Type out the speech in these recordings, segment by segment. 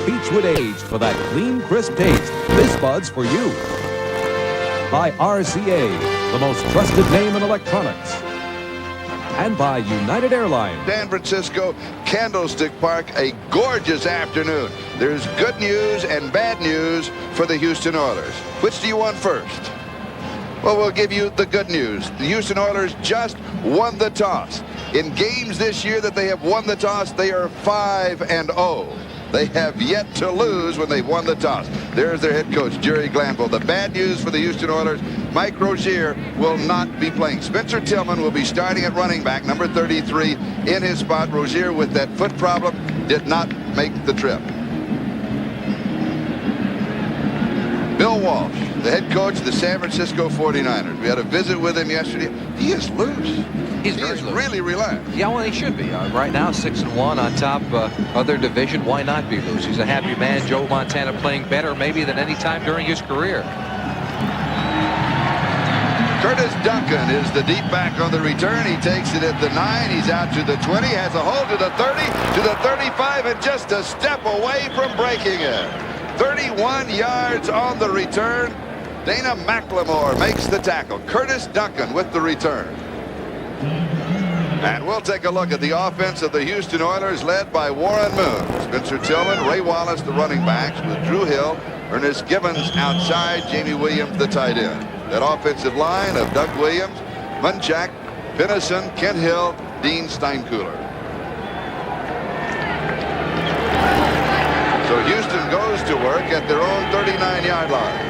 Beechwood Aged for that clean, crisp taste. This Bud's for you. By RCA, the most trusted name in electronics. And by United Airlines. San Francisco Candlestick Park, a gorgeous afternoon. There's good news and bad news for the Houston Oilers. Which do you want first? Well, we'll give you the good news. The Houston Oilers just won the toss. In games this year that they have won the toss, they are 5-0. They have yet to lose when they've won the toss. There's their head coach, Jerry Glanville. The bad news for the Houston Oilers, Mike Rozier will not be playing. Spencer Tillman will be starting at running back, number 33, in his spot. Rozier, with that foot problem, did not make the trip. Bill Walsh, the head coach of the San Francisco 49ers. We had a visit with him yesterday. He is loose. He is really relaxed. Yeah, well, he should be. Right now, 6-1 on top of their division. Why not be loose? He's a happy man. Joe Montana playing better maybe than any time during his career. Curtis Duncan is the deep back on the return. He takes it at the 9. He's out to the 20. Has a hold to the 30, to the 35, and just a step away from breaking it. 31 yards on the return. Dana McLemore makes the tackle. Curtis Duncan with the return. And we'll take a look at the offense of the Houston Oilers, led by Warren Moon. Spencer Tillman, Ray Wallace, the running backs, with Drew Hill, Ernest Gibbons outside, Jamie Williams, the tight end. That offensive line of Doug Williams, Munchak, Finnison, Kent Hill, Dean Steinkuhler. So Houston goes to work at their own 39-yard line.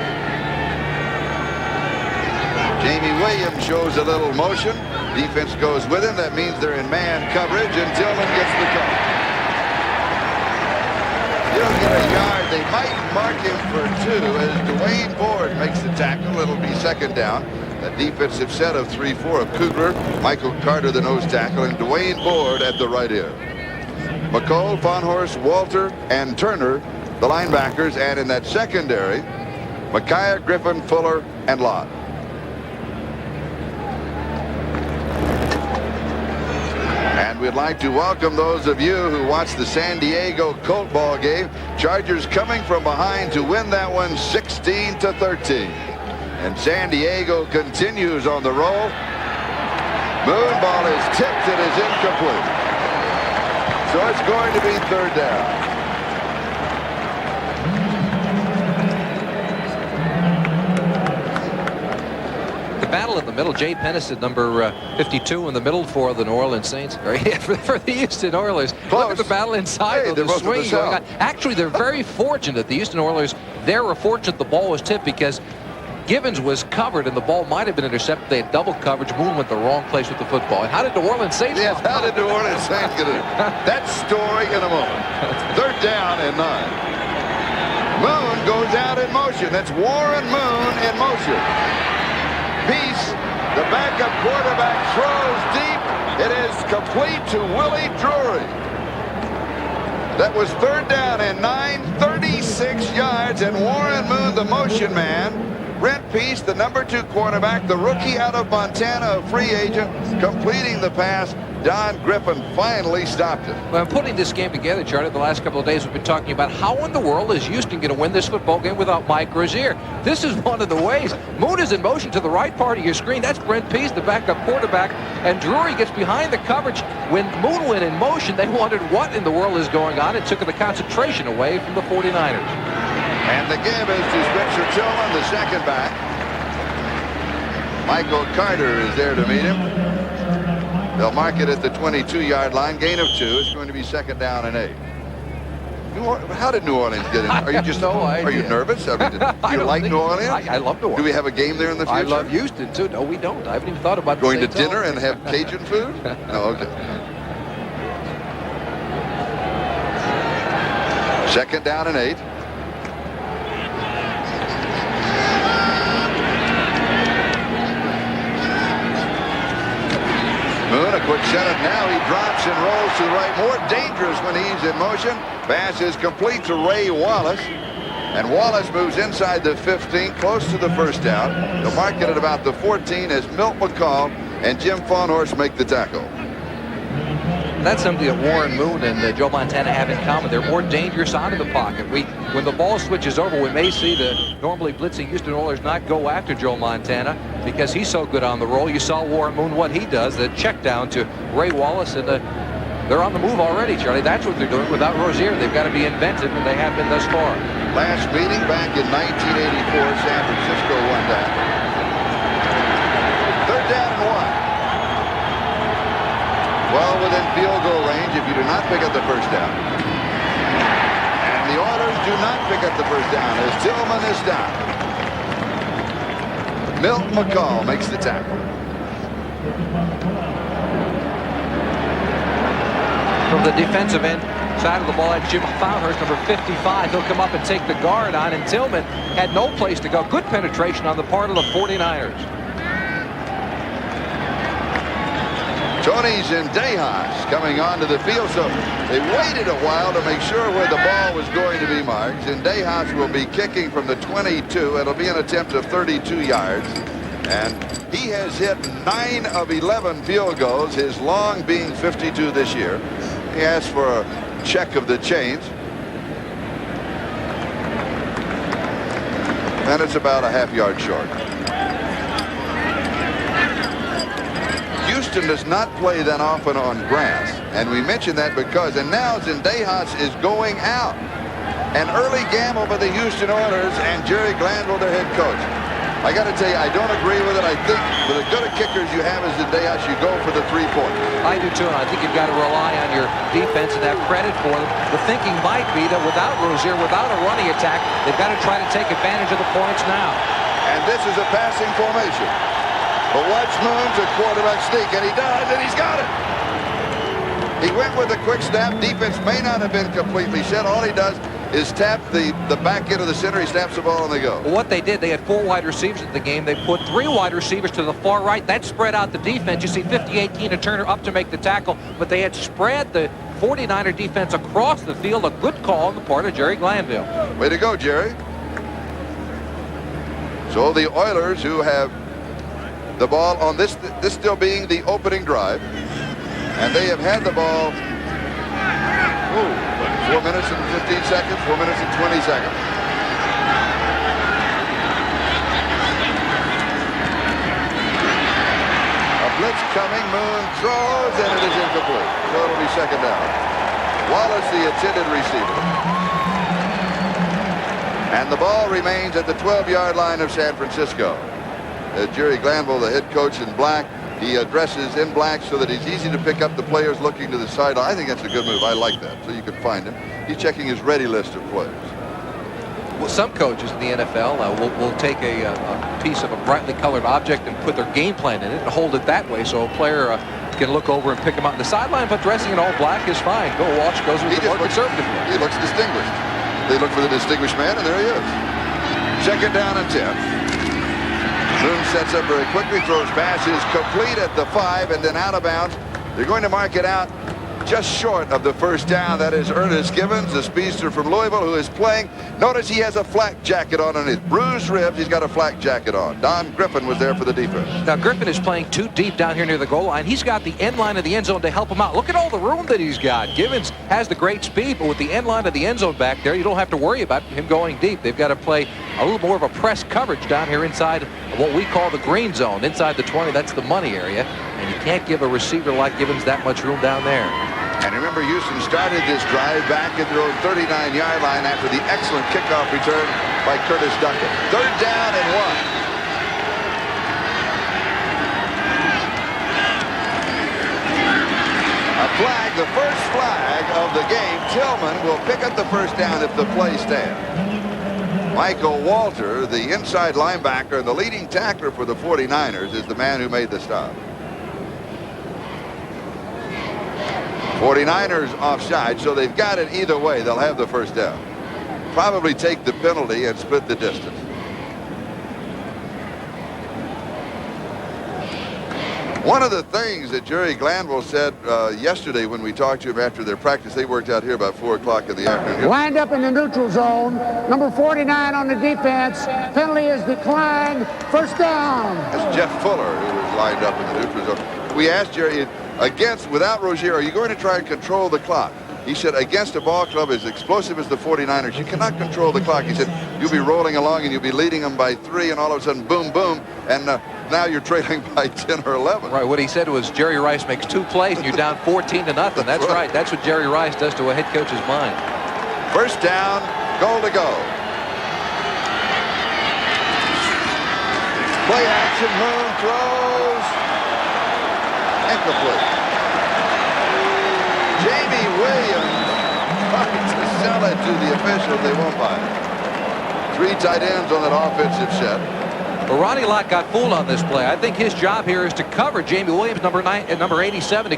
Jamie Williams shows a little motion. Defense goes with him. That means they're in man coverage, and Tillman gets the call. You don't get a yard. They might mark him for 2 as Dwayne Board makes the tackle. It'll be second down. A defensive set of 3-4 of Kugler, Michael Carter, the nose tackle, and Dwayne Board at the right end. McCall, Fonhorst, Walter, and Turner, the linebackers, and in that secondary, Micaiah, Griffin, Fuller, and Lott. And we'd like to welcome those of you who watched the San Diego Colt ball game. Chargers coming from behind to win that one 16-13. And San Diego continues on the roll. Moon ball is tipped. It is incomplete. So it's going to be third down. Battle in the middle. Jay Pennison, number 52 in the middle for the New Orleans Saints. For the Houston Oilers. Close. Look at the battle inside. Hey, the swing going on. Actually, they're very fortunate. The Houston Oilers, they were fortunate the ball was tipped because Gibbons was covered and the ball might have been intercepted. They had double coverage. Moon went the wrong place with the football. And how did New Orleans Saints? Yes, how did New Orleans Saints get it? That story in a moment. Third down and 9. Moon goes out in motion. That's Warren Moon in motion. Peace, the backup quarterback, throws deep. It is complete to Willie Drury. That was third down and 9, 36 yards, and Warren Moon, the motion man. Brent Peace, the number 2 quarterback, the rookie out of Montana, a free agent, completing the pass. Don Griffin finally stopped it. Well, putting this game together, Charlie, the last couple of days we've been talking about how in the world is Houston going to win this football game without Mike Rozier. This is one of the ways. Moon is in motion to the right part of your screen. That's Brent Peace, the backup quarterback, and Drury gets behind the coverage. When Moon went in motion, they wondered what in the world is going on. It took the concentration away from the 49ers. And the give is to Spencer Tillman, the second back. Michael Carter is there to meet him. They'll mark it at the 22-yard line. Gain of 2. It's going to be second down and 8. How did New Orleans get in? Are you just are you nervous? I mean, do you like New Orleans? I love New Orleans. Do we have a game there in the future? I love Houston too. No, we don't. I haven't even thought about going to dinner and have Cajun food. No, okay. Second down and 8. Moon, a quick setup now. He drops and rolls to the right. More dangerous when he's in motion. Pass is complete to Ray Wallace. And Wallace moves inside the 15, close to the first down. They'll mark it at about the 14 as Milt McCall and Jim Fonhorst make the tackle. That's something that Warren Moon and Joe Montana have in common. They're more dangerous out of the pocket. When the ball switches over, we may see the normally blitzing Houston Oilers not go after Joe Montana because he's so good on the roll. You saw Warren Moon, what he does, the check down to Ray Wallace, and they're on the move already, Charlie. That's what they're doing. Without Rozier, they've got to be inventive, and they have been thus far. Last meeting back in 1984, San Francisco won that. Third down and 1. Well, within field goal range if you do not pick up the first down. And the Oilers do not pick up the first down as Tillman is down. Milt McCall makes the tackle. From the defensive end side of the ball, that's Jim Fowlhurst, number 55. He'll come up and take the guard on, and Tillman had no place to go. Good penetration on the part of the 49ers. Tony Zendejas coming onto the field, so they waited a while to make sure where the ball was going to be marked. Zendejas will be kicking from the 22. It'll be an attempt of 32 yards. And he has hit 9 of 11 field goals, his long being 52 this year. He asked for a check of the chains. And it's about a half-yard short. Houston does not play that often on grass, and we mention that because, and now Zendejas is going out. An early gamble by the Houston Oilers and Jerry Glanville, their head coach. I got to tell you, I don't agree with it. I think with as good a kickers you have as Zendejas, you go for the 3-point. I do too, and I think you've got to rely on your defense and have credit for them. The thinking might be that without Rozier, without a running attack, they've got to try to take advantage of the points now. And this is a passing formation. But watch Moon to quarterback sneak, and he does, and he's got it. He went with a quick snap. Defense may not have been completely set. All he does is tap the back end of the center. He snaps the ball, and they go. Well, what they did, they had 4 wide receivers at the game. They put 3 wide receivers to the far right. That spread out the defense. You see 58 Tina Turner up to make the tackle, but they had spread the 49er defense across the field. A good call on the part of Jerry Glanville. Way to go, Jerry. So the Oilers, who have the ball on this still being the opening drive, and they have had the ball 4 minutes and 15 seconds, 4 minutes and 20 seconds. A blitz coming, Moon throws, and it is incomplete. So it'll be second down. Wallace, the intended receiver. And the ball remains at the 12-yard line of San Francisco. Jerry Glanville, the head coach in black, he addresses in black so that he's easy to pick up the players looking to the sideline. I think that's a good move. I like that. So you can find him. He's checking his ready list of players. Well, some coaches in the NFL will take a piece of a brightly colored object and put their game plan in it and hold it that way so a player can look over and pick him out in the sideline, but dressing in all black is fine. Bill Walsh goes with the more conservative one. He looks distinguished. They look for the distinguished man, and there he is. Second down and 10. Moon sets up very quickly, throws passes complete at the 5 and then out of bounds. They're going to mark it out just short of the first down. That is Ernest Givens, the speedster from Louisville, who is playing. Notice he has a flak jacket on underneath. Bruised ribs, he's got a flak jacket on. Don Griffin was there for the defense. Now, Griffin is playing too deep down here near the goal line. He's got the end line of the end zone to help him out. Look at all the room that he's got. Givens has the great speed, but with the end line of the end zone back there, you don't have to worry about him going deep. They've got to play a little more of a press coverage down here inside what we call the green zone. Inside the 20, that's the money area. And you can't give a receiver like Givens that much room down there. And remember, Houston started this drive back at their own 39-yard line after the excellent kickoff return by Curtis Duncan. Third down and 1. A flag, the first flag of the game. Tillman will pick up the first down if the play stands. Michael Walter, the inside linebacker and the leading tackler for the 49ers, is the man who made the stop. 49ers offside, so they've got it either way. They'll have the first down. Probably take the penalty and split the distance. One of the things that Jerry Glanville said yesterday when we talked to him after their practice, they worked out here about 4 o'clock in the afternoon. Lined up in the neutral zone. Number 49 on the defense. Penalty is declined. First down. That's Jeff Fuller, who was lined up in the neutral zone. we asked Jerry, without Rozier, are you going to try and control the clock? He said, against a ball club as explosive as the 49ers, you cannot control the clock. He said, you'll be rolling along and you'll be leading them by 3, and all of a sudden, boom, boom, and now you're trailing by 10 or 11. Right. What he said was Jerry Rice makes 2 plays and you're down 14-0. That's right. That's what Jerry Rice does to a head coach's mind. First down, goal to go. Play action, Moon throws. Incomplete. Jamie Williams trying to sell it to the officials. They won't buy it. 3 tight ends on that offensive set. Well, Ronnie Lott got fooled on this play. I think his job here is to cover Jamie Williams, number 87,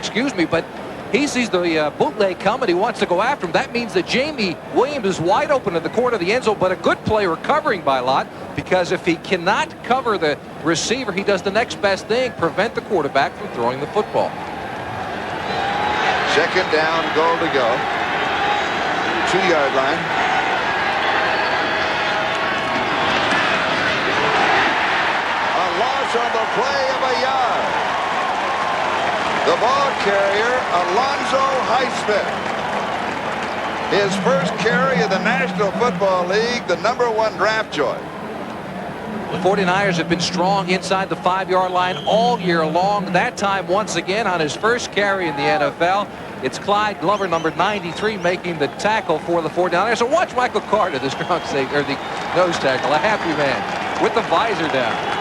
but he sees the bootleg coming. He wants to go after him. That means that Jamie Williams is wide open in the corner of the end zone, but a good play recovering by Lott, because if he cannot cover the receiver, he does the next best thing, prevent the quarterback from throwing the football. Second down, goal to go. 2-yard line. A loss on the play of a yard. The ball carrier, Alonzo Highsmith. His first carry of the National Football League, the #1 draft choice. The 49ers have been strong inside the 5-yard line all year long. That time, once again, on his first carry in the NFL, it's Clyde Glover, number 93, making the tackle for the 49ers. So watch Michael Carter, the strong safety, or the nose tackle, a happy man with the visor down.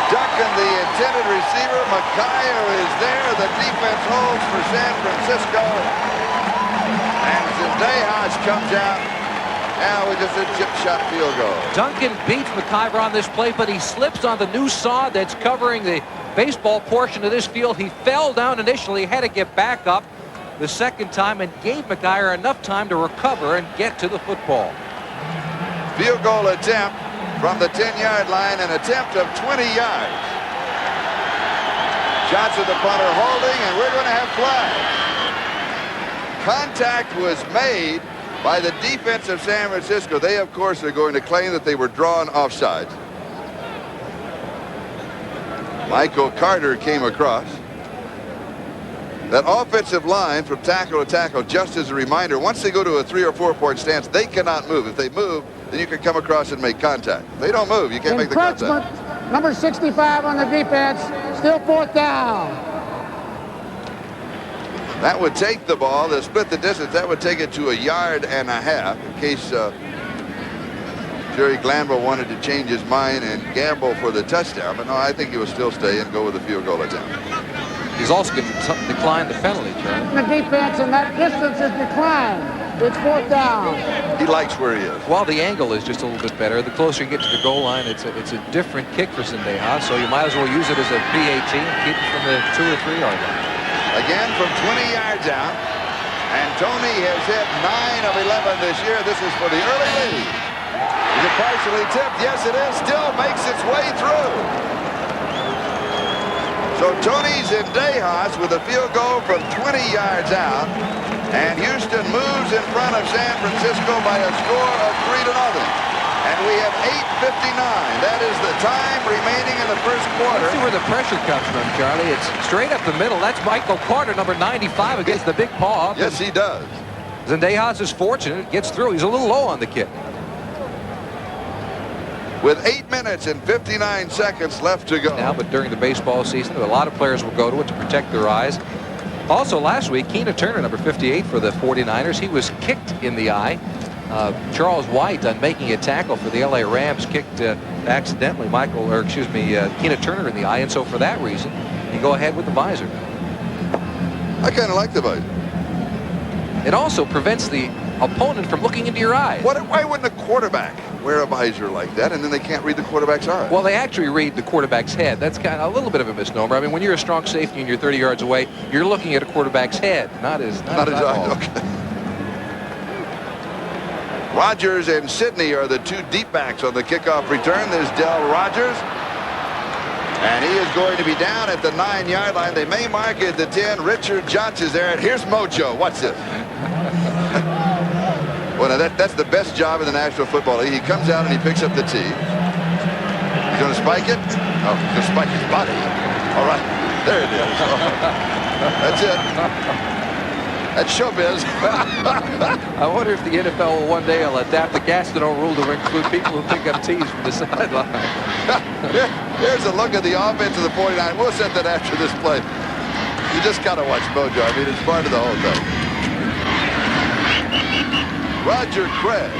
Ducking the intended receiver. Micaiah is there. The defense holds for San Francisco. And Zendejas comes out now with just a chip shot field goal. Duncan beats McIver on this play, but he slips on the new sod that's covering the baseball portion of this field. He fell down initially, had to get back up the second time, and gave McIver enough time to recover and get to the football. Field goal attempt from the 10-yard line, an attempt of 20 yards. Johnson, the punter, holding, and we're going to have flags. Contact was made by the defense of San Francisco. They, of course, are going to claim that they were drawn offsides. Michael Carter came across. That offensive line from tackle to tackle, just as a reminder, once they go to a 3 or 4 point stance, they cannot move. If they move, then you can come across and make contact. If they don't move, you can't make the contact. Number 65 on the defense, still 4th down. That would take the ball, to split the distance, that would take it to 1.5 yards in case Jerry Glanville wanted to change his mind and gamble for the touchdown. But no, I think he will still stay and go with the field goal attempt. He's also going to decline the penalty, Charlie. The defense, and that distance is declined. It's 4th down. He likes where he is. Well, the angle is just a little bit better. The closer you get to the goal line, it's a different kick for Zendejas, so you might as well use it as a PAT and keep it from the 2 or 3 yard line. Again from 20 yards out, and Tony has hit 9 of 11 this year. This is for the early lead. Is it partially tipped? Yes, it is. Still makes its way through. So Tony Zendejas with a field goal from 20 yards out, and Houston moves in front of San Francisco by a score of 3-0. And we have 8:59. That is the time remaining in the first quarter. Let's see where the pressure comes from, Charlie. It's straight up the middle. That's Michael Carter, number 95, against the big paw. Yes, he does. Zendejas is fortunate. Gets through. He's a little low on the kick. With 8 minutes and 59 seconds left to go. Now, but during the baseball season, a lot of players will go to it to protect their eyes. Also, last week, Keena Turner, number 58 for the 49ers, he was kicked in the eye. Charles White, on making a tackle for the LA Rams, kicked accidentally Keena Turner in the eye, and so for that reason, you go ahead with the visor. I kind of like the visor. It also prevents the opponent from looking into your eyes. Why wouldn't a quarterback wear a visor like that, and then they can't read the quarterback's eyes? Well, they actually read the quarterback's head. That's kind of a little bit of a misnomer. I mean, when you're a strong safety and you're 30 yards away, you're looking at a quarterback's head, not his eyes. Okay. Rogers and Sidney are the two deep backs on the kickoff return. There's Del Rogers. And he is going to be down at the 9-yard line. They may mark it at the 10. Richard Jotz is there. And here's Mojo. Watch this. Well, now that's the best job in the National Football League. He comes out and he picks up the tee. He's going to spike it. Oh, he's going to spike his body. All right. There it is. That's it. That's showbiz. I wonder if the NFL will one day will adapt the Gastineau rule to include people who pick up tees from the sideline. Here's a look at the offense of the 49. We'll set that after this play. You just got to watch Mojo. I mean, it's part of the whole thing. Roger Craig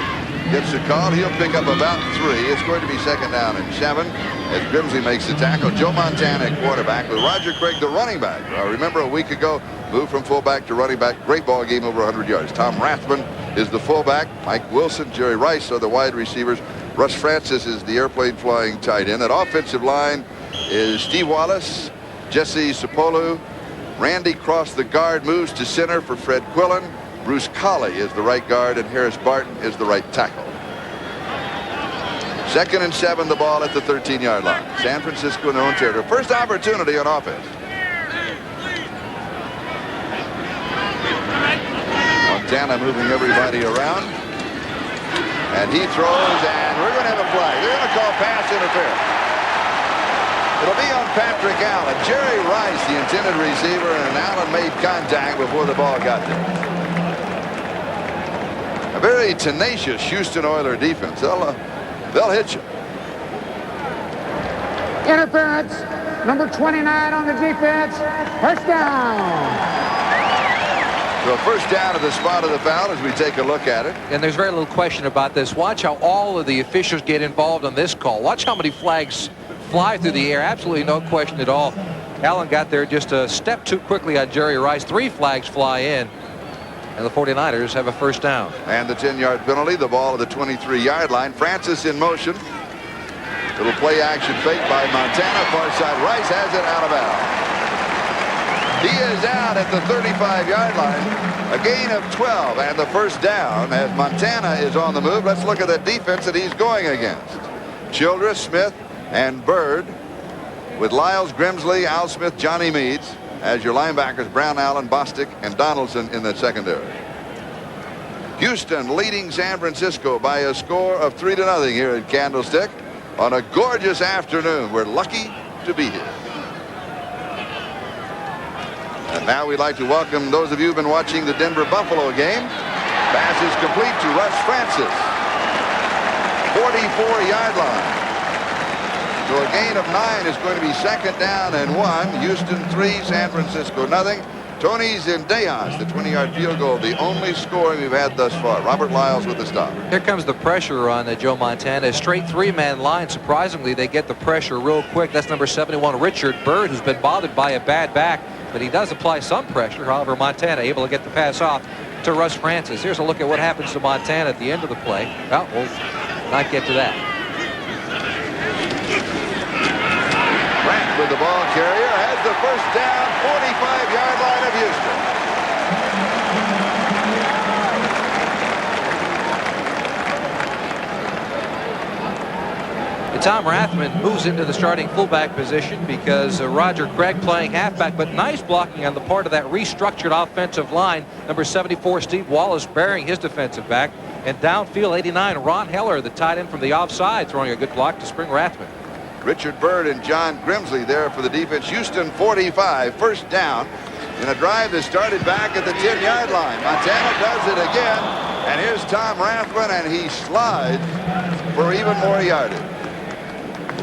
gets the call. He'll pick up about 3. It's going to be 2nd down and 7 as Grimsley makes the tackle. Joe Montana, quarterback, with Roger Craig, the running back. Remember a week ago, moved from fullback to running back. Great ball game, over 100 yards. Tom Rathman is the fullback. Mike Wilson, Jerry Rice are the wide receivers. Russ Francis is the airplane flying tight end. That offensive line is Steve Wallace, Jesse Sapolu. Randy Cross, the guard, moves to center for Fred Quillen. Bruce Colley is the right guard, and Harris Barton is the right tackle. 2nd and 7, the ball at the 13-yard line. San Francisco in their own territory. First opportunity on offense. Montana moving everybody around. And he throws, and we're going to have a flag. They're going to call pass interference. It'll be on Patrick Allen. Jerry Rice, the intended receiver, and Allen made contact before the ball got there. A very tenacious Houston Oilers defense. They'll hit you. Interference. Number 29 on the defense. First down. So first down at the spot of the foul as we take a look at it. And there's very little question about this. Watch how all of the officials get involved on this call. Watch how many flags fly through the air. Absolutely no question at all. Allen got there just a step too quickly on Jerry Rice. 3 flags fly in. And the 49ers have a first down. And the 10-yard penalty. The ball at the 23-yard line. Francis in motion. Little play action fake by Montana. Far side. Rice has it out of bounds. He is out at the 35-yard line. A gain of 12 and the first down as Montana is on the move. Let's look at the defense that he's going against. Childress, Smith, and Bird, with Lyles, Grimsley, Al Smith, Johnny Meads as your linebackers. Brown, Allen, Bostic, and Donaldson in the secondary. Houston leading San Francisco by a score of 3-0 here at Candlestick on a gorgeous afternoon. We're lucky to be here. And now we'd like to welcome those of you who've been watching the Denver Buffalo game. Pass is complete to Russ Francis. 44-yard line. So a gain of 9 is going to be 2nd down and 1. Houston 3, San Francisco nothing. Tony Zendejas, the 20-yard field goal, the only scoring we've had thus far. Robert Lyles with the stop. Here comes the pressure on Joe Montana. A straight 3-man line. Surprisingly, they get the pressure real quick. That's number 71, Richard Bird, who's been bothered by a bad back. But he does apply some pressure. However, Montana able to get the pass off to Russ Francis. Here's a look at what happens to Montana at the end of the play. Well, we'll not get to that. Grant with the ball carrier has the first down, 45-yard line of Houston. Tom Rathman moves into the starting fullback position because Roger Craig playing halfback, but nice blocking on the part of that restructured offensive line. Number 74, Steve Wallace, bearing his defensive back. And downfield, 89, Ron Heller, the tight end from the offside, throwing a good block to spring Rathman. Richard Bird and John Grimsley there for the defense. Houston 45, first down in a drive that started back at the 10-yard line. Montana does it again, and here's Tom Rathman, and he slides for even more yardage.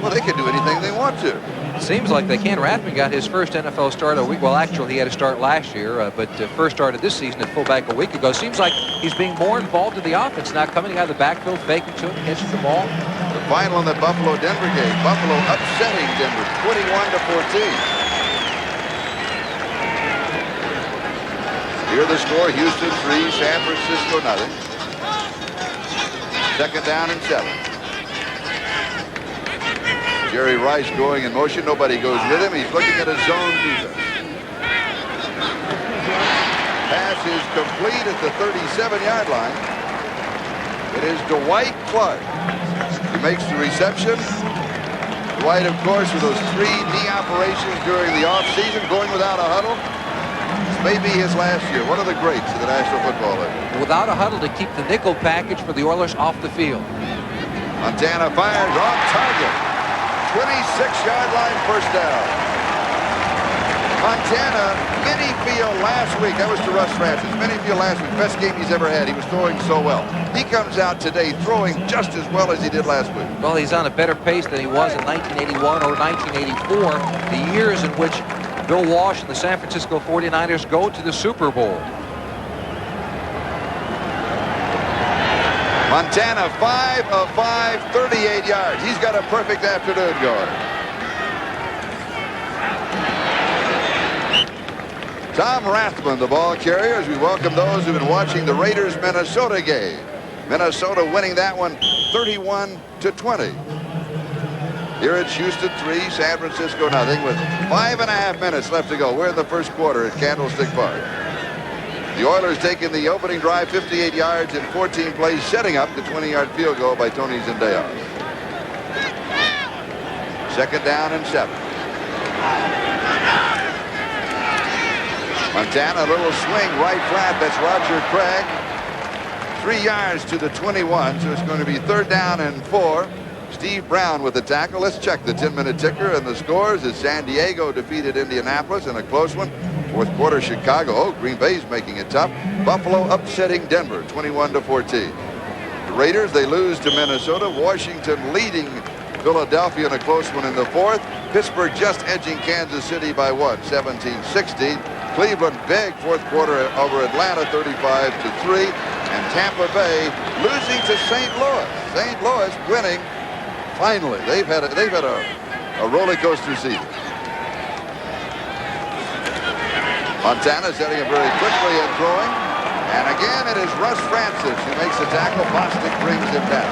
Well, they can do anything they want to. Seems like they can. Rathman got his first NFL start a week. Well, actually, he had a start last year, but first started this season at fullback a week ago. Seems like he's being more involved in the offense now, coming out of the backfield, faking to him, catching the ball. The final in the Buffalo-Denver game. Buffalo upsetting Denver 21-14. Here the score, Houston 3, San Francisco nothing. 2nd down and 7. Jerry Rice going in motion. Nobody goes with him. He's looking at a zone defense. Pass is complete at the 37-yard line. It is Dwight Clark. He makes the reception. Dwight, of course, with those 3 knee operations during the offseason, going without a huddle. This may be his last year. One of the greats of the National Football League. Without a huddle to keep the nickel package for the Oilers off the field. Montana fires on target. 26-yard line, first down. Montana, mini field last week. That was to Russ Francis. Mini field last week. Best game he's ever had. He was throwing so well. He comes out today throwing just as well as he did last week. Well, he's on a better pace than he was in 1981 or 1984, the years in which Bill Walsh and the San Francisco 49ers go to the Super Bowl. Montana, 5 of 5, 38 yards. He's got a perfect afternoon going. Tom Rathman, the ball carrier, as we welcome those who've been watching the Raiders-Minnesota game. Minnesota winning that one 31-20. Here it's Houston 3, San Francisco nothing, with 5.5 minutes left to go. We're in the first quarter at Candlestick Park. The Oilers taking the opening drive 58 yards in 14 plays, setting up the 20-yard field goal by Tony Zendejas. Second down and 7. Montana, a little swing right flat. That's Roger Craig. 3 yards to the 21, so it's going to be third down and 4. Steve Brown with the tackle. Let's check the 10-minute ticker and the scores as San Diego defeated Indianapolis in a close one. Fourth quarter, Chicago. Oh, Green Bay's making it tough. Buffalo upsetting Denver 21-14. The Raiders, they lose to Minnesota. Washington leading Philadelphia in a close one in the fourth. Pittsburgh just edging Kansas City by 17-16. Cleveland big fourth quarter over Atlanta 35-3. And Tampa Bay losing to St. Louis. St. Louis winning finally. They've had a roller coaster season. Montana setting it very quickly and throwing. And again, it is Russ Francis who makes the tackle. Bostic brings him down.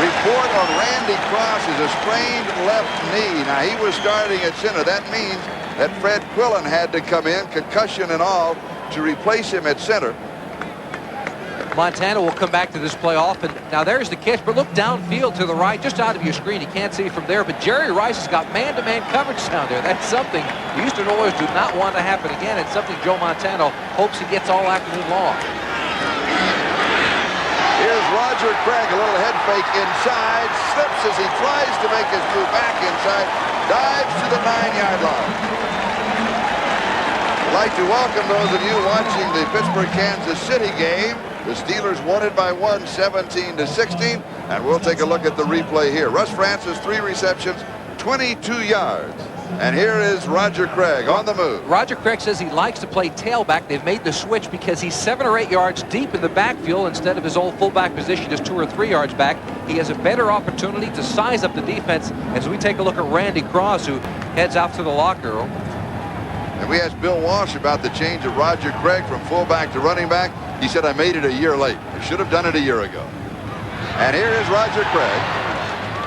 Report on Randy Cross is a sprained left knee. Now, he was starting at center. That means that Fred Quillen had to come in, concussion and all, to replace him at center. Montana will come back to this play often. Now there's the catch, but look downfield to the right, just out of your screen. You can't see from there, but Jerry Rice has got man-to-man coverage down there. That's something the Houston Oilers do not want to happen again. It's something Joe Montana hopes he gets all afternoon long. Here's Roger Craig, a little head fake inside, slips as he tries to make his move back inside, dives to the 9-yard line. I'd like to welcome those of you watching the Pittsburgh-Kansas City game. The Steelers won it by 17-16, and we'll take a look at the replay here. Russ Francis, 3 receptions, 22 yards. And here is Roger Craig on the move. Roger Craig says he likes to play tailback. They've made the switch because he's 7 or 8 yards deep in the backfield instead of his old fullback position, just 2 or 3 yards back. He has a better opportunity to size up the defense as we take a look at Randy Cross, who heads out to the locker room. And we asked Bill Walsh about the change of Roger Craig from fullback to running back. He said, I made it a year late. I should have done it a year ago. And here is Roger Craig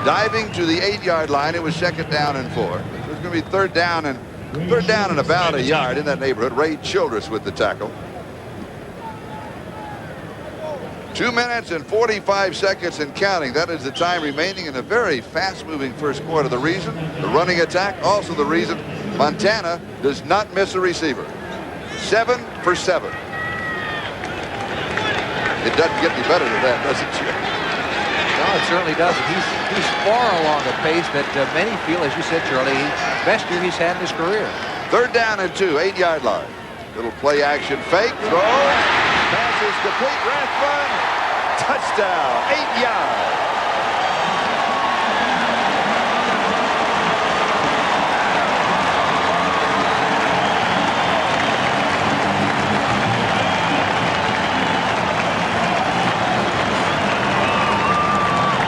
diving to the 8-yard line. It was second down and 4. It was going to be third down and about a yard in that neighborhood. Ray Childress with the tackle. 2 minutes and 45 seconds and counting. That is the time remaining in a very fast-moving first quarter. The reason, the running attack, also the reason Montana does not miss a receiver. 7 for 7. It doesn't get any better than that, does it, Jim? No, it certainly doesn't. He's far along a pace that many feel, as you said, Charlie, best year he's had in his career. Third down and 2, 8-yard line. Little play action fake, throw, passes complete, Rathbun, touchdown, 8 yards.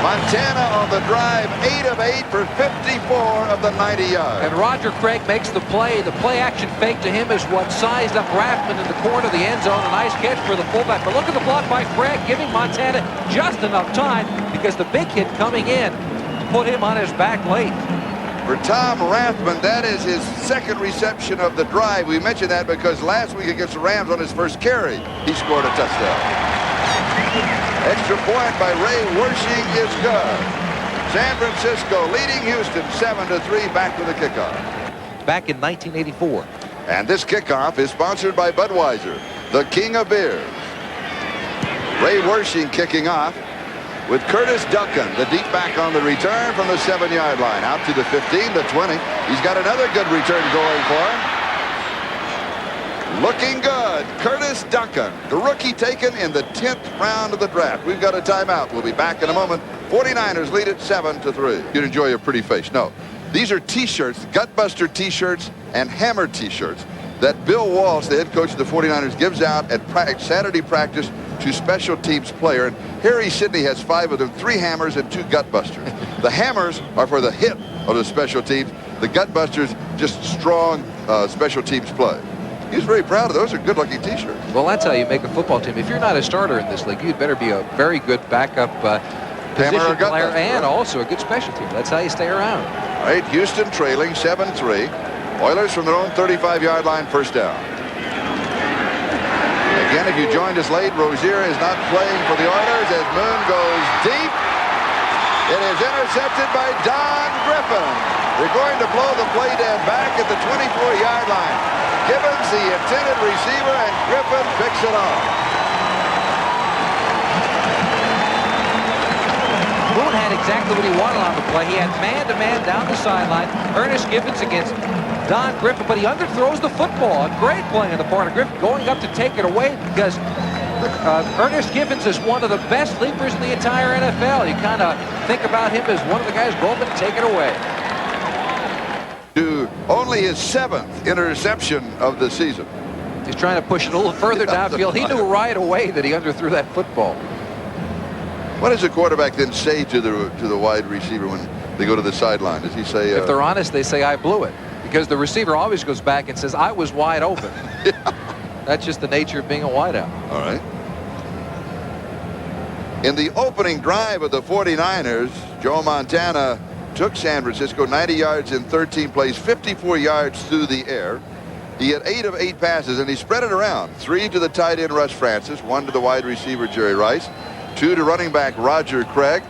Montana on the drive, 8 of 8 for 54 of the 90 yards. And Roger Craig makes the play. The play action fake to him is what sized up Rathman in the corner of the end zone. A nice catch for the fullback. But look at the block by Craig, giving Montana just enough time because the big hit coming in put him on his back late. For Tom Rathman, that is his second reception of the drive. We mentioned that because last week against the Rams on his first carry, he scored a touchdown. Extra point by Ray Wersching is good. San Francisco leading Houston 7-3 back to the kickoff. Back in 1984. And this kickoff is sponsored by Budweiser, the king of beers. Ray Wersching kicking off with Curtis Duncan, the deep back on the return from the 7-yard line. Out to the 15, the 20. He's got another good return going for him. Looking good. Curtis Duncan, the rookie taken in the 10th round of the draft. We've got a timeout. We'll be back in a moment. 49ers lead it 7-3. You'd enjoy your pretty face. No. These are T-shirts, Gutbuster T-shirts and Hammer T-shirts that Bill Walsh, the head coach of the 49ers, gives out at Saturday practice to special teams player. And Harry Sidney has 5 of them, 3 hammers and 2 Gutbusters. The hammers are for the hit of the special teams. The Gutbusters, just strong special teams play. He's very proud of those. Are good-looking T-shirts. Well, that's how you make a football team. If you're not a starter in this league, you'd better be a very good backup position player and also a good special team. That's how you stay around. All right, Houston trailing 7-3. Oilers from their own 35-yard line, first down. Again, if you joined us late, Rozier is not playing for the Oilers as Moon goes deep. It is intercepted by Don Griffin. They're going to blow the play dead back at the 24-yard line. Gibbons, the intended receiver, and Griffin picks it off. Moon had exactly what he wanted on the play. He had man-to-man down the sideline. Ernest Gibbons against Don Griffin, but he underthrows the football. A great play on the part of Griffin, going up to take it away because Ernest Gibbons is one of the best leapers in the entire NFL. You kind of think about him as one of the guys going to take it away. To only his 7th interception of the season. He's trying to push it a little further downfield. He knew right away that he underthrew that football. What does the quarterback then say to the wide receiver when they go to the sideline? Does he say... if they're honest, they say, I blew it. Because the receiver always goes back and says, I was wide open. Yeah. That's just the nature of being a wideout. All right. In the opening drive of the 49ers, Joe Montana took San Francisco 90 yards in 13 plays, 54 yards through the air. He had 8 of 8 passes, and he spread it around. 3 to the tight end, Russ Francis. 1 to the wide receiver, Jerry Rice. 2 to running back, Roger Craig.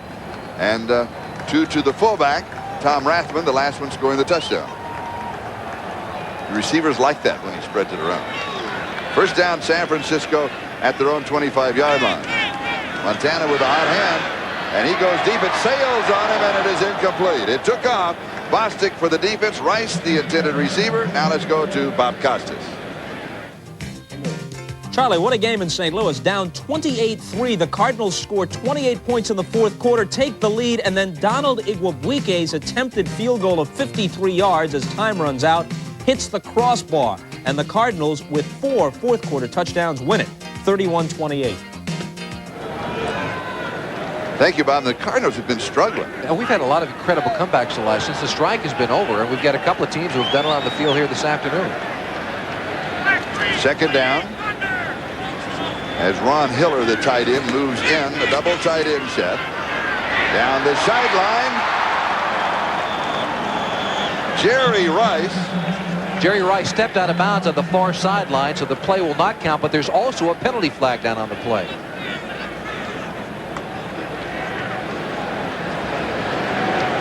And 2 to the fullback, Tom Rathman, the last one scoring the touchdown. The receivers like that when he spreads it around. First down, San Francisco at their own 25-yard line. Montana with a hot hand, and he goes deep. It sails on him, and it is incomplete. It took off. Bostic for the defense. Rice, the intended receiver. Now let's go to Bob Costas. Charlie, what a game in St. Louis. Down 28-3. The Cardinals scored 28 points in the fourth quarter, take the lead, and then Donald Iguabuike's attempted field goal of 53 yards as time runs out hits the crossbar, and the Cardinals, with 4 fourth-quarter touchdowns, win it, 31-28. Thank you, Bob. The Cardinals have been struggling. And we've had a lot of incredible comebacks since the strike has been over, and we've got a couple of teams who have done it on the field here this afternoon. Second down. As Ron Hiller, the tight end, moves in, the double tight end set. Down the sideline, Jerry Rice. Jerry Rice stepped out of bounds on the far sideline, so the play will not count, but there's also a penalty flag down on the play.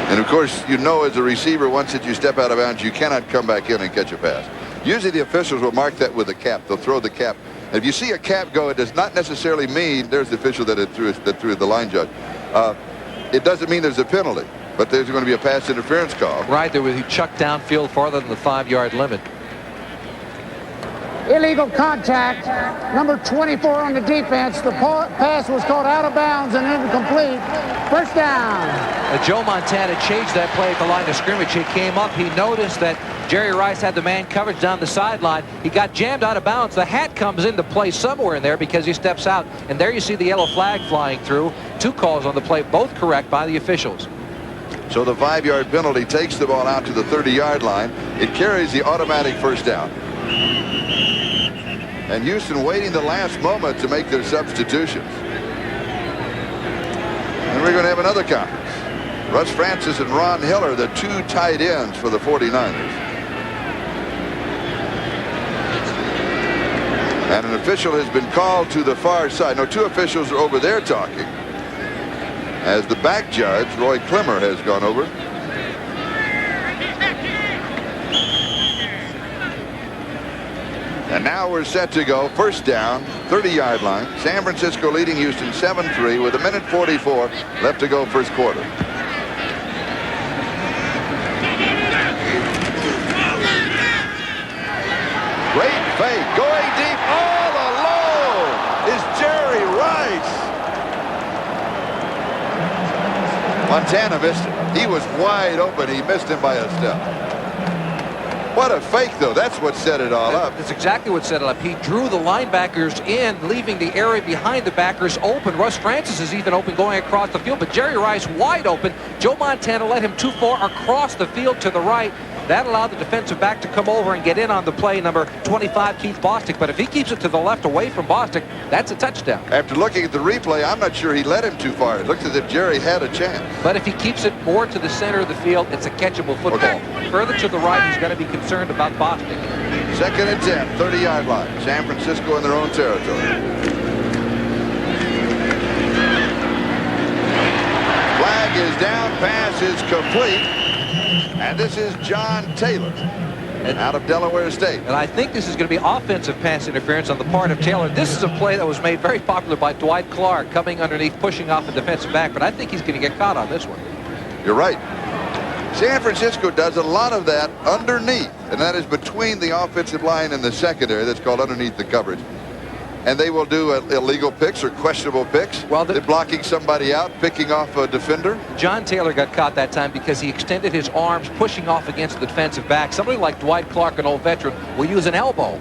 And of course, you know as a receiver, once that you step out of bounds, you cannot come back in and catch a pass. Usually the officials will mark that with a cap. They'll throw the cap. And if you see a cap go, it does not necessarily mean there's the official that threw the line judge. It doesn't mean there's a penalty, but there's going to be a pass interference call. Right, there was he chucked downfield farther than the 5-yard limit. Illegal contact. Number 24 on the defense. The pass was called out of bounds and incomplete. First down. Joe Montana changed that play at the line of scrimmage. He came up. He noticed that Jerry Rice had the man coverage down the sideline. He got jammed out of bounds. The hat comes into play somewhere in there because he steps out. And there you see the yellow flag flying through. 2 calls on the play, both correct by the officials. So the 5-yard penalty takes the ball out to the 30-yard line. It carries the automatic first down. And Houston waiting the last moment to make their substitutions. And we're going to have another conference. Russ Francis and Ron Hill are the two tight ends for the 49ers. And an official has been called to the far side. No, two officials are over there talking, as the back judge, Roy Clemmer, has gone over. And now we're set to go. First down, 30-yard line. San Francisco leading Houston 7-3 with 1:44 left to go first quarter. Great fake, going deep, all alone is Jerry Rice. Montana missed it. He was wide open. He missed him by a step. What a fake, though. That's what set it all up. That's exactly what set it up. He drew the linebackers in, leaving the area behind the backers open. Russ Francis is even open going across the field, but Jerry Rice wide open. Joe Montana led him too far across the field to the right. That allowed the defensive back to come over and get in on the play, number 25, Keith Bostic. But if he keeps it to the left away from Bostic, that's a touchdown. After looking at the replay, I'm not sure he led him too far. It looks as if Jerry had a chance. But if he keeps it more to the center of the field, it's a catchable football. Okay. Further to the right, he's going to be concerned about Bostic. 2nd and 10, 30-yard line. San Francisco in their own territory. Flag is down, pass is complete. And this is John Taylor out of Delaware State. And I think this is going to be offensive pass interference on the part of Taylor. This is a play that was made very popular by Dwight Clark, coming underneath, pushing off the defensive back. But I think he's going to get caught on this one. You're right. San Francisco does a lot of that underneath, and that is between the offensive line and the secondary. That's called underneath the coverage. And they will do illegal picks or questionable picks. Well, they're blocking somebody out, picking off a defender. John Taylor got caught that time because he extended his arms, pushing off against the defensive back. Somebody like Dwight Clark, an old veteran, will use an elbow.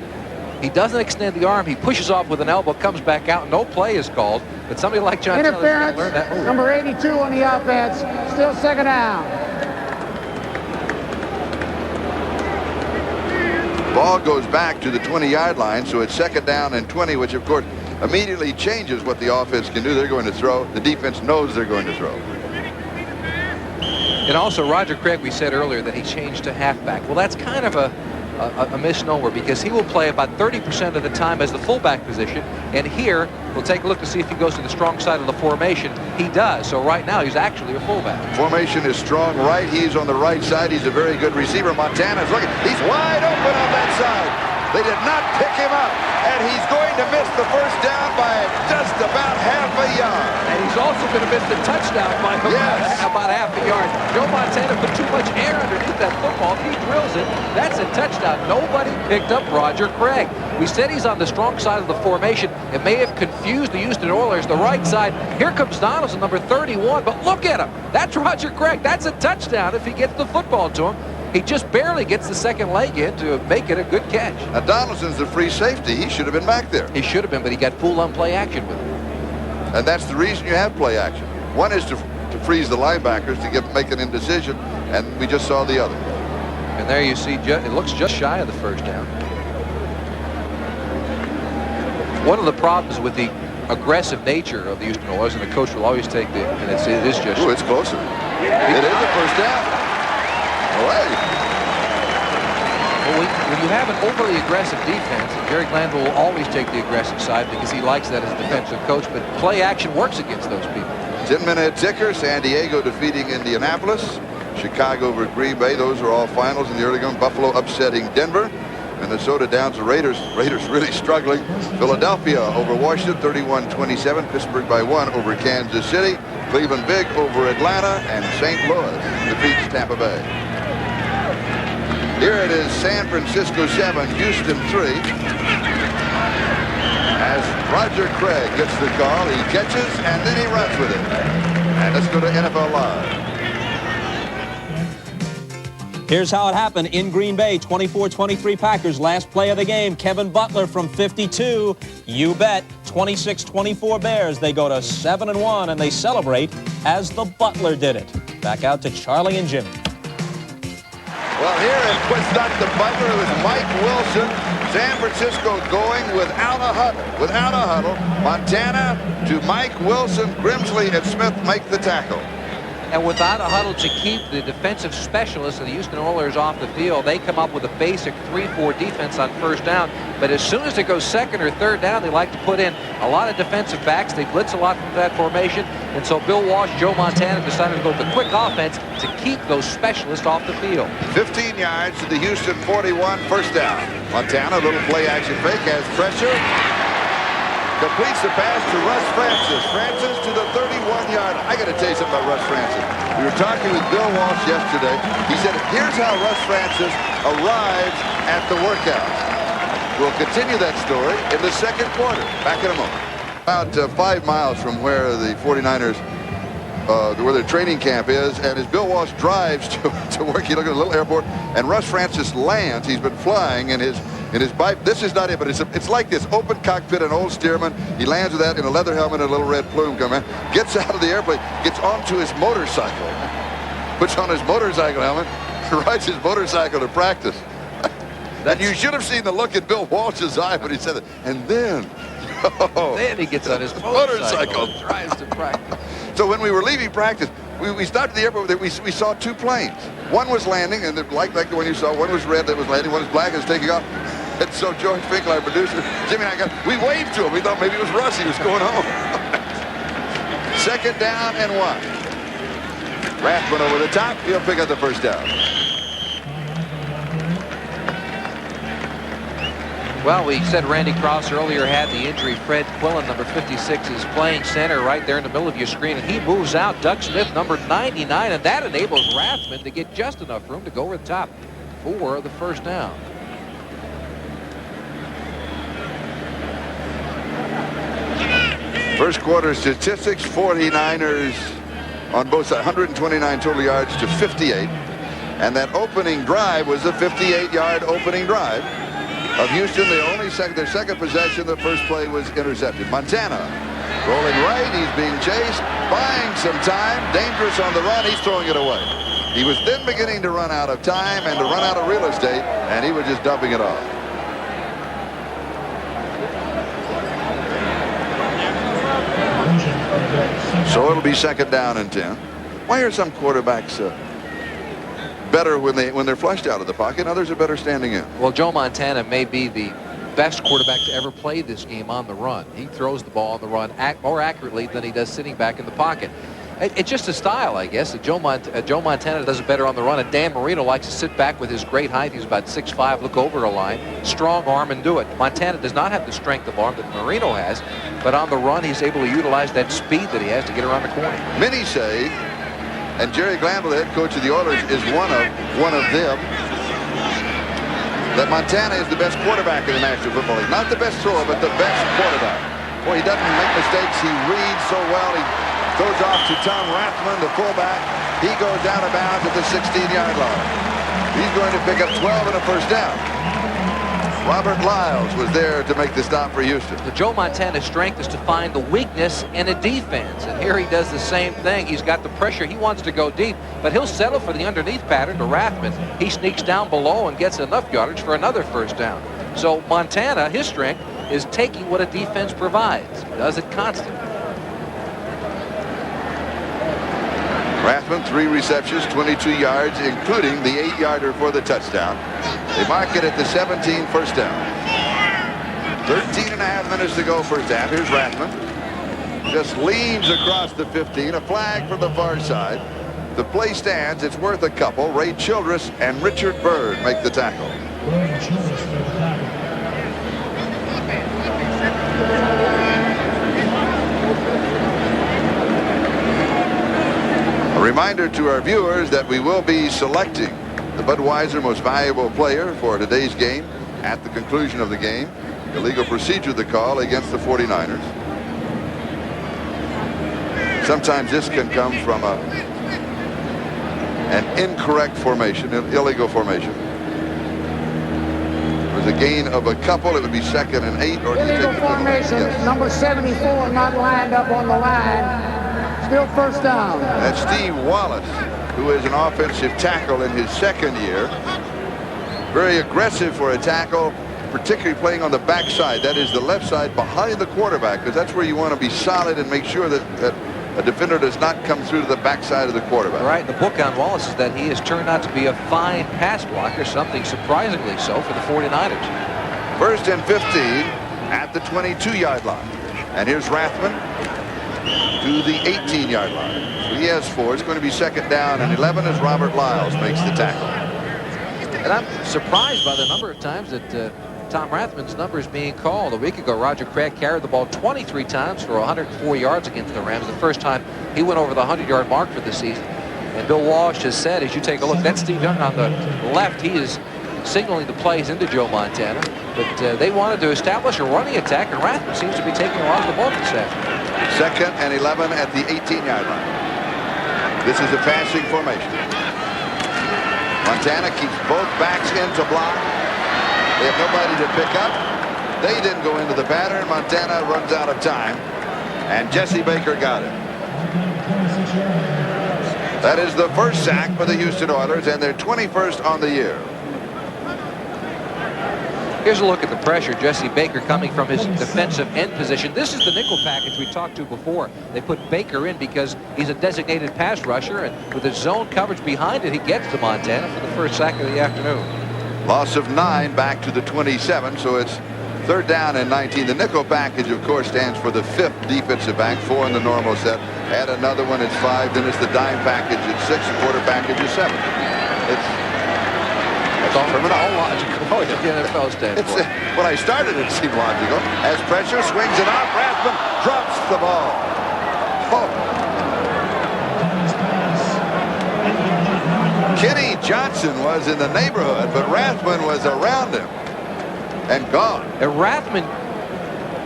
He doesn't extend the arm. He pushes off with an elbow, comes back out. No play is called. But somebody like John Taylor Interference, learn that move. number 82 on the offense. Still second down. Ball goes back to the 20-yard line, so it's 2nd down and 20, which, of course, immediately changes what the offense can do. They're going to throw. The defense knows they're going to throw. And also, Roger Craig, we said earlier that he changed to halfback. Well, that's kind of a misnomer, because he will play about 30% of the time as the fullback position. And here, we'll take a look to see if he goes to the strong side of the formation. He does. So right now, he's actually a fullback. Formation is strong right. He's on the right side. He's a very good receiver. Montana's looking. He's wide open on that side. They did not pick him up, and he's going to miss the first down by just about half a yard. And he's also going to miss the touchdown by about half a yard. Joe Montana put too much air underneath that football. If he drills it, that's a touchdown. Nobody picked up Roger Craig. We said he's on the strong side of the formation. It may have confused the Houston Oilers, the right side. Here comes Donaldson, number 31, but look at him. That's Roger Craig. That's a touchdown if he gets the football to him. He just barely gets the second leg in to make it a good catch. Now, Donaldson's the free safety. He should have been back there. He should have been, but he got full on play action with him. And that's the reason you have play action. One is to freeze the linebackers to make an indecision, and we just saw the other. And there you see, it looks just shy of the first down. One of the problems with the aggressive nature of the Houston Oilers, and the coach will always take the, and it is just. Ooh, it's closer. It is the first down. Away. Well, when you have an overly aggressive defense, Jerry Glanville will always take the aggressive side because he likes that as a defensive coach, but play action works against those people. 10-minute ticker. San Diego defeating Indianapolis. Chicago over Green Bay. Those are all finals in the early going. Buffalo upsetting Denver. Minnesota down to Raiders. Raiders really struggling. Philadelphia over Washington, 31-27. Pittsburgh by 1 over Kansas City. Cleveland big over Atlanta. And St. Louis defeats Tampa Bay. Here it is, San Francisco 7, Houston 3. As Roger Craig gets the call, he catches, and then he runs with it. And let's go to NFL Live. Here's how it happened in Green Bay. 24-23 Packers. Last play of the game. Kevin Butler from 52. You bet. 26-24 Bears. They go to 7-1, and they celebrate as the Butler did it. Back out to Charlie and Jimmy. Well, here it puts not the Butler. It was Mike Wilson. San Francisco going without a huddle. Without a huddle. Montana to Mike Wilson. Grimsley and Smith make the tackle. And without a huddle to keep the defensive specialists of the Houston Oilers off the field, they come up with a basic 3-4 defense on first down. But as soon as it goes second or third down, they like to put in a lot of defensive backs. They blitz a lot from that formation. And so Bill Walsh, Joe Montana decided to go with the quick offense to keep those specialists off the field. 15 yards to the Houston 41, first down. Montana, a little play action fake, has pressure. Completes the pass to Russ Francis. Francis to the 31-yard. I got to tell you something about Russ Francis. We were talking with Bill Walsh yesterday. He said, here's how Russ Francis arrives at the workout. We'll continue that story in the second quarter. Back in a moment. About 5 miles from where the 49ers, where their training camp is, and as Bill Walsh drives to work, you look at a little airport, and Russ Francis lands. He's been flying in his bike. This is not it, but it's like this open cockpit, an old steerman. He lands with that in a leather helmet and a little red plume coming in. Gets out of the airplane, gets onto his motorcycle, puts on his motorcycle helmet, rides his motorcycle to practice. And you should have seen the look in Bill Walsh's eye when he said that. And then, then he gets on his motorcycle and drives to practice. So when we were leaving practice, we stopped at the airport. We saw 2 planes. One was landing, and like the one you saw. One was red that was landing. One was black and was taking off. And so George Finkel, our producer, Jimmy and I we waved to him. We thought maybe it was Russ. He was going home. Second down and 1. Rathman over the top. He'll pick up the first down. Well, we said Randy Cross earlier had the injury. Fred Quillen, number 56, is playing center right there in the middle of your screen, and he moves out. Doug Smith, number 99, and that enables Rathman to get just enough room to go over the top for the first down. First quarter statistics, 49ers on both sides, 129 total yards to 58. And that opening drive was a 58-yard opening drive of Houston. Their second possession, the first play was intercepted. Montana rolling right. He's being chased, buying some time. Dangerous on the run. He's throwing it away. He was then beginning to run out of time and to run out of real estate, and he was just dumping it off. So it'll be second down and 10. Why are some quarterbacks better when they're flushed out of the pocket? Others are better standing in. Well, Joe Montana may be the best quarterback to ever play this game on the run. He throws the ball on the run more accurately than he does sitting back in the pocket. It's just a style, I guess. Joe Montana does it better on the run, and Dan Marino likes to sit back with his great height. He's about 6'5", look over a line, strong arm, and do it. Montana does not have the strength of arm that Marino has, but on the run, he's able to utilize that speed that he has to get around the corner. Many say, and Jerry Glanville, the head coach of the Oilers, is one of them, that Montana is the best quarterback in the National Football League. Not the best thrower, but the best quarterback. Boy, he doesn't make mistakes. He reads so well. He goes off to Tom Rathman, the fullback. He goes down of bounds at the 16-yard line. He's going to pick up 12 and a first down. Robert Lyles was there to make the stop for Houston. The Joe Montana's strength is to find the weakness in a defense, and here he does the same thing. He's got the pressure. He wants to go deep, but he'll settle for the underneath pattern to Rathman. He sneaks down below and gets enough yardage for another first down. So Montana, his strength is taking what a defense provides. Does it constantly. Rathman, 3 receptions, 22 yards, including the 8-yarder for the touchdown. They mark it at the 17, first down. 13 and a half minutes to go, first half. Here's Rathman. Just leans across the 15. A flag from the far side. The play stands. It's worth a couple. Ray Childress and Richard Byrd make the tackle. A reminder to our viewers that we will be selecting the Budweiser Most Valuable Player for today's game at the conclusion of the game. The legal procedure of the call against the 49ers. Sometimes this can come from an incorrect formation, an illegal formation. There's a gain of a couple. It would be 2nd and 8. Or illegal formation. Yes. Number 74 not lined up on the line. Still first down. That's Steve Wallace, who is an offensive tackle in his 2nd year. Very aggressive for a tackle, particularly playing on the backside. That is the left side behind the quarterback, because that's where you want to be solid and make sure that a defender does not come through to the backside of the quarterback. Right. The book on Wallace is that he has turned out to be a fine pass blocker, something surprisingly so for the 49ers. 1st and 15 at the 22-yard line. And here's Rathman to the 18-yard line. So he has 4. It's going to be 2nd down and 11 as Robert Lyles makes the tackle. And I'm surprised by the number of times that Tom Rathman's number is being called. A week ago, Roger Craig carried the ball 23 times for 104 yards against the Rams. The first time he went over the 100-yard mark for the season. And Bill Walsh has said, as you take a look, that's Steve Young on the left. He is signaling the plays into Joe Montana. But they wanted to establish a running attack, and Rathman seems to be taking a lot of the ball this afternoon. 2nd and 11 at the 18-yard line. This is a passing formation. Montana keeps both backs into block. They have nobody to pick up. They didn't go into the pattern. Montana runs out of time. And Jesse Baker got it. That is the first sack for the Houston Oilers, and they're 21st on the year. Here's a look at the pressure. Jesse Baker coming from his defensive end position. This is the nickel package we talked to before. They put Baker in because he's a designated pass rusher, and with his zone coverage behind it, he gets to Montana for the first sack of the afternoon. Loss of 9 back to the 27, so it's 3rd down and 19. The nickel package, of course, stands for the 5th defensive back, 4 in the normal set. Add another one, it's 5. Then it's the dime package, it's 6. The quarter package is 7. It's all terminology. Oh, it's the NFL stands for. When I started, it seemed logical. As pressure swings it off, Rathman drops the ball. Oh. Kenny Johnson was in the neighborhood, but Rathman was around him and gone. And Rathman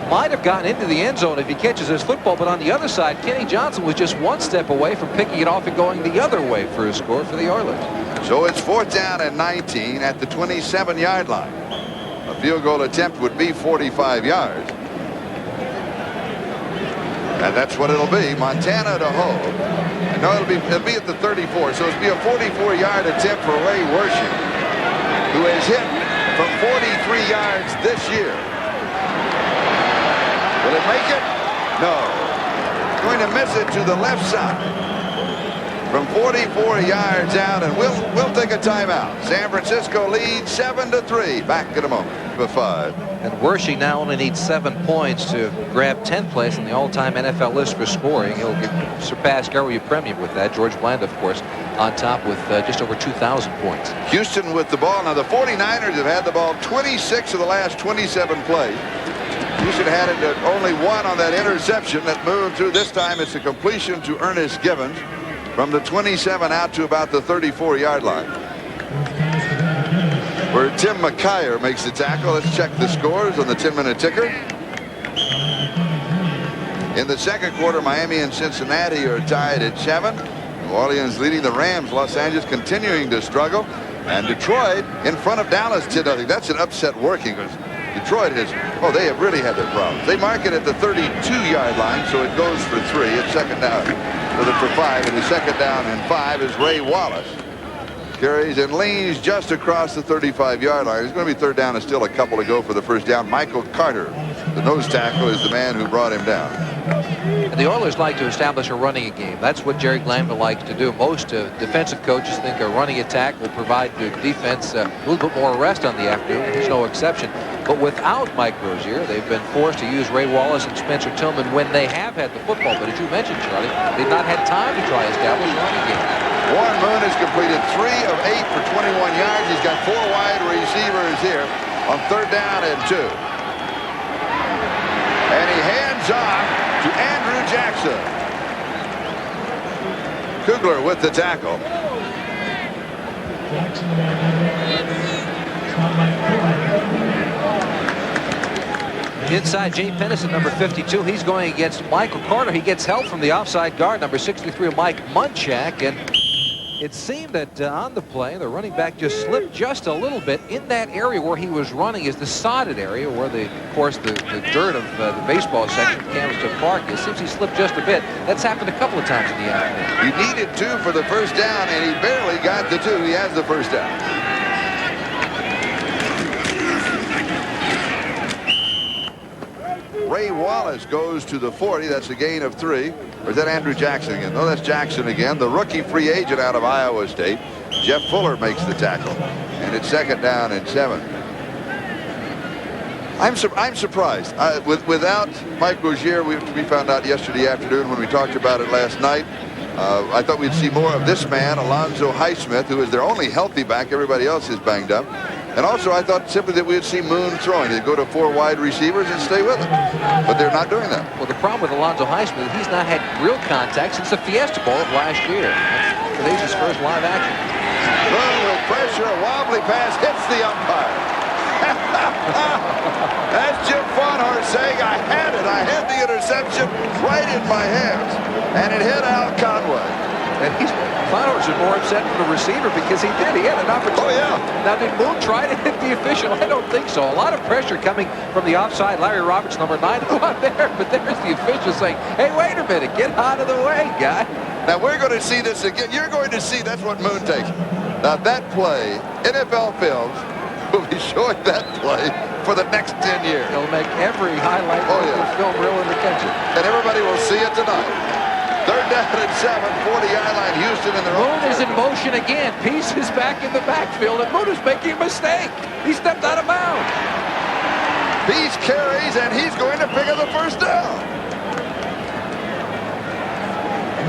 might have gotten into the end zone if he catches his football, but on the other side, Kenny Johnson was just 1 step away from picking it off and going the other way for a score for the Oilers. So it's 4th down and 19 at the 27-yard line. A field goal attempt would be 45 yards. And that's what it'll be. Montana to hold. No, it'll be at the 34. So it'll be a 44-yard attempt for Ray Wershing, who has hit from 43 yards this year. Will it make it? No. Going to miss it to the left side from 44 yards out, and we'll take a timeout. San Francisco leads 7-3. Back in a moment with 5. And Wershing now only needs 7 points to grab 10th place on the all-time NFL list for scoring. He'll surpass Gary Premium with that. George Bland, of course, on top with just over 2,000 points. Houston with the ball. Now the 49ers have had the ball 26 of the last 27 plays. Houston had it only 1 on that interception that moved through. This time it's a completion to Ernest Givens from the 27 out to about the 34-yard line, where Tim McKyer makes the tackle. Let's check the scores on the 10-minute ticker. In the second quarter, Miami and Cincinnati are tied at 7. New Orleans leading the Rams. Los Angeles continuing to struggle. And Detroit in front of Dallas 10-0. That's an upset working, because Detroit has, they have really had their problems. They mark it at the 32-yard line, so it goes for 3. It's 2nd down. So for 5, and the 2nd down and 5 is Ray Wallace. Carries and leans just across the 35-yard line. It's going to be 3rd down and still a couple to go for the first down. Michael Carter, the nose tackle, is the man who brought him down. And the Oilers like to establish a running game. That's what Jerry Glanville likes to do. Most defensive coaches think a running attack will provide the defense a little bit more rest on the afternoon. There's no exception. But without Mike Rozier, they've been forced to use Ray Wallace and Spencer Tillman when they have had the football. But as you mentioned, Charlie, they've not had time to try to establish a running game. Warren Moon has completed 3 of 8 for 21 yards. He's got 4 wide receivers here on 3rd down and 2. And he hands off to Andrew Jackson. Kugler with the tackle. Inside, Jay Pennison, number 52. He's going against Michael Carter. He gets help from the offside guard, number 63, Mike Munchak. And it seemed that on the play, the running back just slipped just a little bit. In that area where he was running is the sodded area where, of course, the dirt of the baseball section of Candlestick Park is. Seems he slipped just a bit. That's happened a couple of times in the afternoon. He needed 2 for the first down, and he barely got the 2. He has the first down. Ray Wallace goes to the 40. That's a gain of 3. Or is that Andrew Jackson again? No, that's Jackson again. The rookie free agent out of Iowa State. Jeff Fuller makes the tackle. And it's 2nd down and 7. I'm surprised. Without Mike Rozier, we found out yesterday afternoon when we talked about it last night. I thought we'd see more of this man, Alonzo Highsmith, who is their only healthy back. Everybody else is banged up. And also, I thought simply that we would see Moon throwing. They'd go to 4 wide receivers and stay with him. But they're not doing that. Well, the problem with Alonzo Highsmith, he's not had real contact since the Fiesta Bowl of last year. Today's his first live action. Moon with pressure, a wobbly pass hits the umpire. That's Jim Fonhorst saying, I had it. I had the interception right in my hands. And it hit Al Conway. And Fonhorst is more upset than the receiver because he did. He had an opportunity. Oh, yeah. Now, did Moon try to hit the official? I don't think so. A lot of pressure coming from the offside. Larry Roberts, number 9, out there. But there's the official saying, hey, wait a minute. Get out of the way, guy. Now, we're going to see this again. You're going to see that's what Moon takes. Now, that play, NFL Films will be showing that play for the next 10 years. He'll make every highlight film reel in the country. And everybody will see it tonight. 3rd down and 7, 40-yard line, Houston in their own Moon is in motion again. Peace is back in the backfield, and Moon is making a mistake. He stepped out of bounds. Peace carries, and he's going to pick up the 1st down.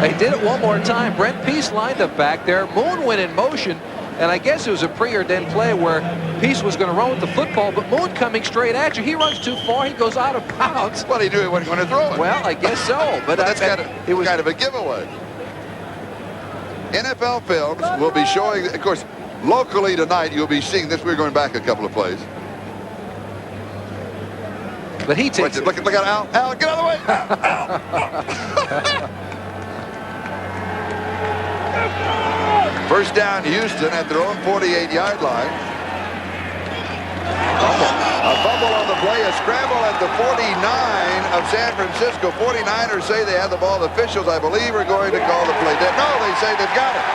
They did it one more time. Brent Peace lined up back there. Moon went in motion, and I guess it was a preordained play where Peace was going to run with the football, but Moon coming straight at you. He runs too far. He goes out of bounds. Well, he knew he wasn't going to throw it. Well, I guess so. But that's kind of a giveaway. NFL Films will be showing, of course, locally tonight, you'll be seeing this. We're going back a couple of plays. But he takes it. Look at Al. Al, get out of the way. Al. 1st down, Houston at their own 48-yard line. A fumble on the play, a scramble at the 49 of San Francisco. 49ers say they have the ball. The officials, I believe, are going to call the play dead. No, they say they've got it.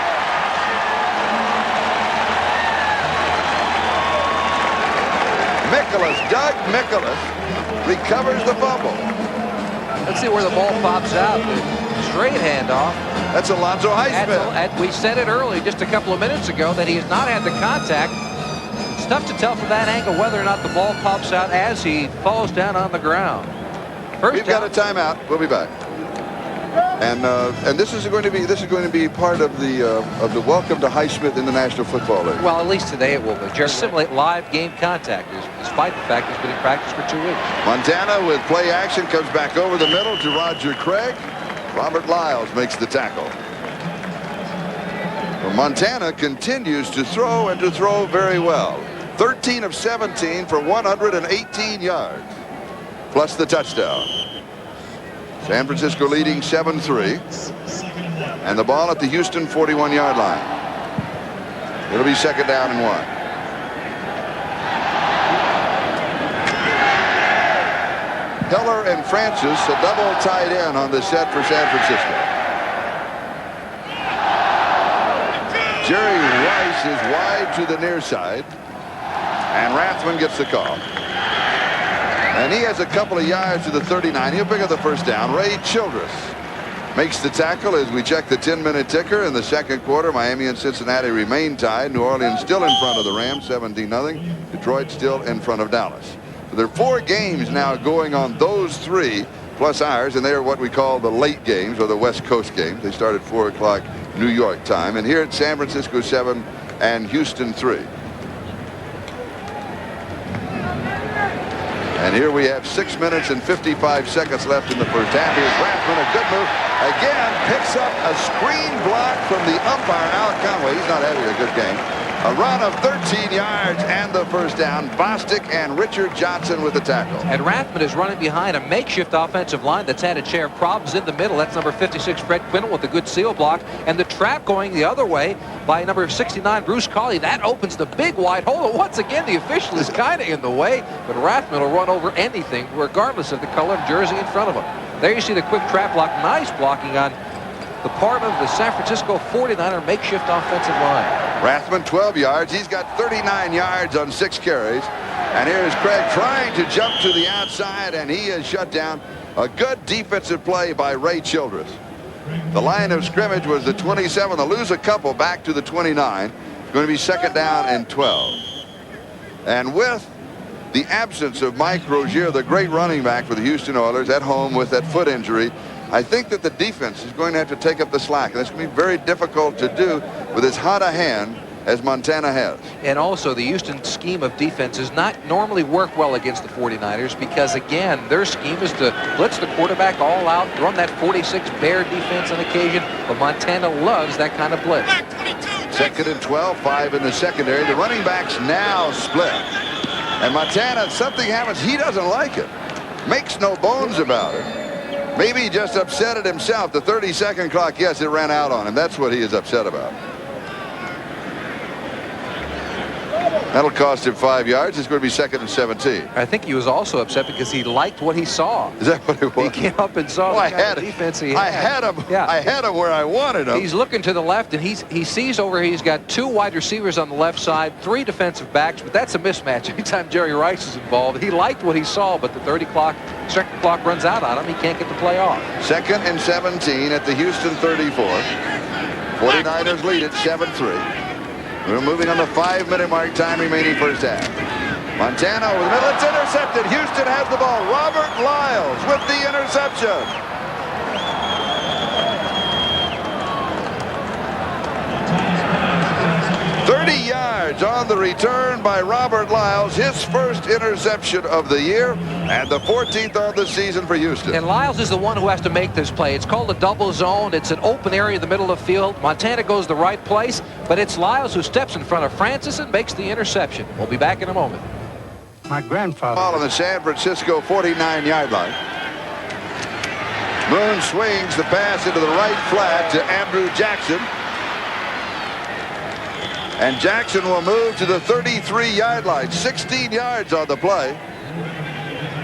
Doug Mikolas recovers the fumble. Let's see where the ball pops out. Straight handoff. That's Alonzo Highsmith. We said it early, just a couple of minutes ago, that he has not had the contact. It's tough to tell from that angle whether or not the ball pops out as he falls down on the ground. We've got a timeout. We'll be back. And this is going to be part of the welcome to Highsmith in the National Football League. Well, at least today it will be. Just simulate live game contact, despite the fact he's been in practice for 2 weeks. Montana with play action comes back over the middle to Roger Craig. Robert Lyles makes the tackle. Well, Montana continues to throw and to throw very well. 13 of 17 for 118 yards, plus the touchdown. San Francisco leading 7-3. And the ball at the Houston 41-yard line. It'll be 2nd down and 1. Heller and Francis, a double tight end on the set for San Francisco. Jerry Rice is wide to the near side. And Rathman gets the call. And he has a couple of yards to the 39. He'll pick up the 1st down. Ray Childress makes the tackle as we check the 10-minute ticker. In the 2nd quarter, Miami and Cincinnati remain tied. New Orleans still in front of the Rams, 17-0. Detroit still in front of Dallas. So there are 4 games now going on those 3, plus ours, and they are what we call the late games, or the West Coast games. They start at 4 o'clock New York time. And here at San Francisco 7 and Houston 3. And here we have 6 minutes and 55 seconds left in the first half. Here's Rathman, a good move. Again, picks up a screen block from the umpire, Al Conway. He's not having a good game. A run of 13 yards and the 1st down. Bostic and Richard Johnson with the tackle. And Rathman is running behind a makeshift offensive line that's had a share of problems in the middle. That's number 56, Fred Quintal, with a good seal block. And the trap going the other way by number 69, Bruce Cawley. That opens the big wide hole. And once again, the official is kind of in the way. But Rathman will run over anything, regardless of the color of jersey in front of him. There you see the quick trap block. Nice blocking on the part of the San Francisco 49er makeshift offensive line. Rathman 12 yards. He's got 39 yards on 6 carries. And here's Craig trying to jump to the outside, and he is shut down. A good defensive play by Ray Childress. The line of scrimmage was the 27. They'll lose a couple back to the 29. It's going to be 2nd down and 12. And with the absence of Mike Rozier, the great running back for the Houston Oilers, at home with that foot injury, I think that the defense is going to have to take up the slack. And it's going to be very difficult to do with as hot a hand as Montana has. And also, the Houston scheme of defense does not normally work well against the 49ers because, again, their scheme is to blitz the quarterback all out, run that 46 bear defense on occasion, but Montana loves that kind of blitz. 2nd and 12, 5 in the secondary. The running backs now split. And Montana, something happens. He doesn't like it. Makes no bones about it. Maybe he just upset it himself. The 30-second clock, yes, it ran out on him. That's what he is upset about. That'll cost him 5 yards. It's going to be 2nd and 17. I think he was also upset because he liked what he saw. Is that what it was? He came up and saw the kind of defense he had. I had him. Yeah. I had him where I wanted him. He's looking to the left, and he sees over here he's got 2 wide receivers on the left side, 3 defensive backs, but that's a mismatch. Anytime Jerry Rice is involved, he liked what he saw, but the 30-second clock runs out on him. He can't get the play off. 2nd and 17 at the Houston 34. 49ers lead at 7-3. We're moving on the 5-minute mark, time remaining first half. Montana over the middle. It's intercepted. Houston has the ball. Robert Lyles with the interception. On the return by Robert Lyles, his first interception of the year and the 14th of the season for Houston. And Lyles is the one who has to make this play. It's called a double zone. It's an open area in the middle of the field. Montana goes the right place, but it's Lyles who steps in front of Francis and makes the interception. We'll be back in a moment. My grandfather. Ball on the San Francisco 49-yard line. Moon swings the pass into the right flat to Andrew Jackson. And Jackson will move to the 33-yard line. 16 yards on the play.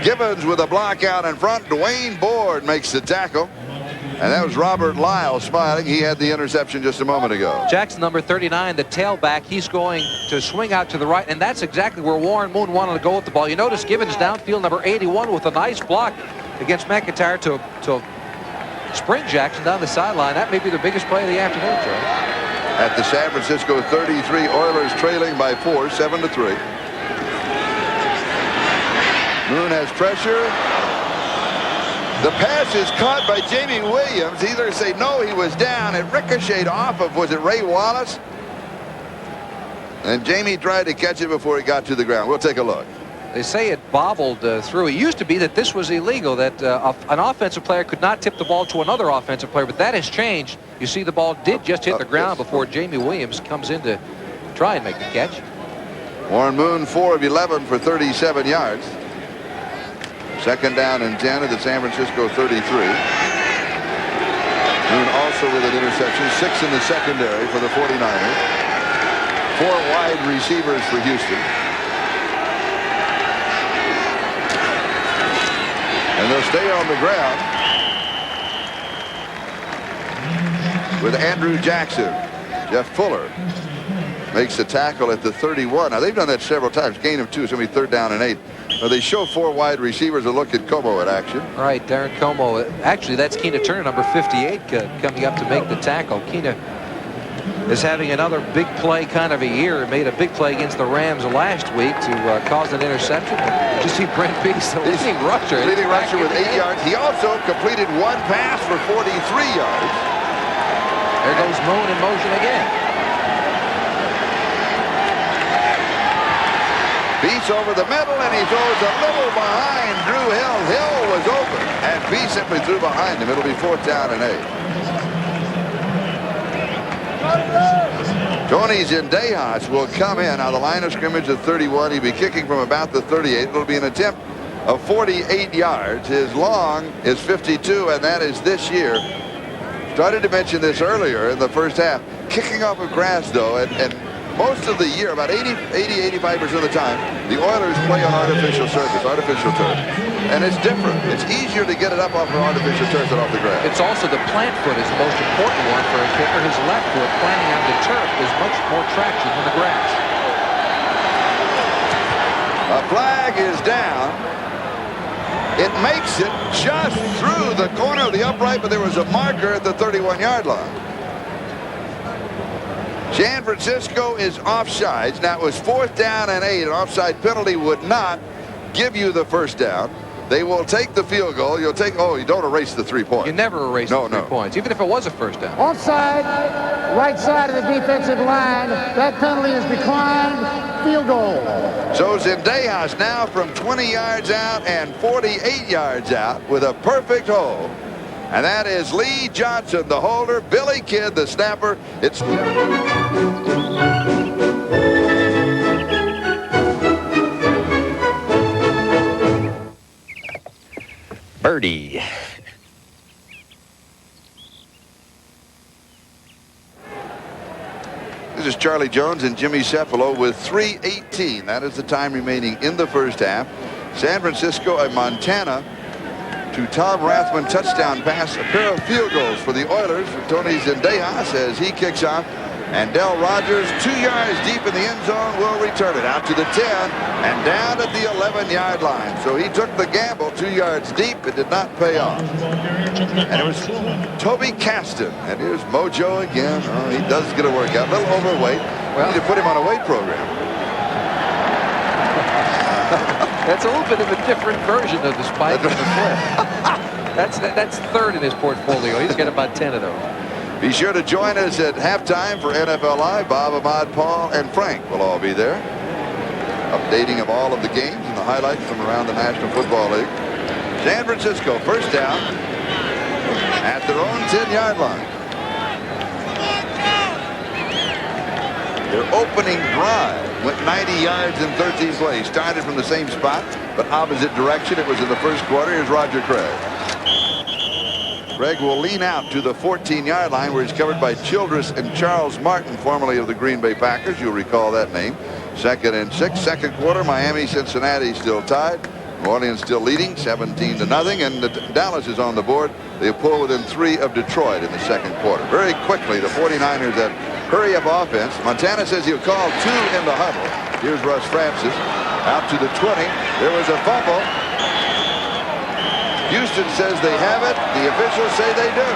Gibbons with a block out in front. Dwayne Board makes the tackle. And that was Robert Lyles smiling. He had the interception just a moment ago. Jackson, number 39, the tailback. He's going to swing out to the right. And that's exactly where Warren Moon wanted to go with the ball. You notice Gibbons downfield, number 81, with a nice block against McIntyre to sprint Jackson down the sideline. That may be the biggest play of the afternoon, Joe. At the San Francisco 33, Oilers trailing by 4, 7-3. Moon has pressure. The pass is caught by Jamie Williams. Either say no, he was down. It ricocheted off of, was it Ray Wallace? And Jamie tried to catch it before it got to the ground. We'll take a look. They say it bobbled through. It used to be that this was illegal, that an offensive player could not tip the ball to another offensive player, but that has changed. You see the ball did just hit the ground before Jamie Williams comes in to try and make the catch. Warren Moon, 4 of 11 for 37 yards. 2nd down and 10 at the San Francisco 33. Moon also with an interception. 6 in the secondary for the 49ers. 4 wide receivers for Houston. And they'll stay on the ground with Andrew Jackson. Jeff Fuller makes the tackle at the 31. Now, they've done that several times. Gain of 2. It's going to be 3rd down and 8. Now, they show 4 wide receivers. A look at Como in action. Right, Darren Como. Actually, that's Keena Turner, number 58, coming up to make the tackle. Keena is having another big play kind of a year. Made a big play against the Rams last week to cause an interception. You see Brent Pease, the leading rusher. Leading rusher with 8 yards. He also completed 1 pass for 43 yards. There goes Moon in motion again. Pease over the middle, and he throws a little behind Drew Hill. Hill was open, and Pease simply threw behind him. It'll be 4th down and 8. Tony Zendejas will come in. Now the line of scrimmage at 31. He'll be kicking from about the 38. It'll be an attempt of 48 yards. His long is 52, and that is this year. Started to mention this earlier in the first half. Kicking off of grass, though, and most of the year, about 85% of the time, the Oilers play on artificial surface, artificial turf. And it's different. It's easier to get it up off of artificial turf than off the grass. It's also the plant foot is the most important one for a kicker. His left foot planting on the turf is much more traction than the grass. A flag is down. It makes it just through the corner of the upright, but there was a marker at the 31-yard line. San Francisco is offsides. Now, it was 4th down and 8. An offside penalty would not give you the first down. They will take the field goal. You'll take, you don't erase the 3 points. You never erase the 3 points, even if it was a first down. Offside, right side of the defensive line. That penalty is declined. Field goal. So Zendejas now from 20 yards out and 48 yards out with a perfect hole. And that is Lee Johnson, the holder. Billy Kidd, the snapper. It's birdie. This is Charlie Jones and Jimmy Cefalo with 3:18. That is the time remaining in the first half. San Francisco and Montana to Tom Rathman touchdown pass. A pair of field goals for the Oilers for Tony Zendejas as he kicks off. And Del Rogers, 2 yards deep in the end zone, will return it out to the 10 and down at the 11-yard line. So he took the gamble 2 yards deep. It did not pay off. And it was Toby Caston. And here's Mojo again. Oh, he does get a workout. A little overweight. We need to put him on a weight program. That's a little bit of a different version of the spike and the flip. That's third in his portfolio. He's got about 10 of those. Be sure to join us at halftime for NFL Live. Bob, Ahmad, Paul, and Frank will all be there. Updating of all of the games and the highlights from around the National Football League. San Francisco, first down at their own 10-yard line. Their opening drive went 90 yards in 13 plays. Started from the same spot, but opposite direction. It was in the first quarter. Here's Roger Craig. Craig will lean out to the 14-yard line where he's covered by Childress and Charles Martin, formerly of the Green Bay Packers. You'll recall that name. 2nd and 6. Second quarter, Miami, Cincinnati still tied. New Orleans still leading 17-0, and Dallas is on the board. They pull within 3 of Detroit in the second quarter. Very quickly, the 49ers have hurry-up offense. Montana says he'll call 2 in the huddle. Here's Russ Francis out to the 20. There was a fumble. Houston says they have it. The officials say they do.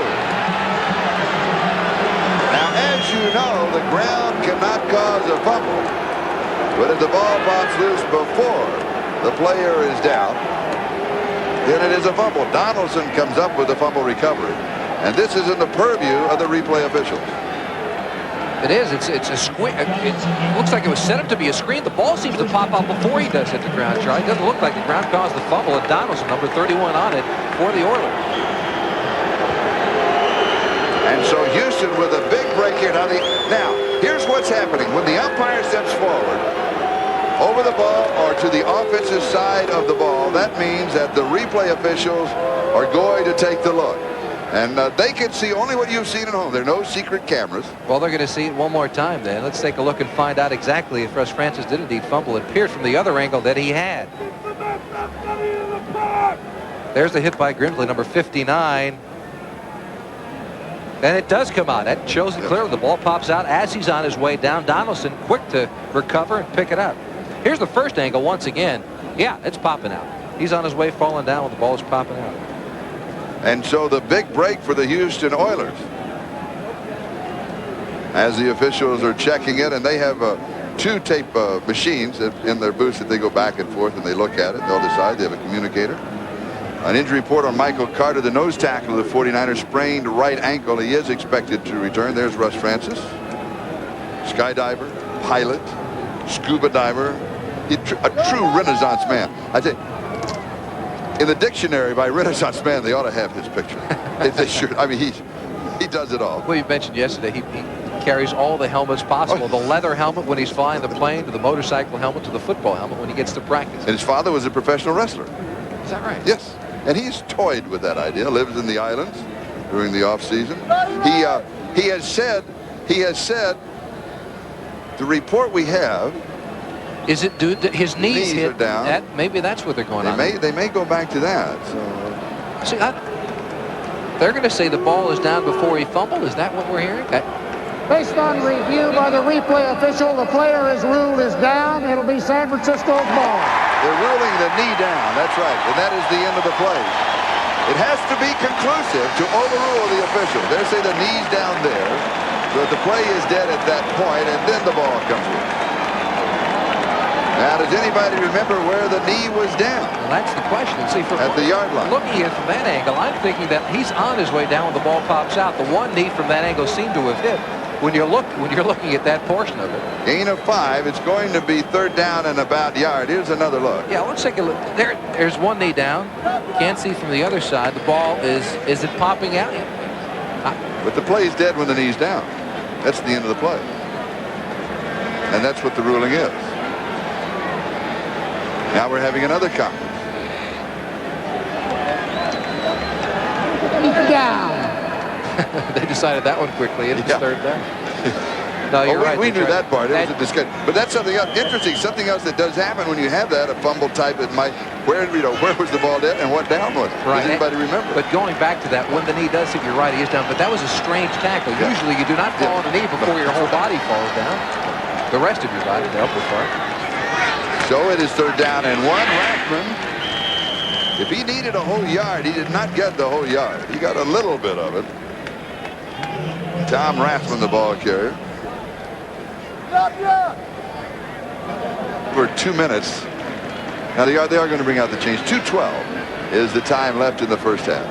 Now, as you know, the ground cannot cause a fumble. But if the ball pops loose before the player is down, then it is a fumble. Donaldson comes up with a fumble recovery. And this is in the purview of the replay officials. It is. It's a screen. It looks like it was set up to be a screen. The ball seems to pop out before he does hit the ground, Charlie. It doesn't look like the ground caused the fumble. And Donaldson, number 31 on it for the Oilers. And so Houston with a big break here. Now, here's what's happening. When the umpire steps forward over the ball or to the offensive side of the ball, that means that the replay officials are going to take the look. And they can see only what you've seen at home. There are no secret cameras. Well, they're going to see it one more time then. Let's take a look and find out exactly if Russ Francis did indeed fumble. It appears from the other angle that he had. There's the hit by Grimsley, number 59. And it does come out. That shows it clearly. The ball pops out as he's on his way down. Donaldson quick to recover and pick it up. Here's the first angle once again. Yeah, it's popping out. He's on his way falling down when the ball is popping out. And so the big break for the Houston Oilers as the officials are checking it, and they have 2 tape machines in their booths that they go back and forth and they look at it. They'll decide. They have a communicator. An injury report on Michael Carter, the nose tackle of the 49ers, sprained right ankle. He is expected to return. There's Russ Francis, skydiver, pilot, scuba diver, a true Renaissance man. I tell you, in the dictionary by Renaissance man, they ought to have his picture. They should. I mean, he does it all. Well, you mentioned yesterday he carries all the helmets possible. The leather helmet when he's flying the plane, to the motorcycle helmet, to the football helmet when he gets to practice. And his father was a professional wrestler. Is that right? Yes. And he's toyed with that idea. Lives in the islands during the off season. He has said the report we have, Is it his knees Knees are hit? down. Maybe that's what they're going on. they may go back to that. So See, they're going to say the ball is down before he fumbled. Is that what we're hearing? Based on review by the replay official, the player is ruled as down. It'll be San Francisco's ball. they're ruling the knee down. That's right, and that is the end of the play. It has to be conclusive to overrule the official. They say the knee's down there, so the play is dead at that point, and then the ball comes in. Now, does anybody remember where the knee was down? Well, that's the question. See, At the yard line. Looking at it from that angle, I'm thinking that he's on his way down when the ball pops out. The one knee from that angle seemed to have hit. When you're looking at that portion of it. Gain of 5. It's going to be 3rd down and about yard. Here's another look. Yeah, let's take a look. There's one knee down. Can't see from the other side. The ball is it popping out? But the play's dead when the knee's down. That's the end of the play. And that's what the ruling is. Now we're having another conference. Down. They decided that one quickly. It was third down. No, you're right. We knew that part. It was a discussion. But that's something else interesting. Something else that does happen when you have that, a fumble type. It might. Where was the ball dead and what down was it? Right. Does anybody remember? But going back to that, when the knee does hit, you're right, he is down. But that was a strange tackle. Yeah. Usually you do not fall on the knee before your whole body falls down. The rest of your body, the upper part. So it is 3rd down and 1. Rathman, if he needed a whole yard, he did not get the whole yard. He got a little bit of it. Tom Rathman, the ball carrier. For 2 minutes. Now they are going to bring out the change. 2:12 is the time left in the first half.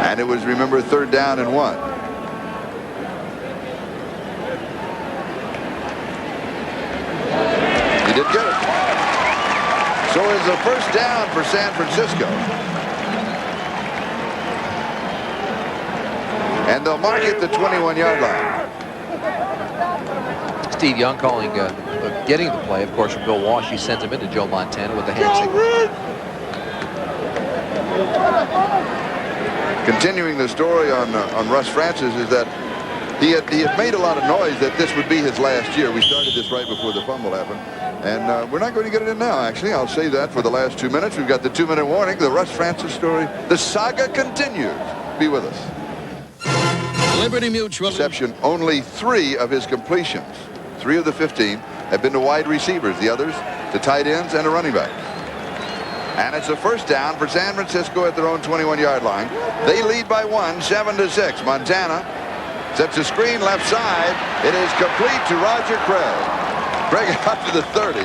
And it was, remember, 3rd down and 1. He did get it. So it's a 1st down for San Francisco. And they'll mark it the 21-yard line. Steve Young calling, getting the play, of course, from Bill Walsh. He sends him into Joe Montana with the hand signal. Continuing the story on Russ Francis is that he had made a lot of noise that this would be his last year. We started this right before the fumble happened. And we're not going to get it in now, actually. I'll save that for the last 2 minutes. We've got the 2-minute warning. The Russ Francis story. The saga continues. Be with us. Liberty Mutual. Exception, only 3 of his completions, 3 of the 15, have been to wide receivers. The others to tight ends and to running backs. And it's a 1st down for San Francisco at their own 21-yard line. They lead by 1, 7-6. Montana sets a screen left side. It is complete to Roger Craig. Craig out to the 30,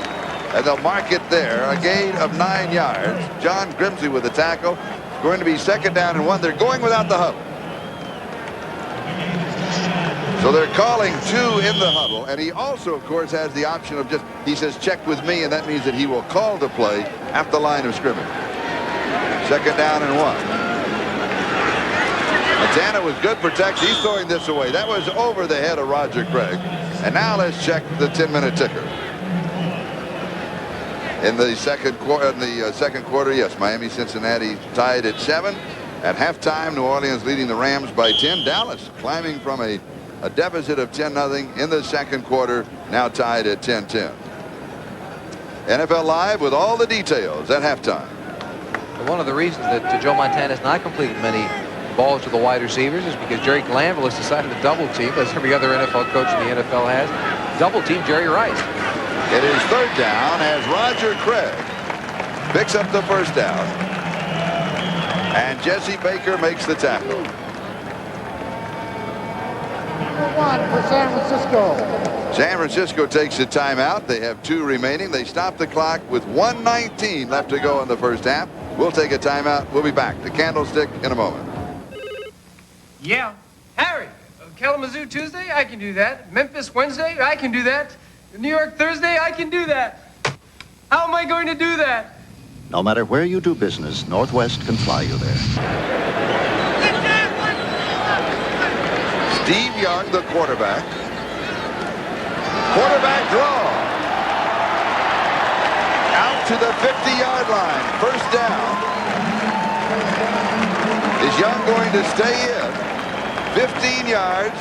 and they'll mark it there. A gain of 9 yards. John Grimsley with the tackle. It's going to be 2nd down and 1. They're going without the huddle. So they're calling 2 in the huddle, and he also, of course, has the option of he says, check with me, and that means that he will call the play at the line of scrimmage. 2nd down and 1. Montana with good protection. He's throwing this away. That was over the head of Roger Craig. And now let's check the 10-minute ticker. In the second quarter, yes, Miami-Cincinnati tied at 7. At halftime, New Orleans leading the Rams by 10. Dallas climbing from a deficit of 10-0 in the second quarter, now tied at 10-10. NFL Live with all the details at halftime. One of the reasons that Joe Montana has not completed many balls to the wide receivers is because Jerry Glanville has decided to double team, as every other NFL coach in the NFL has, double team Jerry Rice. It is 3rd down as Roger Craig picks up the 1st down. And Jesse Baker makes the tackle. Number 1 for San Francisco. San Francisco takes a timeout. They have 2 remaining. They stop the clock with 1:19 left to go in the first half. We'll take a timeout. We'll be back. The Candlestick in a moment. Yeah. Harry, Kalamazoo Tuesday, I can do that. Memphis Wednesday, I can do that. New York Thursday, I can do that. How am I going to do that? No matter where you do business, Northwest can fly you there. Steve Young, the quarterback. Quarterback draw. Out to the 50-yard line. 1st down. Is Young going to stay in? 15 yards.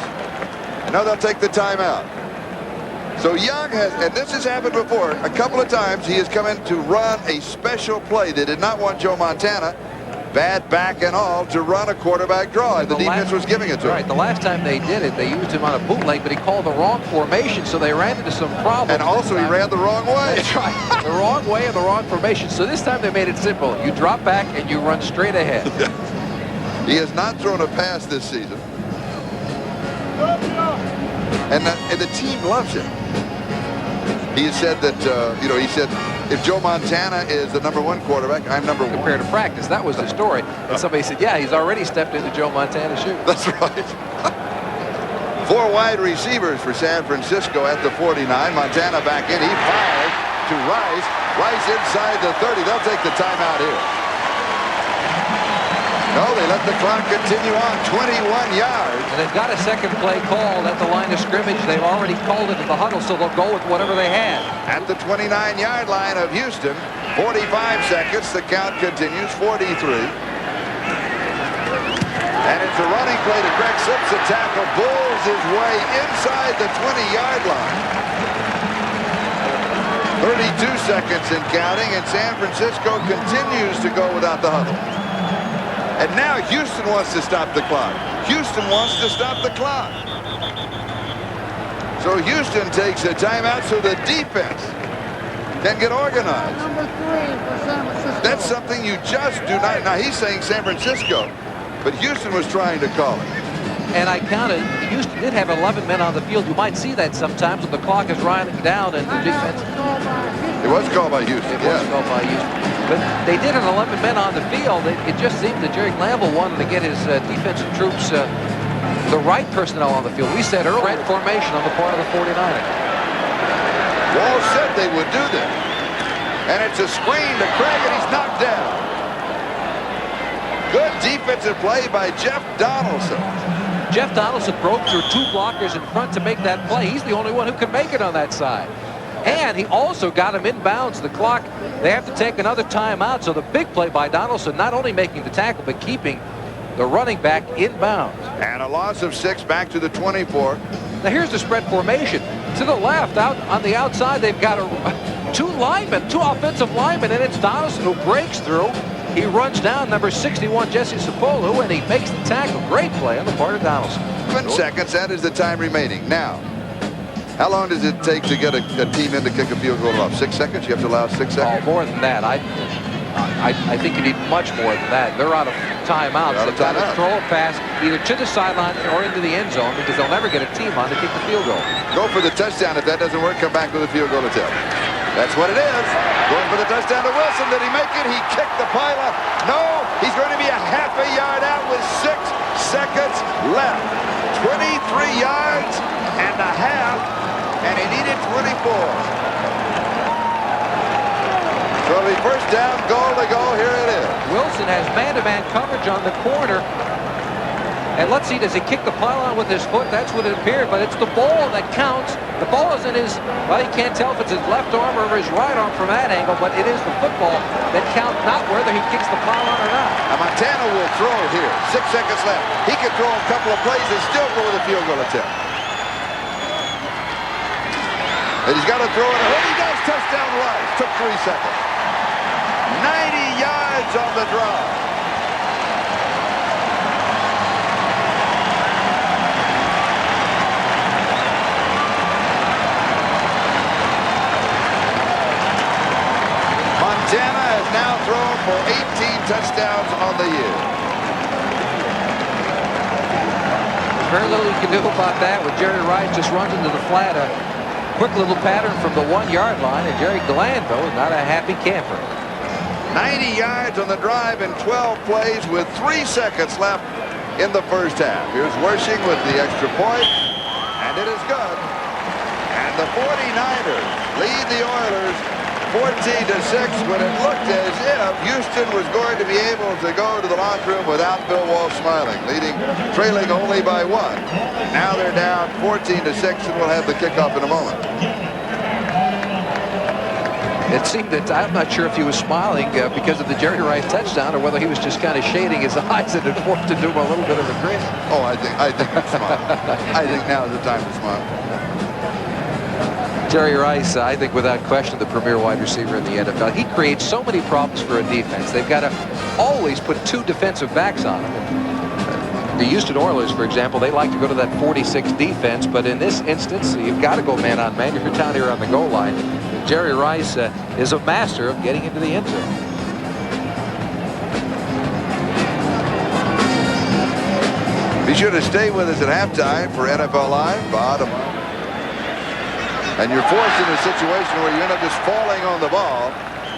And now they'll take the timeout. So Young has, and this has happened before, a couple of times he has come in to run a special play. They did not want Joe Montana, bad back and all, to run a quarterback draw, and the defense was giving it to him. Right, the last time they did it, they used him on a bootleg, but he called the wrong formation, so they ran into some problems. And also he ran the wrong way. That's right, the wrong way and the wrong formation. So this time they made it simple. You drop back and you run straight ahead. He has not thrown a pass this season. And the team loves him. He has said that, he said, if Joe Montana is the #1 quarterback, I'm number 1. Compared to practice, that was the story. And somebody said, yeah, he's already stepped into Joe Montana's shoes. That's right. 4 wide receivers for San Francisco at the 49. Montana back in. He fired to Rice. Rice inside the 30. They'll take the timeout here. No, they let the clock continue on. 21 yards. And they've got a second play called at the line of scrimmage. They've already called it at the huddle, so they'll go with whatever they had. At the 29-yard line of Houston, 45 seconds. The count continues. 43. And it's a running play to Craig. Slips the tackle, bulls his way inside the 20-yard line. 32 seconds and counting, and San Francisco continues to go without the huddle. And now Houston wants to stop the clock. Houston wants to stop the clock. So Houston takes a timeout so the defense can get organized. Number 3 for San Francisco. That's something you just do not. Now he's saying San Francisco, but Houston was trying to call it. And I counted, Houston did have 11 men on the field. You might see that sometimes when the clock is running down and the defense. It was called by Houston. It was called by Houston. But they did have 11 men on the field. It just seemed that Jerry Glanville wanted to get his defensive troops the right personnel on the field. We said earlier, red formation on the part of the 49ers. Wall said they would do that. And it's a screen to Craig, and he's knocked down. Good defensive play by Jeff Donaldson. Jeff Donaldson broke through 2 blockers in front to make that play. He's the only one who can make it on that side. And he also got him inbounds. The clock, they have to take another timeout. So the big play by Donaldson, not only making the tackle, but keeping the running back inbounds. And a loss of 6 back to the 24. Now here's the spread formation. To the left, out on the outside, they've got 2 offensive linemen, and it's Donaldson who breaks through. He runs down number 61, Jesse Sapolu, and he makes the tackle. Great play on the part of Donaldson. 7 seconds, that is the time remaining. Now, how long does it take to get a team in to kick a field goal off? 6 seconds? You have to allow 6 seconds? Oh, more than that. I think you need much more than that. They're out of timeouts. They've got to throw a pass either to the sideline or into the end zone because they'll never get a team on to kick the field goal. Go for the touchdown. If that doesn't work, come back with a field goal attempt. That's what it is. Going for the touchdown to Wilson. Did he make it? He kicked the pylon. No, he's going to be a half a yard out with 6 seconds left. 23 yards and a half, and he needed 24. So the first down, goal to go. Here it is. Wilson has man-to-man coverage on the corner. And let's see, does he kick the pylon with his foot? That's what it appeared, but it's the ball that counts. The ball is in his, well, you can't tell if it's his left arm or his right arm from that angle, but it is the football that counts, not whether he kicks the pylon or not. Now Montana will throw here. 6 seconds left. He can throw a couple of plays and still go with a field goal attempt. And he's got to throw it. Oh, he does. Touchdown Rice. Took 3 seconds. 90 yards on the drive. Montana has now thrown for 18 touchdowns on the year. Very little you can do about that with Jerry Rice just runs into the flat. A quick little pattern from the 1-yard line, and Jerry Glanville is not a happy camper. 90 yards on the drive in 12 plays with 3 seconds left in the first half. Here's Wersching with the extra point, and it is good. And the 49ers lead the Oilers 14-6 when it looked as if Houston was going to be able to go to the locker room without Bill Walsh smiling, trailing only by 1. Now they're down 14-6, and we'll have the kickoff in a moment. It seemed that I'm not sure if he was smiling because of the Jerry Rice touchdown or whether he was just kind of shading his eyes and it forced him to do a little bit of a grin. Oh, I think he's smiling. I think now is the time to smile. Jerry Rice, I think without question, the premier wide receiver in the NFL. He creates so many problems for a defense. They've got to always put 2 defensive backs on him. The Houston Oilers, for example, they like to go to that 46 defense, but in this instance, you've got to go man on man if you're down here on the goal line. Jerry Rice is a master of getting into the end zone. Be sure to stay with us at halftime for NFL Live. Bottom. And you're forced in a situation where you end up just falling on the ball,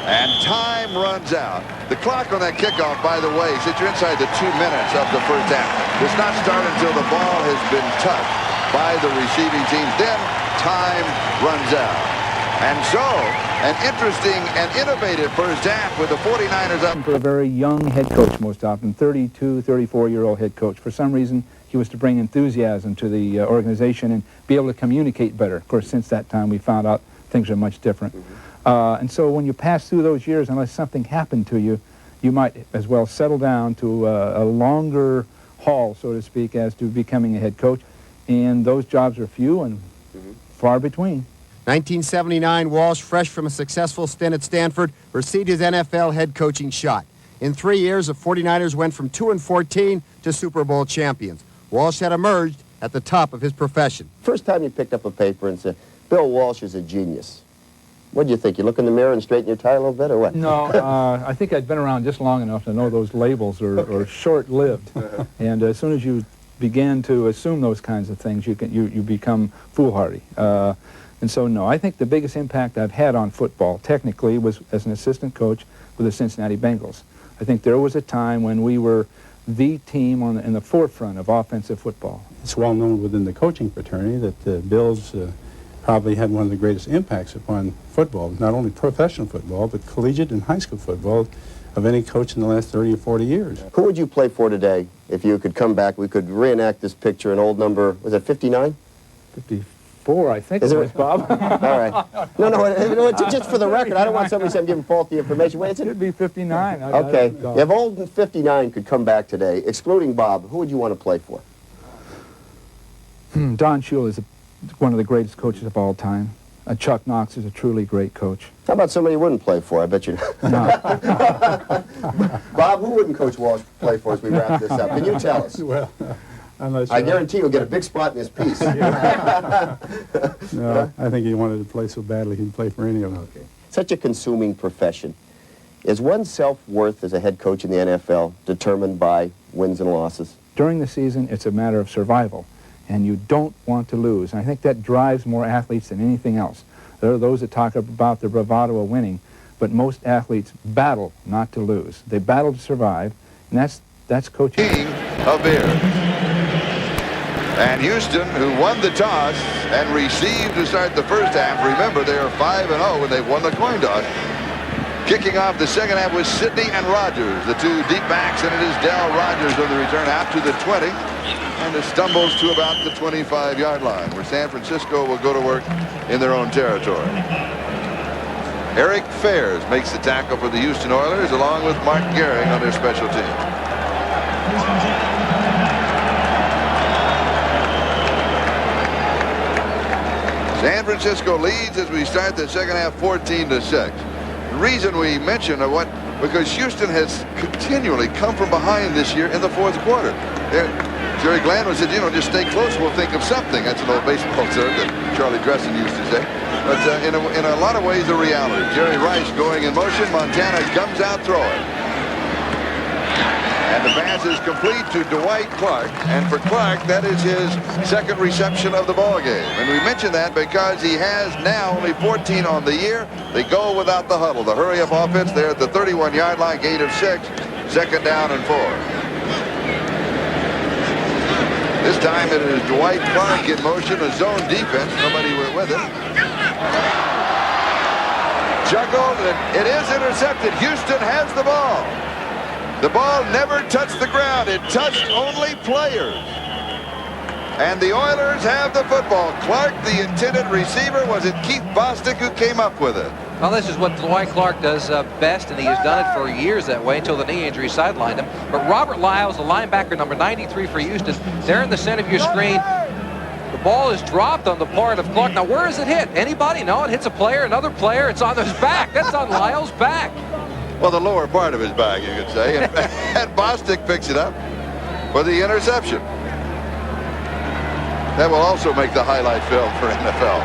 and time runs out. The clock on that kickoff, by the way, since you're inside the 2 minutes of the first half, does not start until the ball has been touched by the receiving team. Then time runs out. And so, an interesting and innovative first half with the 49ers up. For a very young head coach most often, 32, 34-year-old head coach. For some reason, he was to bring enthusiasm to the organization and be able to communicate better. Of course, since that time, we found out things are much different. And so when you pass through those years, unless something happened to you, you might as well settle down to a longer haul, so to speak, as to becoming a head coach. And those jobs are few and far between. 1979, Walsh, fresh from a successful stint at Stanford, received his NFL head coaching shot. In 3 years, the 49ers went from 2-14 to Super Bowl champions. Walsh had emerged at the top of his profession. First time you picked up a paper and said, Bill Walsh is a genius. What do you think? You look in the mirror and straighten your tie a little bit, or what? No, I think I'd been around just long enough to know those labels are short-lived. And as soon as you begin to assume those kinds of things, you become foolhardy. And so, no, I think the biggest impact I've had on football, technically, was as an assistant coach with the Cincinnati Bengals. I think there was a time when we were the team in the forefront of offensive football. It's well known within the coaching fraternity that the Bills probably had one of the greatest impacts upon football, not only professional football, but collegiate and high school football of any coach in the last 30 or 40 years. Who would you play for today if you could come back? We could reenact this picture, an old number, was it 59? 54, I think it was, Bob. All right. No, just for the record, I don't want somebody saying giving faulty information. Wait, it should be 59. Okay. If old 59 could come back today, excluding Bob, who would you want to play for? Don Shula is one of the greatest coaches of all time. Chuck Knox is a truly great coach. How about somebody you wouldn't play for? I bet you. No. Bob, who wouldn't Coach Walsh play for as we wrap this up? Can you tell us? Well, I'm not sure. I guarantee you'll get a big spot in this piece. No, I think he wanted to play so badly he'd play for any of them. Okay. Such a consuming profession. Is one's self-worth as a head coach in the NFL determined by wins and losses? During the season, it's a matter of survival, and you don't want to lose. And I think that drives more athletes than anything else. There are those that talk about the bravado of winning, but most athletes battle not to lose. They battle to survive, and that's coaching. Of beer. And Houston, who won the toss and received to start the first half. Remember, they are 5-0 when they won the coin toss. Kicking off the second half was Sidney and Rogers, the two deep backs, and it is Del Rogers on the return out to the 20. And it stumbles to about the 25-yard line, where San Francisco will go to work in their own territory. Eric Fairs makes the tackle for the Houston Oilers, along with Mark Gehring on their special team. San Francisco leads as we start the second half 14-6. The reason we mention because Houston has continually come from behind this year in the fourth quarter. Jerry Glanville said, just stay close, we'll think of something. That's an old baseball term that Charlie Dressen used to say. But in a lot of ways, a reality. Jerry Rice going in motion. Montana comes out throwing. And the pass is complete to Dwight Clark. And for Clark, that is his second reception of the ball game. And we mention that because he has now only 14 on the year. They go without the huddle. The hurry-up offense there at the 31-yard line, gain of 6, second down and 4. This time it is Dwight Clark in motion, a zone defense. Nobody went with it. Juggled, and it is intercepted. Houston has the ball. The ball never touched the ground. It touched only players. And the Oilers have the football. Clark, the intended receiver, was it Keith Bostic who came up with it? Well, this is what Dwight Clark does best, and he has done it for years that way until the knee injury sidelined him. But Robert Lyles, the linebacker, number 93 for Houston, there in the center of your screen. The ball is dropped on the part of Clark. Now, where does it hit? Anybody? No, it hits a player, another player. It's on his back. That's on Lyles' back. Well, the lower part of his back, you could say. And Bostic picks it up for the interception. That will also make the highlight film for NFL.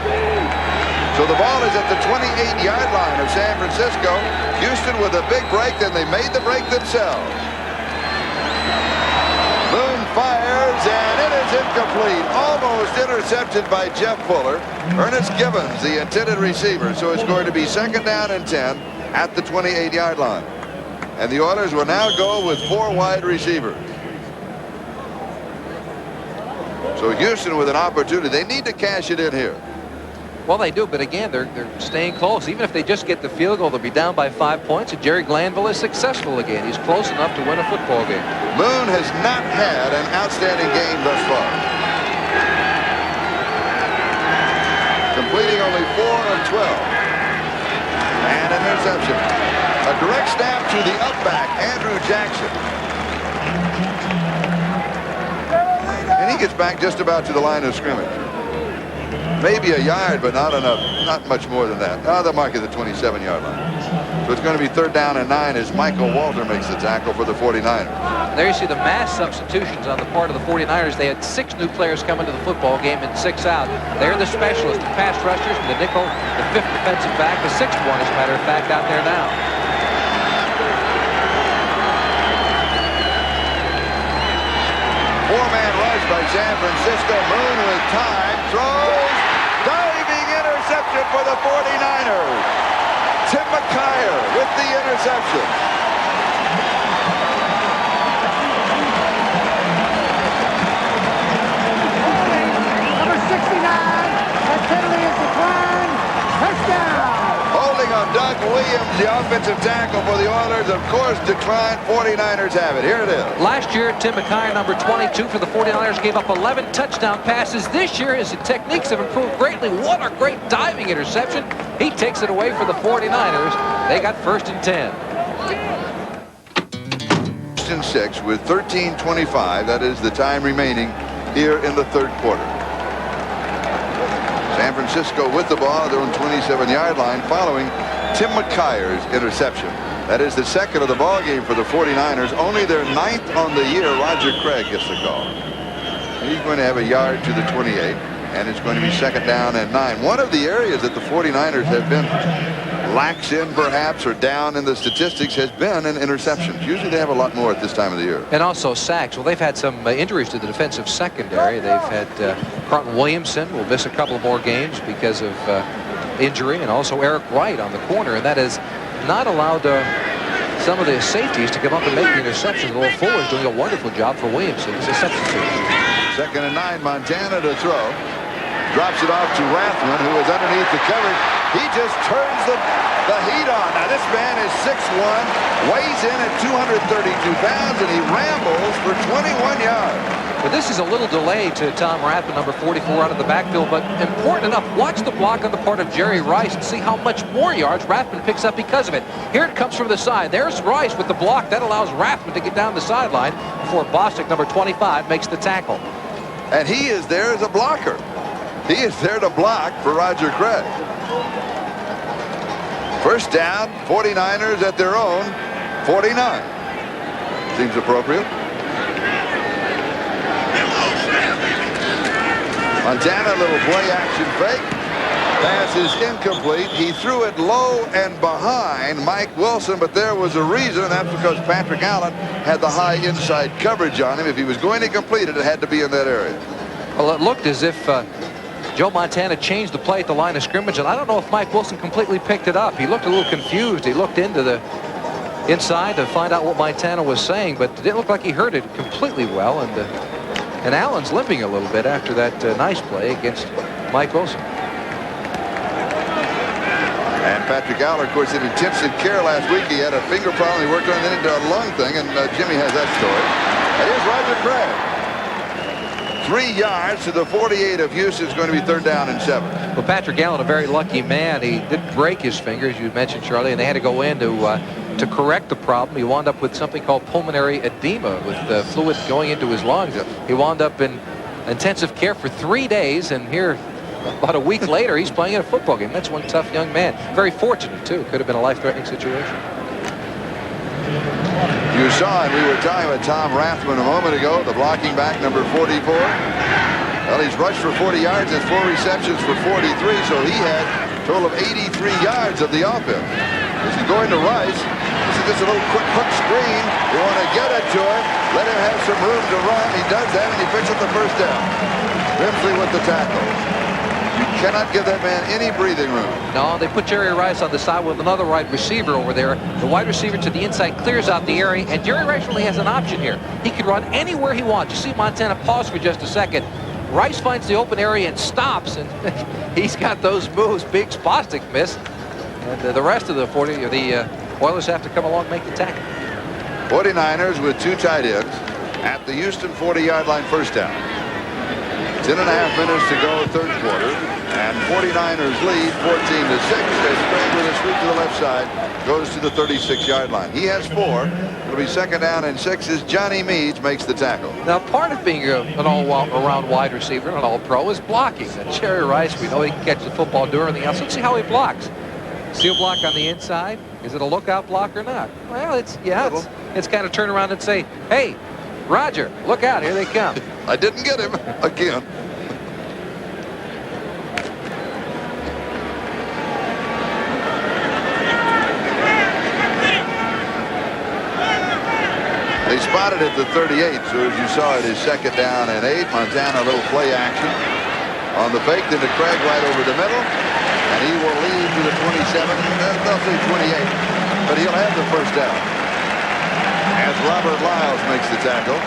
So the ball is at the 28-yard line of San Francisco. Houston with a big break, then they made the break themselves. Moon fires, and it is incomplete. Almost intercepted by Jeff Fuller. Ernest Gibbons, the intended receiver. So it's going to be 2nd down and 10 at the 28-yard line. And the Oilers will now go with 4 wide receivers. So Houston with an opportunity. They need to cash it in here. Well, they do, but again, they're staying close. Even if they just get the field goal, they'll be down by 5 points, and Jerry Glanville is successful again. He's close enough to win a football game. Moon has not had an outstanding game thus far. Completing only 4 of 12. And an interception. A direct snap to the up-back, Andrew Jackson. And he gets back just about to the line of scrimmage. Maybe a yard, but not enough. Not much more than that. They'll mark it at the 27-yard line. So it's going to be 3rd down and 9 as Michael Walter makes the tackle for the 49ers. There you see the mass substitutions on the part of the 49ers. They had 6 new players come into the football game and 6 out. They're the specialists, the pass rushers, the nickel, the 5th defensive back, the 6th one, as a matter of fact, out there now. Four-man rush by San Francisco. Moon with time. Throws. Diving interception for the 49ers. Tim McKyer with the interception. Number 69. That penalty is declined. Touchdown. Holding on Doug Williams, the offensive tackle for the Oilers, of course, declined. 49ers have it. Here it is. Last year, Tim McKyer, number 22 for the 49ers, gave up 11 touchdown passes. This year, his techniques have improved greatly. What a great diving interception. He takes it away for the 49ers. They got 1st and 10. 1st and 6 with 13:25. That is the time remaining here in the 3rd quarter. San Francisco with the ball at their own 27-yard line following Tim McKyer's interception. That is the 2nd of the ball game for the 49ers. Only their 9th on the year. Roger Craig gets the call. He's going to have a yard to the 28, and it's going to be 2nd down and 9. One of the areas that the 49ers have been lax in, perhaps, or down in the statistics has been in interceptions. Usually they have a lot more at this time of the year. And also sacks. Well, they've had some injuries to the defensive secondary. They've had Carlton Williamson will miss a couple more games because of injury, and also Eric Wright on the corner, and that has not allowed some of the safeties to come up and make the interceptions. Will Fuller's doing a wonderful job for Williamson as a substitute. 2nd and 9, Montana to throw. Drops it off to Rathman, who is underneath the coverage. He just turns the heat on. Now, this man is 6'1", weighs in at 232 pounds, and he rambles for 21 yards. But this is a little delay to Tom Rathman, number 44, out of the backfield, but important enough. Watch the block on the part of Jerry Rice and see how much more yards Rathman picks up because of it. Here it comes from the side. There's Rice with the block. That allows Rathman to get down the sideline before Bostic, number 25, makes the tackle. And he is there as a blocker. He is there to block for Roger Craig. 1st down, 49ers at their own 49. Seems appropriate. Montana, little play action fake. Pass is incomplete. He threw it low and behind Mike Wilson, but there was a reason, and that's because Patrick Allen had the high inside coverage on him. If he was going to complete it, it had to be in that area. Well, it looked as if Joe Montana changed the play at the line of scrimmage, and I don't know if Mike Wilson completely picked it up. He looked a little confused. He looked into the inside to find out what Montana was saying, but it didn't look like he heard it completely well, and Allen's limping a little bit after that nice play against Mike Wilson. And Patrick Allen, of course, in intensive care last week. He had a finger problem. He worked on it into a lung thing, and Jimmy has that story. Here's Roger Craig. 3 yards to the 48 of Houston. It's going to be 3rd down and 7. Well, Patrick Allen, a very lucky man. He didn't break his finger, as you mentioned, Charlie, and they had to go in to correct the problem. He wound up with something called pulmonary edema, with fluid going into his lungs. He wound up in intensive care for 3 days, and here, about a week later, he's playing in a football game. That's one tough young man. Very fortunate, too. Could have been a life-threatening situation. You saw it. We were talking about Tom Rathman a moment ago, the blocking back, number 44. Well, he's rushed for 40 yards, has 4 receptions for 43, so he had a total of 83 yards of the offense. As you go into Rice, this is just a little quick hook screen. You want to get it to him, let him have some room to run. He does that, and he picks up the 1st down. Grimsley with the tackle. You cannot give that man any breathing room. No, they put Jerry Rice on the side with another wide receiver over there. The wide receiver to the inside clears out the area, and Jerry Rice really has an option here. He can run anywhere he wants. You see Montana pause for just a second. Rice finds the open area and stops, and he's got those moves. Big Bostic miss, and the rest of the Oilers have to come along and make the tackle. 49ers with 2 tight ends at the Houston 40-yard line, 1st down. 10.5 minutes to go, 3rd quarter, and 49ers lead 14-6. As Craig with a sweep to the left side goes to the 36-yard line. He has 4. It'll be 2nd down and 6 as Johnny Meads makes the tackle. Now, part of being an all-around wide receiver and an all-pro is blocking. And Jerry Rice, we know he can catch the football, do everything else. Let's see how he blocks. Seal block on the inside. Is it a lookout block or not? Well, it's kind of turn around and say, hey, Roger, look out, here they come. I didn't get him again. They spotted at the 38, so as you saw it is 2nd down and 8. Montana a little play action on the fake into Craig right over the middle, and he will lead to the 27. They'll say 28, but he'll have the 1st down as Robert Lyles makes the tackle.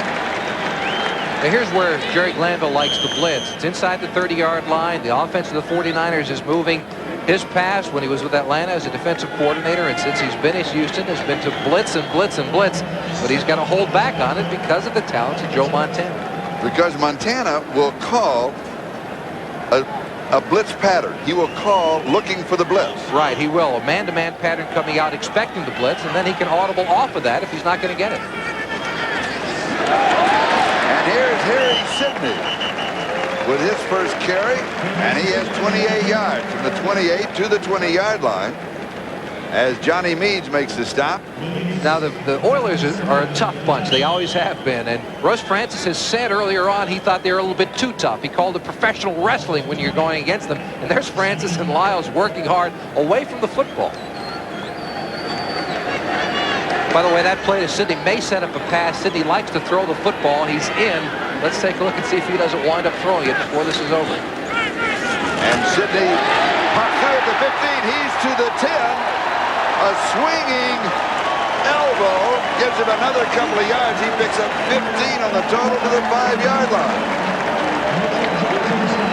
Now here's where Jerry Glanville likes to blitz. It's inside the 30-yard line. The offense of the 49ers is moving. His past when he was with Atlanta as a defensive coordinator, and since he's been in Houston, has been to blitz and blitz and blitz. But he's got to hold back on it because of the talents of Joe Montana. Because Montana will call a blitz pattern. He will call looking for the blitz. Right, he will. A man-to-man pattern coming out expecting the blitz, and then he can audible off of that if he's not going to get it. And here's Harry Sidney with his 1st carry, and he has 28 yards from the 28 to the 20-yard line as Johnny Meads makes the stop. Now, the Oilers are a tough bunch. They always have been. And Russ Francis has said earlier on he thought they were a little bit too tough. He called it professional wrestling when you're going against them. And there's Francis and Lyles working hard away from the football. By the way, that play to Sidney may set up a pass. Sidney likes to throw the football. He's in. Let's take a look and see if he doesn't wind up throwing it before this is over. And Sidney pops through at the 15. He's to the 10. A swinging elbow gives him another couple of yards. He picks up 15 on the total to the 5-yard line.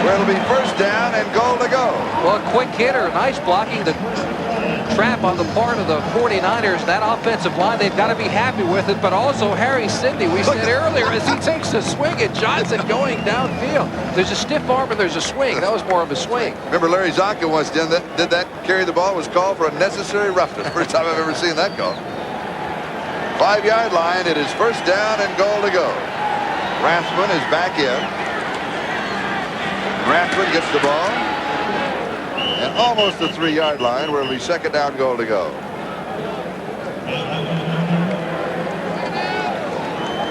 Where it'll be 1st down and goal to go. Well, a quick hitter, nice blocking. The trap on the part of the 49ers. That offensive line, they've got to be happy with it. But also Harry Sidney, we said earlier, as he takes a swing at Johnson going downfield. There's a stiff arm and there's a swing. That was more of a swing. Remember Larry Zonka once did that carry the ball, was called for unnecessary roughness. First time I've ever seen that call. 5-yard line. It is 1st down and goal to go. Rathman is back in. Rathman gets the ball. And almost the 3-yard line where it'll be 2nd down, goal to go.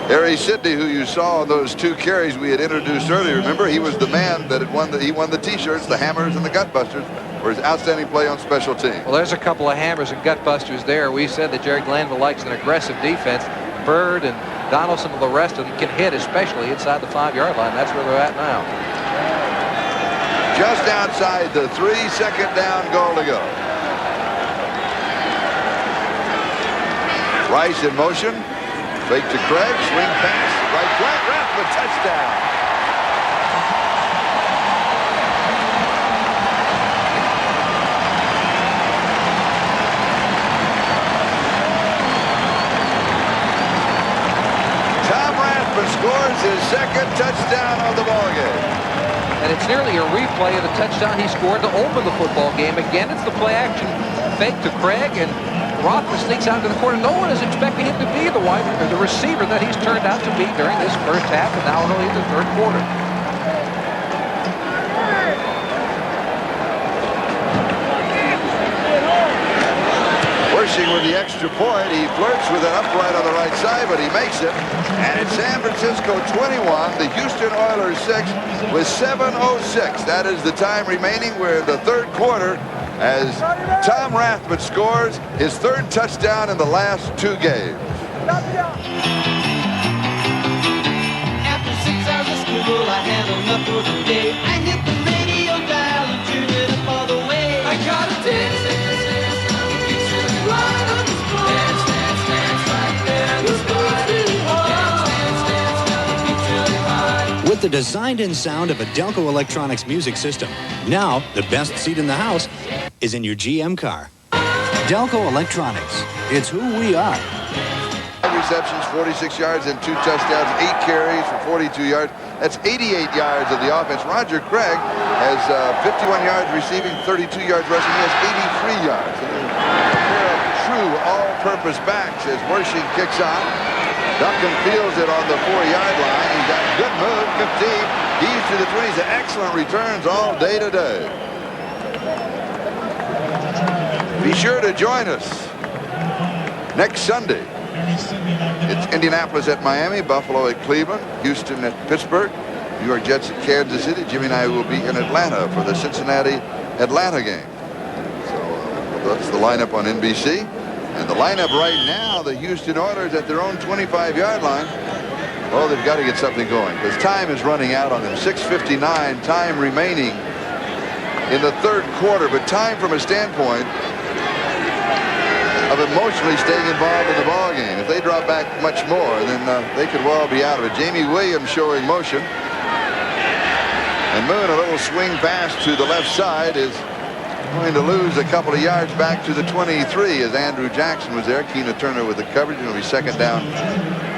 Harry Sidney, who you saw on those 2 carries we had introduced earlier, remember he was the man that had won the T-shirts, the Hammers and the Gutbusters, for his outstanding play on special teams. Well, there's a couple of Hammers and Gutbusters there. We said that Jerry Glanville likes an aggressive defense. Bird and Donaldson and the rest of them can hit, especially inside the 5-yard line. That's where they're at now. Just outside the 3, 2nd down, goal to go. Rice in motion. Fake to Craig. Swing pass. Right flat. Rathman touchdown. Tom Rathman scores his second touchdown of the ball game. And it's nearly a replay of the touchdown he scored to open the football game. Again, it's the play action fake to Craig, and Rothman sneaks out to the corner. No one is expecting him to be the receiver that he's turned out to be during this first half and now early in the third quarter. Wersching with the extra point. He flirts with an upright on the right side, but he makes it. And it's San Francisco 21, the Houston Oilers 6 with 7:06. That is the time remaining. We're in the third quarter as Tom Rathman scores his third touchdown in the last two games. After 6 hours of school, I had enough for the day. I hit the radio dial and turned it up all the way. I got a dance. With the designed-in sound of a Delco Electronics music system, now the best seat in the house is in your GM car. Delco Electronics. It's who we are. 5 receptions, 46 yards, and 2 touchdowns, 8 carries for 42 yards. That's 88 yards of the offense. Roger Craig has 51 yards receiving, 32 yards rushing. He has 83 yards. And a pair of true all-purpose backs as Wersching kicks on. Duncan fields it on the 4-yard line. He's got a good move, 15. He's to the 20s. Excellent returns all day today. Be sure to join us next Sunday. It's Indianapolis at Miami, Buffalo at Cleveland, Houston at Pittsburgh, New York Jets at Kansas City. Jimmy and I will be in Atlanta for the Cincinnati-Atlanta game. So that's the lineup on NBC. And the lineup right now, the Houston Oilers at their own 25-yard line. Well, they've got to get something going because time is running out on them. 6:59 time remaining in the third quarter. But time from a standpoint of emotionally staying involved in the ball game. If they drop back much more, then they could well be out of it. Jamie Williams showing motion. And Moon, a little swing pass to the left side, is going to lose a couple of yards back to the 23 as Andrew Jackson was there. Keena Turner with the coverage. It'll be second down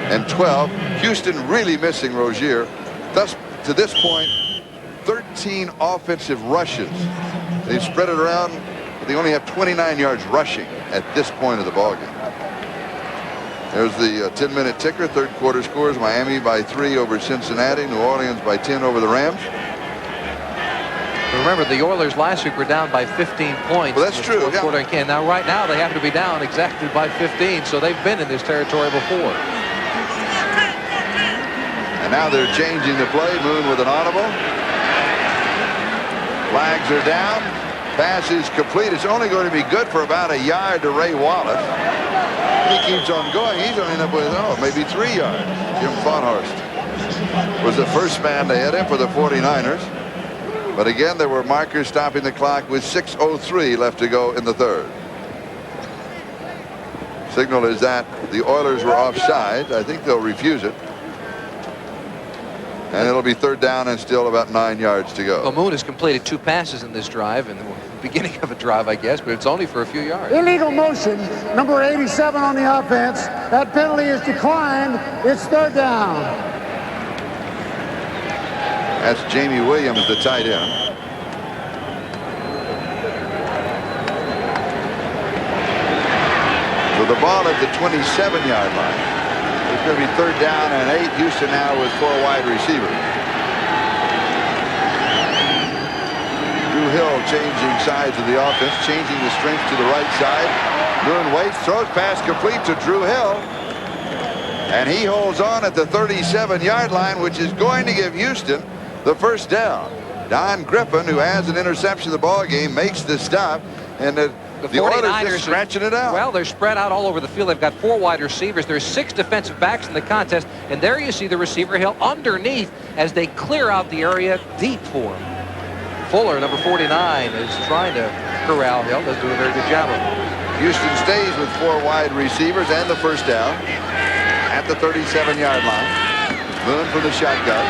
and 12. Houston really missing Rozier. Thus, to this point, 13 offensive rushes. They've spread it around, but they only have 29 yards rushing at this point of the ballgame. There's the 10-minute ticker. Third quarter scores: Miami by 3 over Cincinnati, New Orleans by 10 over the Rams. Remember, the Oilers last week were down by 15 points. Well, that's true. Yeah. Quarter. Now, right now, they happen to be down exactly by 15, so they've been in this territory before. And now they're changing the play. Moon with an audible. Flags are down. Pass is complete. It's only going to be good for about a yard to Ray Wallace. He keeps on going. He's going to end up with, maybe 3 yards. Jim Fonhorst was the first man to hit him for the 49ers. But again, there were markers stopping the clock with 6:03 left to go in the third. Signal is that the Oilers were offside. I think they'll refuse it. And it'll be third down and still about 9 yards to go. Well, Moon has completed 2 passes in this drive, in the beginning of a drive, I guess, but it's only for a few yards. Illegal motion, number 87 on the offense. That penalty is declined. It's third down. That's Jamie Williams, the tight end. So the ball at the 27-yard line. It's going to be third down and 8. Houston now with 4 wide receivers. Drew Hill changing sides of the offense, changing the strength to the right side. Moon waits, throws pass complete to Drew Hill. And he holds on at the 37-yard line, which is going to give Houston the first down. Don Griffin, who has an interception of the ball game, makes the stop, and the Oilers just scratching it out. Well, they're spread out all over the field. They've got 4 wide receivers. There's 6 defensive backs in the contest, and there you see the receiver Hill underneath as they clear out the area deep for him. Fuller, number 49, is trying to corral Hill. Does do a very good job of it. Houston stays with 4 wide receivers and the first down at the 37-yard line. Moon from the shotgun.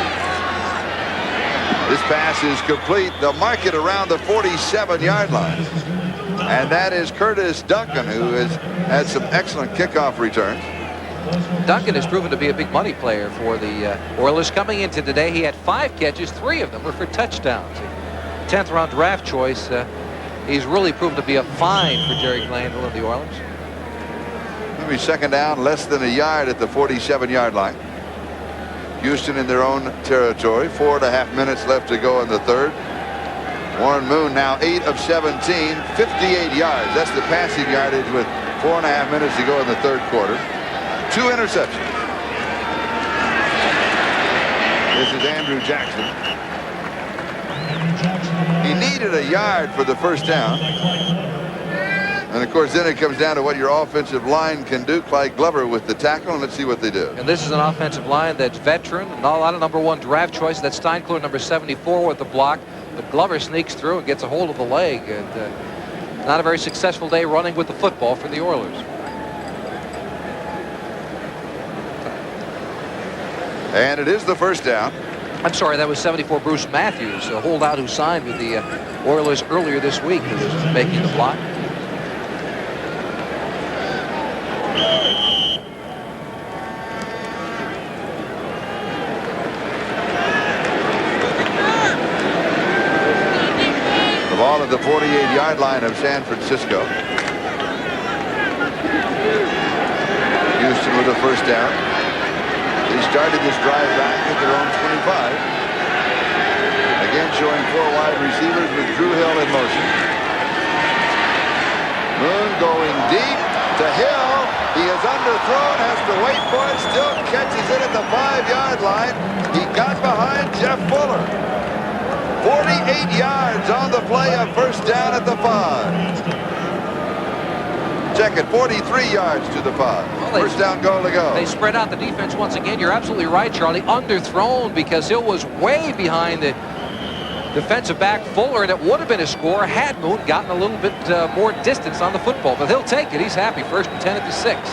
This pass is complete. They'll mark it around the 47-yard line. And that is Curtis Duncan, who has had some excellent kickoff returns. Duncan has proven to be a big money player for the Oilers. Coming into today, he had 5 catches. 3 of them were for touchdowns. 10th round draft choice. He's really proven to be a find for Jerry Glanville of the Oilers. It'll be second down, less than a yard at the 47-yard line. Houston in their own territory. 4.5 minutes left to go in the third. Warren Moon now 8 of 17, 58 yards. That's the passing yardage with 4.5 minutes to go in the third quarter. 2 interceptions. This is Andrew Jackson. He needed a yard for the first down. And of course, then it comes down to what your offensive line can do. Clyde Glover with the tackle, and let's see what they do. And this is an offensive line that's veteran, and a lot of #1 draft choice. That's Steinkleur, number 74, with the block. But Glover sneaks through and gets a hold of the leg. And not a very successful day running with the football for the Oilers. And it is the first down. I'm sorry, that was 74 Bruce Matthews, a holdout who signed with the Oilers earlier this week, who was making the block. The ball at the 48-yard line of San Francisco. Houston with a first down. They started this drive back at their own 25. Again showing 4 wide receivers with Drew Hill in motion. Moon going deep to Hill. He is underthrown, has to wait for it, still catches it at the 5-yard line. He got behind Jeff Fuller. 48 yards on the play of first down at the 5. Check it, 43 yards to the 5. Well, first down goal to go. They spread out the defense once again. You're absolutely right, Charlie. Underthrown because Hill was way behind the defensive back Fuller, and it would have been a score had Moon gotten a little bit more distance on the football. But he'll take it. He's happy. First and 10 at the 6.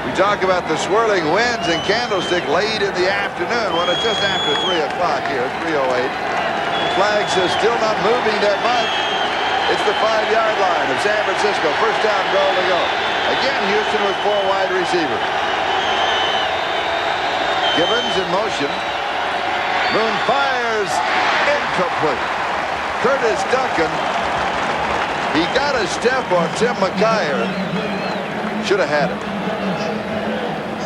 We talk about the swirling winds in Candlestick late in the afternoon when it's just after 3 o'clock here, 3:08. Flags are still not moving that much. It's the 5-yard line of San Francisco. First down goal to go. Again, Houston with 4 wide receivers. Gibbons in motion. Moon fires. Incomplete. Curtis Duncan. He got a step on Tim McKyer. Should have had it.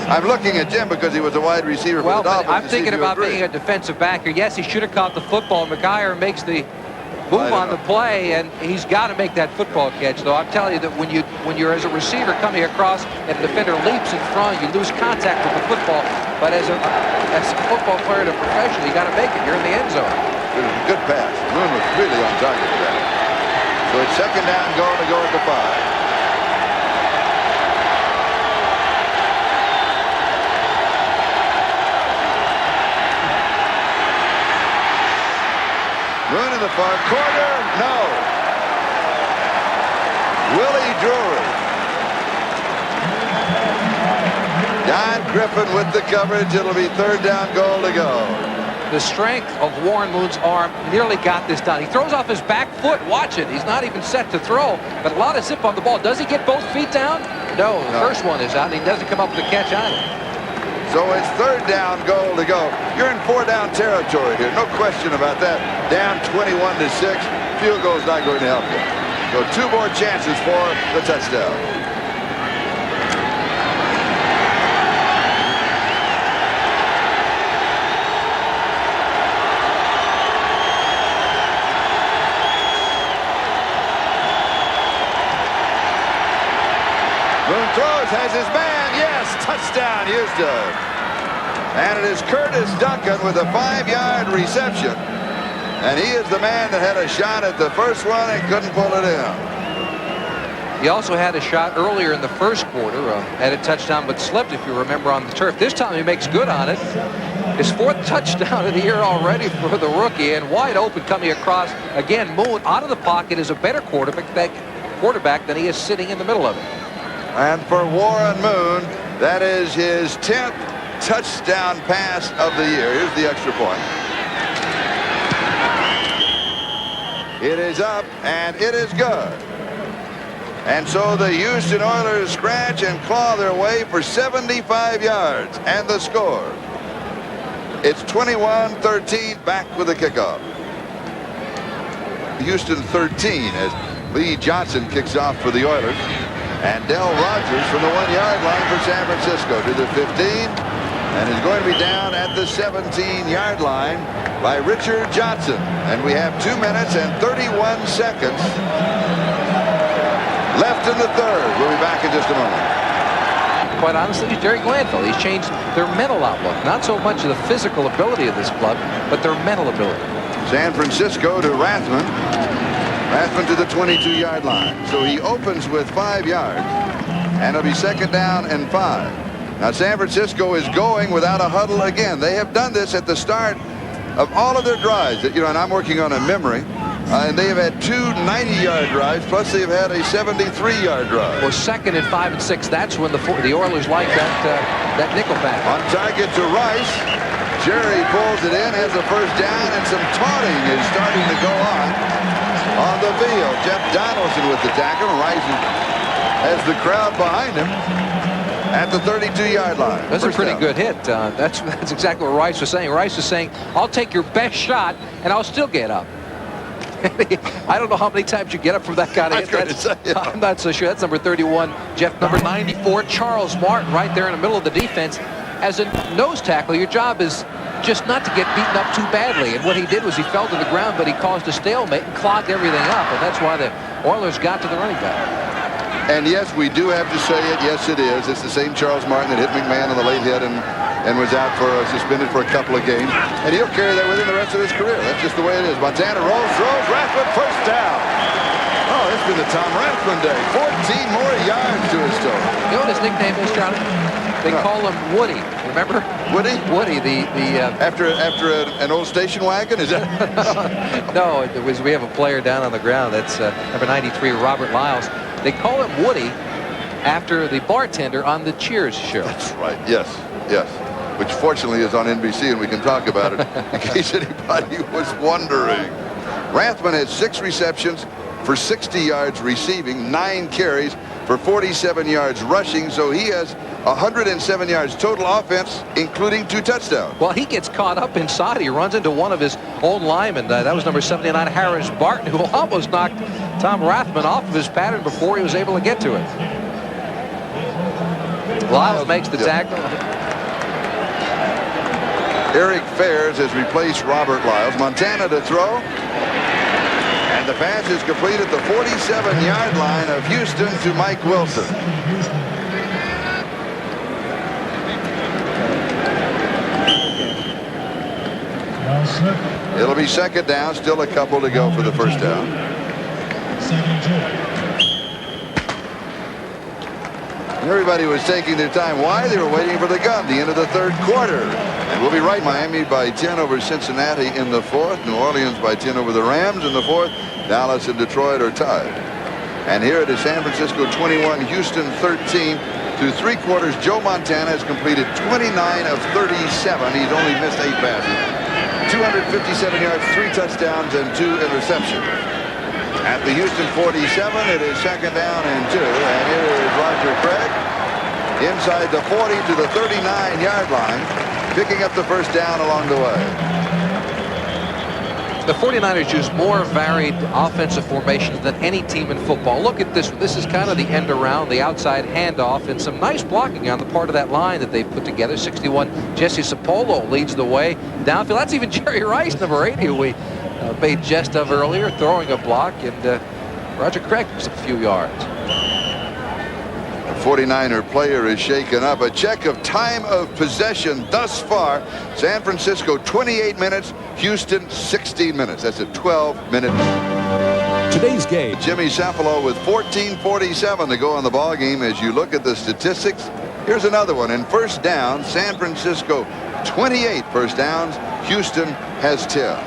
I'm looking at Jim because he was a wide receiver for the Dolphins. I'm thinking about being a defensive backer. Yes, he should have caught the football. McKyer makes the move on the play, and he's got to make that football catch. Though I'm telling you that when you're as a receiver coming across and the defender leaps in front, you lose contact with the football. But as a football player, a professional, you got to make it. You're in the end zone. It was a good pass. Moon was really on target for that. So it's second down goal to go at the 5. Moon in the far corner. No. Willie Drury. Don Griffin with the coverage. It'll be third down goal to go. The strength of Warren Moon's arm nearly got this done. He throws off his back foot. Watch it. He's not even set to throw, but a lot of zip on the ball. Does he get both feet down? No. The first one is out, and he doesn't come up with a catch either. So it's third down goal to go. You're in 4-down territory here. No question about that. Down 21-6. Field goal's not going to help you. So 2 more chances for the touchdown. Moon throws, has his man. Yes, touchdown, Houston. And it is Curtis Duncan with a 5-yard reception. And he is the man that had a shot at the first one and couldn't pull it in. He also had a shot earlier in the first quarter at a touchdown, but slipped, if you remember, on the turf. This time he makes good on it. His 4th touchdown of the year already for the rookie, and wide open coming across. Again, Moon out of the pocket is a better quarterback than he is sitting in the middle of it. And for Warren Moon, that is his 10th touchdown pass of the year. Here's the extra point. It is up, and it is good. And so the Houston Oilers scratch and claw their way for 75 yards. And the score, it's 21-13, back with the kickoff. Houston 13 as Lee Johnson kicks off for the Oilers. And Del Rogers from the 1-yard line for San Francisco to the 15. And is going to be down at the 17-yard line by Richard Johnson. And we have 2 minutes and 31 seconds left in the third. We'll be back in just a moment. Quite honestly, Jerry Glanville, he's changed their mental outlook. Not so much of the physical ability of this club, but their mental ability. San Francisco to Rathman. Rathman to the 22-yard line. So he opens with 5 yards. And it'll be second down and 5. Now San Francisco is going without a huddle again. They have done this at the start of all of their drives. And I'm working on a memory. And they have had 2 90-yard drives, plus they've had a 73-yard drive. Well, second and 5 and 6, that's when the Oilers like that nickel back. On target to Rice. Jerry pulls it in, has a first down, and some taunting is starting to go on the field. Jeff Donaldson with the tackle. Rice has the crowd behind him at the 32-yard line. That's a pretty good hit. That's exactly what Rice was saying. Rice was saying, I'll take your best shot, and I'll still get up. I don't know how many times you get up from that kind of hit. I'm not so sure. That's number 31. Jeff, number 94, Charles Martin, right there in the middle of the defense. As a nose tackle, your job is just not to get beaten up too badly. And what he did was he fell to the ground, but he caused a stalemate and clogged everything up. And that's why the Oilers got to the running back. And yes, we do have to say it. Yes, it is. It's the same Charles Martin that hit McMahon on the late hit and was out for suspended for a couple of games. And he'll carry that with him the rest of his career. That's just the way it is. Montana rolls, throws, Rathman, first down. Oh, it's been the Tom Rathman day. 14 more yards to his total. You know what his nickname is, Charlie? They call him Woody. Remember? Woody? Woody, after an old station wagon? Is that? No, we have a player down on the ground. That's number 93, Robert Lyles. They call him Woody after the bartender on the Cheers show. That's right. Yes. Yes. Which fortunately is on NBC and we can talk about it in case anybody was wondering. Rathman has 6 receptions for 60 yards receiving, 9 carries for 47 yards rushing. So he has 107 yards total offense, including 2 touchdowns. Well, he gets caught up inside. He runs into one of his own linemen. That was number 79, Harris Barton, who almost knocked Tom Rathman off of his pattern before he was able to get to it. Lyles makes the tackle. Eric Fairs has replaced Robert Lyles. Montana to throw. And the pass is complete at the 47-yard line of Houston to Mike Wilson. It'll be second down. Still a couple to go for the first down. Everybody was taking their time. Why? They were waiting for the gun, the end of the third quarter. And we'll be right. Miami by 10 over Cincinnati in the fourth. New Orleans by 10 over the Rams in the fourth. Dallas and Detroit are tied. And here it is San Francisco 21, Houston 13. Through 3 quarters, Joe Montana has completed 29 of 37. He's only missed 8 passes. 257 yards, 3 touchdowns, and 2 interceptions. At the Houston 47, it is second down and 2. And here is Roger Craig inside the 40 to the 39-yard line, picking up the first down along the way. The 49ers use more varied offensive formations than any team in football. Look at this. This is kind of the end around, the outside handoff, and some nice blocking on the part of that line that they've put together. 61, Jesse Sapolo leads the way downfield. That's even Jerry Rice, number 80, who we made jest of earlier, throwing a block, and Roger Craig was a few yards. The 49er player is shaken up. A check of time of possession thus far. San Francisco 28 minutes, Houston 16 minutes. That's a 12-minute. Today's game. Jimmy Sapolo with 14:47 to go on the ball game. As you look at the statistics, here's another one. In first down, San Francisco 28 first downs, Houston has 10.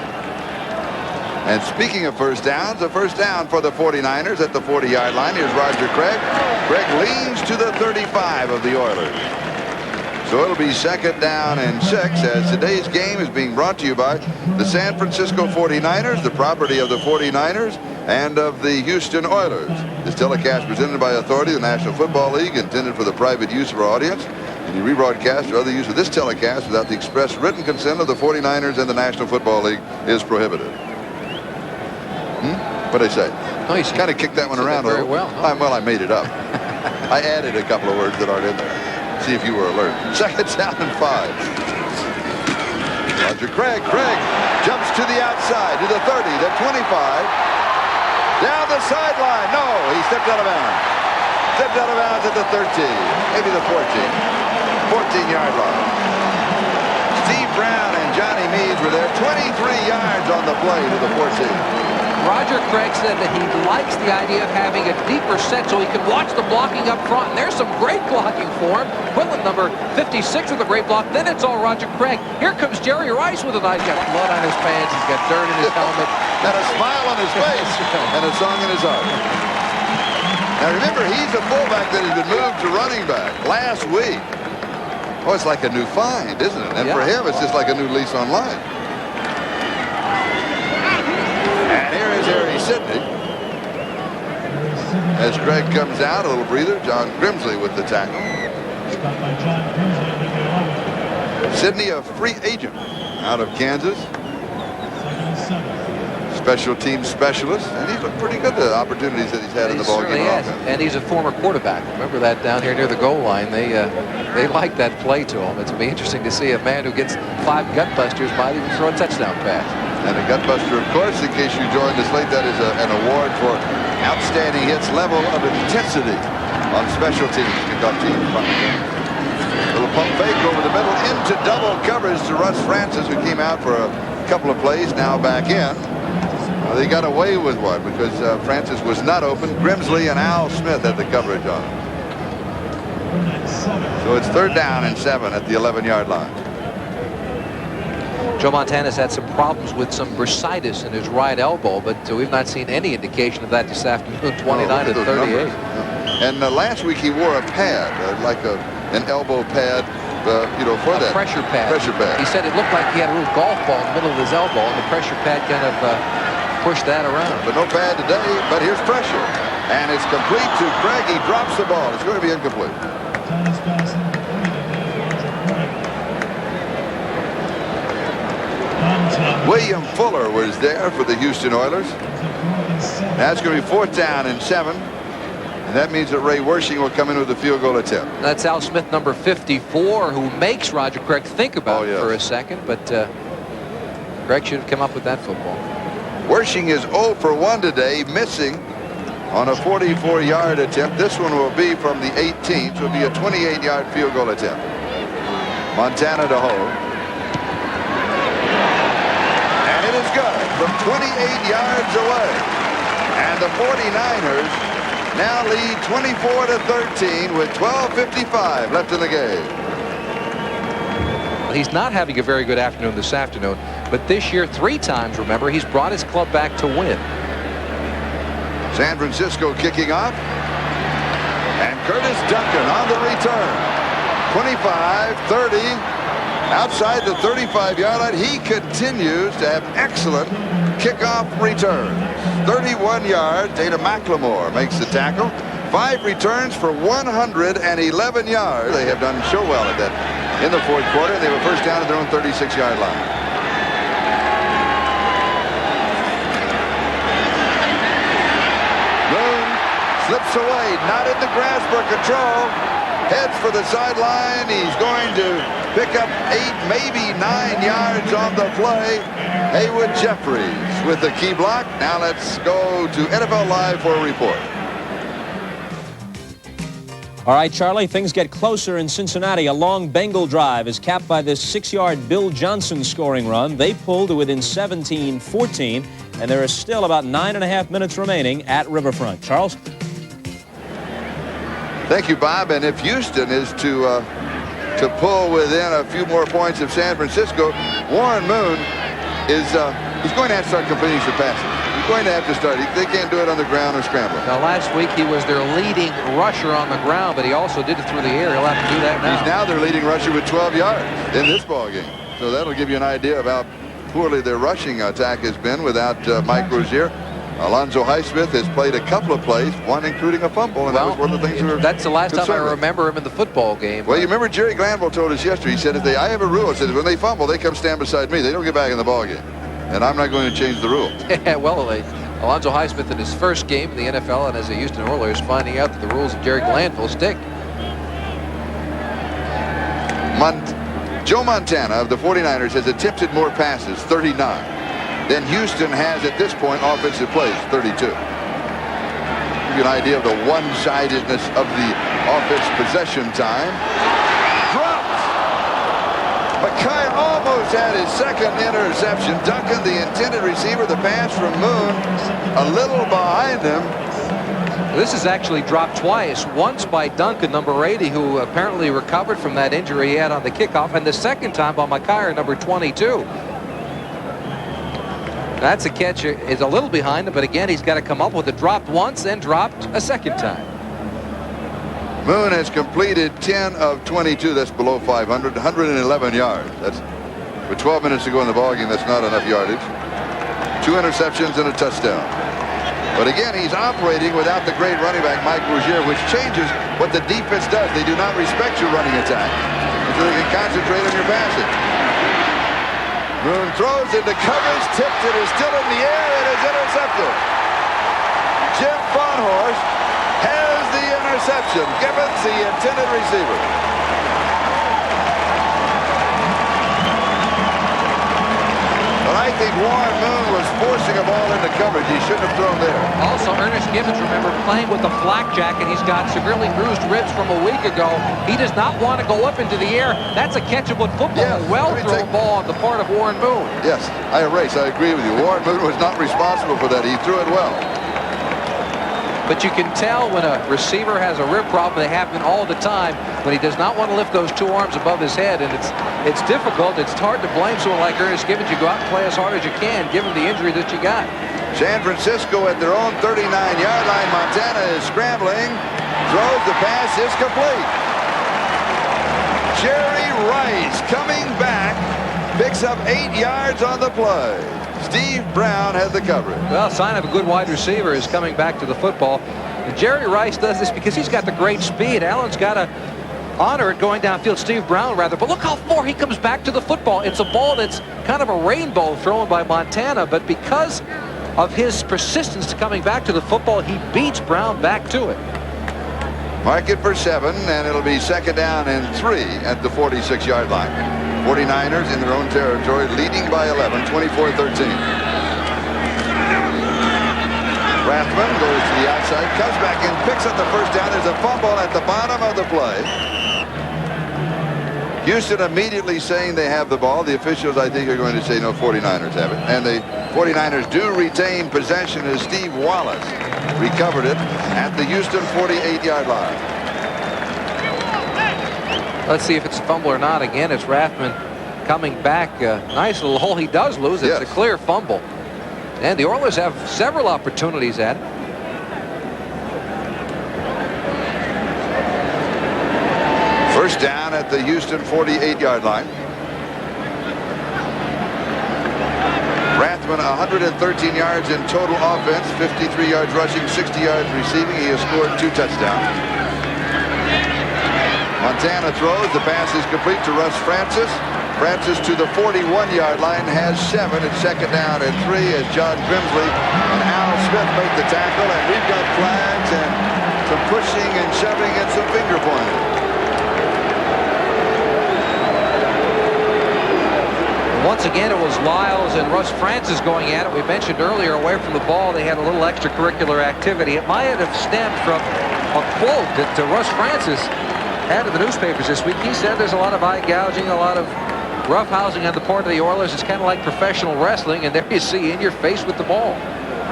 And speaking of first downs, a first down for the 49ers at the 40-yard line. Here's Roger Craig. Craig leans to the 35 of the Oilers. So it'll be second down and 6 as today's game is being brought to you by the San Francisco 49ers, the property of the 49ers and of the Houston Oilers. This telecast presented by authority of the National Football League, intended for the private use of our audience. Any rebroadcast or other use of this telecast without the express written consent of the 49ers and the National Football League is prohibited. What'd I say? Oh, you kind of kicked that one around a very little. well. Well, I made it up. I added a couple of words that aren't in there. See if you were alert. Second down and 5. Roger Craig. Craig jumps to the outside, to the 30, the 25. Down the sideline. No, he stepped out of bounds. Stepped out of bounds at the 13, maybe the 14-yard line. Steve Brown and Johnny Meades were there. 23 yards on the play to the 14. Roger Craig said that he likes the idea of having a deeper set so he can watch the blocking up front. And there's some great blocking for him. Quinlan, number 56, with a great block. Then it's all Roger Craig. Here comes Jerry Rice with a nice. He's got blood on his pants. He's got dirt in his helmet. And a smile on his face. And a song in his heart. Now remember, he's a fullback that has been moved to running back last week. Oh, it's like a new find, isn't it? And for him, it's just like a new lease on life. And here is Harry Sidney. As Craig comes out, a little breather. John Grimsley with the tackle. Sidney, a free agent out of Kansas. Special team specialist, and he's looked pretty good, the opportunities that he's had in the ball game. And he's a former quarterback. Remember that down here near the goal line. They like that play to him. It's going to be interesting to see a man who gets 5 gutbusters might even throw a touchdown pass. And a gutbuster, of course, in case you joined us late, that is an award for outstanding hits, level of intensity on special teams. Kickoff team. Little pump fake over the middle into double coverage to Russ Francis, who came out for a couple of plays, now back in. They got away with one because Francis was not open. Grimsley and Al Smith had the coverage on him. So it's 3rd down and 7 at the 11-yard line. Joe Montana's had some problems with some bursitis in his right elbow, but we've not seen any indication of that this afternoon. 29 to 38. And last week he wore a pad, like an elbow pad, for that. Pressure pad. Pressure pad. He said it looked like he had a little golf ball in the middle of his elbow, and the pressure pad kind of pushed that around. But no pad today, but here's pressure. And it's complete to Craig. He drops the ball. It's going to be incomplete. William Fuller was there for the Houston Oilers. That's going to be 4th down and 7. And that means that Ray Wersching will come in with a field goal attempt. That's Al Smith, number 54, who makes Roger Craig think about it for a second. But Craig should have come up with that football. Wersching is 0 for 1 today, missing on a 44-yard attempt. This one will be from the 18th. It will be a 28-yard field goal attempt. Montana to hold. And it is good from 28 yards away. And the 49ers now lead 24 to 13 with 12:55 left in the game. Well, he's not having a very good afternoon this afternoon, but this year 3 times, remember, he's brought his club back to win. San Francisco kicking off. And Curtis Duncan on the return. 25, 30, outside the 35-yard line. He continues to have excellent kickoff returns. 31 yards. Dana McLemore makes the tackle. 5 returns for 111 yards. They have done so well at that in the 4th quarter. They were first down at their own 36-yard line. Moon slips away, not in the grasp or control. Heads for the sideline. He's going to pick up 8, maybe 9 yards on the play. Haywood Jeffries with the key block. Now let's go to NFL Live for a report. All right, Charlie, things get closer in Cincinnati. A long Bengal drive is capped by this 6-yard Bill Johnson scoring run. They pull to within 17-14, and there are still about 9.5 minutes remaining at Riverfront. Charles? Thank you, Bob. And if Houston is to pull within a few more points of San Francisco, Warren Moon is he's going to have to start completing some passes. He's going to have to start. They can't do it on the ground or scramble. Now, last week he was their leading rusher on the ground, but he also did it through the air. He'll have to do that now. He's now their leading rusher with 12 yards in this ball game. So that'll give you an idea of how poorly their rushing attack has been without Mike Rozier. Alonzo Highsmith has played a couple of plays, one including a fumble, and that was one of the things we were That's the last time I concerned with. remember him in the football game. Well, you remember Jerry Glanville told us yesterday, he said, I have a rule. It says when they fumble, they come stand beside me. They don't get back in the ball game. And I'm not going to change the rule. Well, Alonzo Highsmith in his first game in the NFL and as a Houston Oilers finding out that the rules of Jerry Glanville stick. Joe Montana of the 49ers has attempted more passes, 39, than Houston has at this point offensive plays, 32. Give you an idea of the one-sidedness of the offense possession time. Dropped. McKay almost had his second interception. Duncan, the intended receiver, the pass from Moon, a little behind him. This is actually dropped twice. Once by Duncan, number 80, who apparently recovered from that injury he had on the kickoff, and the second time by McKay, number 22. That's a catch. Is a little behind him, but again, he's got to come up with it. Dropped once, then dropped a second time. Moon has completed 10 of 22. That's below 500, 111 yards. That's with 12 minutes to go in the ballgame. That's not enough yardage. 2 interceptions and a touchdown. But again, he's operating without the great running back, Mike Rozier, which changes what the defense does. They do not respect your running attack, so they can concentrate on your passing. Moon throws into coverage, tipped it, is still in the air, and is intercepted. Jim Fonhorst has the interception. Gibbons, the intended receiver. But I think Warren Moon was forcing a ball into coverage. He shouldn't have thrown there. Also, Ernest Gibbons, remember, playing with the flakjack, and he's got severely bruised ribs from a week ago. He does not want to go up into the air. That's a catchable football. Yes, a well-thrown ball on the part of Warren Moon. Yes, I agree with you. Warren Moon was not responsible for that. He threw it well. But you can tell when a receiver has a rib problem, they happen all the time, when he does not want to lift those 2 arms above his head, and it's difficult. It's hard to blame someone like Ernest Gibbons. You go out and play as hard as you can, given the injury that you got. San Francisco at their own 39-yard line. Montana is scrambling, throws the pass, is complete. Jerry Rice coming back, picks up 8 yards on the play. Steve Brown has the coverage. Well, sign of a good wide receiver is coming back to the football. And Jerry Rice does this because he's got the great speed. Allen's got to honor it going downfield. Steve Brown, rather. But look how far he comes back to the football. It's a ball that's kind of a rainbow thrown by Montana, but because of his persistence to coming back to the football, he beats Brown back to it. Mark it for 7, and it'll be 2nd down and 3 at the 46-yard line. 49ers in their own territory, leading by 11, 24-13. Rathman goes to the outside, comes back and picks up the first down. There's a fumble at the bottom of the play. Houston immediately saying they have the ball. The officials, I think, are going to say no, 49ers have it. And the 49ers do retain possession as Steve Wallace recovered it at the Houston 48-yard line. Let's see if it's a fumble or not. Again, it's Rathman coming back. Nice little hole. He does lose it. Yes. It's a clear fumble. And the Oilers have several opportunities at it. First down at the Houston 48-yard line. Rathman 113 yards in total offense, 53 yards rushing, 60 yards receiving. He has scored 2 touchdowns. Montana throws. The pass is complete to Russ Francis. Francis to the 41-yard line has 7. It's 2nd down and 3 as John Grimsley and Al Smith make the tackle. And we've got flags and some pushing and shoving and some finger pointing. Once again, it was Lyles and Russ Francis going at it. We mentioned earlier, away from the ball, they had a little extracurricular activity. It might have stemmed from a quote that Russ Francis had in the newspapers this week. He said there's a lot of eye gouging, a lot of roughhousing on the part of the Oilers. It's kind of like professional wrestling, and there you see in your face with the ball.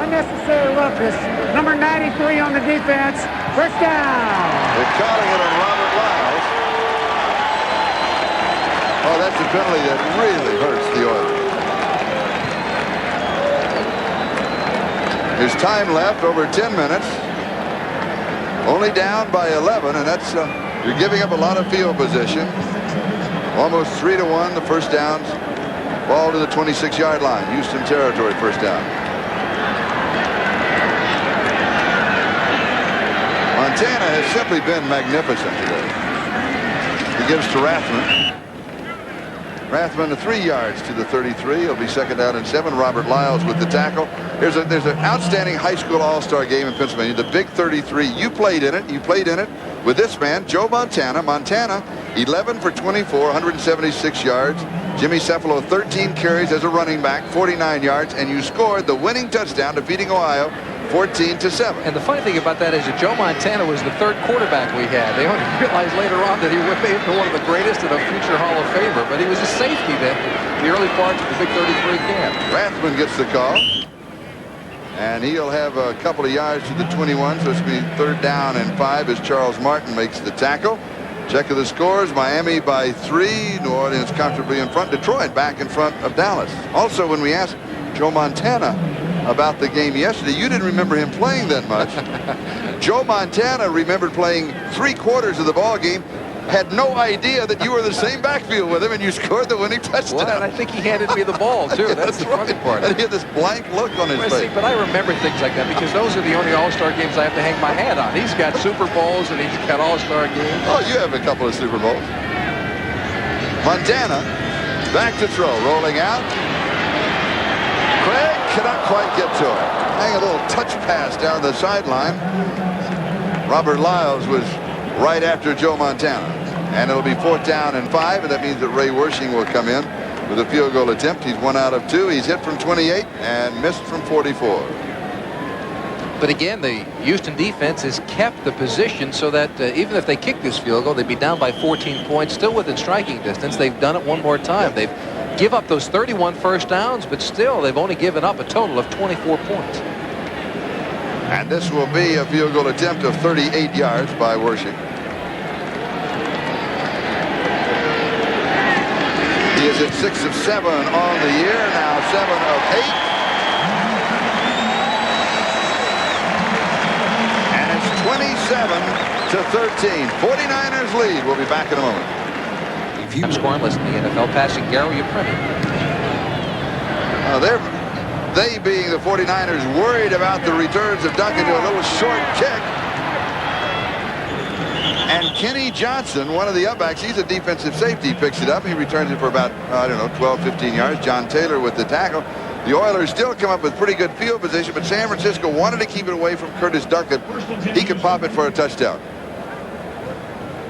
Unnecessary roughness. Number 93 on the defense. First down. They're calling it on Robert Lyles. Oh, that's a penalty that really hurts the Oilers. There's time left, over 10 minutes. Only down by 11, and that's you're giving up a lot of field position. Almost 3-1, the first downs. Ball to the 26-yard line. Houston territory, first down. has simply been magnificent today. He gives to Rathman. Rathman to 3 yards to the 33. It'll be second down and 7. Robert Lyles with the tackle. There's an outstanding high school all-star game in Pennsylvania, the Big 33. You played in it. You played in it with this man, Joe Montana. Montana, 11 for 24, 176 yards. Jimmy Cephalo, 13 carries as a running back, 49 yards, and you scored the winning touchdown, defeating Ohio 14-7. And the funny thing about that is that Joe Montana was the third quarterback we had. They only realized later on that he would be one of the greatest and a future Hall of Famer, but he was a safety then, the early parts of the Big 33 camp. Rathman gets the call, and he'll have a couple of yards to the 21, so it's going to be third down and 5 as Charles Martin makes the tackle. Check of the scores: Miami by 3, New Orleans comfortably in front, Detroit back in front of Dallas. Also, when we asked Joe Montana about the game yesterday, you didn't remember him playing that much. Joe Montana remembered playing 3/4 of the ball game, had no idea that you were the same backfield with him, and you scored the winning touchdown. Well, and I think he handed me the ball too. That's the funny part. And he had this blank look on his face. See, but I remember things like that because those are the only All-Star games I have to hang my hat on. He's got Super Bowls and he's got All-Star games. Oh, you have a couple of Super Bowls. Montana back to throw, rolling out. Craig cannot quite get to it. Hang a little touch pass down the sideline. Robert Lyles was right after Joe Montana. And it'll be fourth down and 5, and that means that Ray Wersching will come in with a field goal attempt. He's 1 out of 2. He's hit from 28 and missed from 44. But again, the Houston defense has kept the position so that even if they kick this field goal, they'd be down by 14 points, still within striking distance. They've done it one more time. They've give up those 31 first downs, but still they've only given up a total of 24 points. And this will be a field goal attempt of 38 yards by Wersching. He is at 6 of 7 on the year, now 7 of 8. And it's 27-13. 49ers lead. We'll be back in a moment. I'm scoreless in the NFL, passing Garo Yepremi. They being the 49ers worried about the returns of Duncan to a little short kick. And Kenny Johnson, one of the upbacks, he's a defensive safety, picks it up. He returns it for about, 12, 15 yards. John Taylor with the tackle. The Oilers still come up with pretty good field position, but San Francisco wanted to keep it away from Curtis Duncan. He could pop it for a touchdown.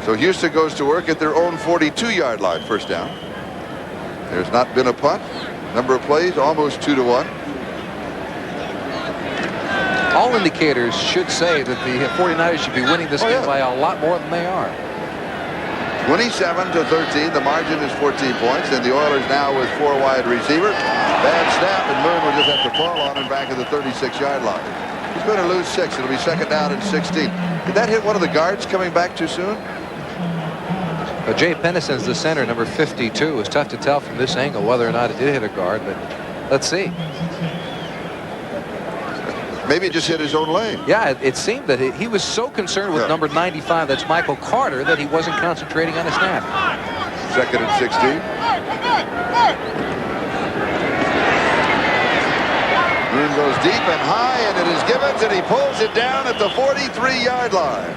So Houston goes to work at their own 42-yard line, first down. There's not been a punt. Number of plays, almost 2-1. All indicators should say that the 49ers should be winning this game by a lot more than they are. 27-13. The margin is 14 points, and the Oilers now with 4 wide receivers. Bad snap, and Moon will just have to fall on him back at the 36-yard line. He's going to lose 6. It'll be second down and 16. Did that hit one of the guards coming back too soon? Jay Pennison's the center, number 52. It's tough to tell from this angle whether or not it did hit a guard, but let's see. Maybe it just hit his own leg. Yeah, it seemed that he was so concerned with number 95, that's Michael Carter, that he wasn't concentrating on a snap. Second and 16. Moon goes deep and high, and it is Gibbons, and he pulls it down at the 43-yard line.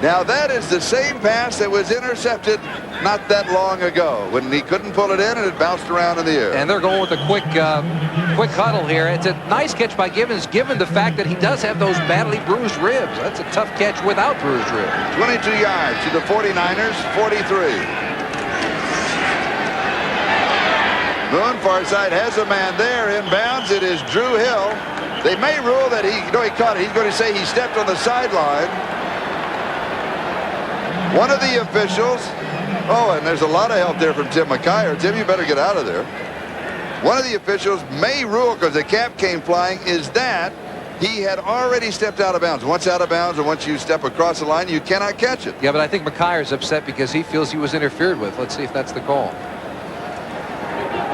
Now that is the same pass that was intercepted not that long ago when he couldn't pull it in and it bounced around in the air. And they're going with a quick huddle here. It's a nice catch by Gibbons, given the fact that he does have those badly bruised ribs. That's a tough catch without bruised ribs. 22 yards to the 49ers, 43. Moon, far side, has a man there. Inbounds, it is Drew Hill. They may rule that he caught it. He's going to say he stepped on the sideline. One of the officials, and there's a lot of help there from Tim McKyer. Tim, you better get out of there. One of the officials may rule, because the cap came flying, is that he had already stepped out of bounds. Once out of bounds, and once you step across the line, you cannot catch it. Yeah, but I think McKyer's upset because he feels he was interfered with. Let's see if that's the call.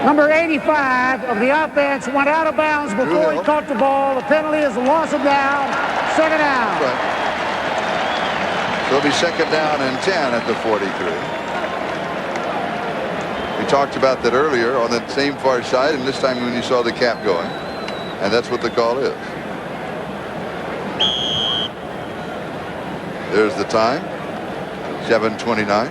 Number 85 of the offense went out of bounds before he caught the ball. The penalty is a loss of down, second down. Right. So it'll be second down and 10 at the 43. We talked about that earlier on that same far side, and this time when you saw the cap going. And that's what the call is. There's the time. 7:29.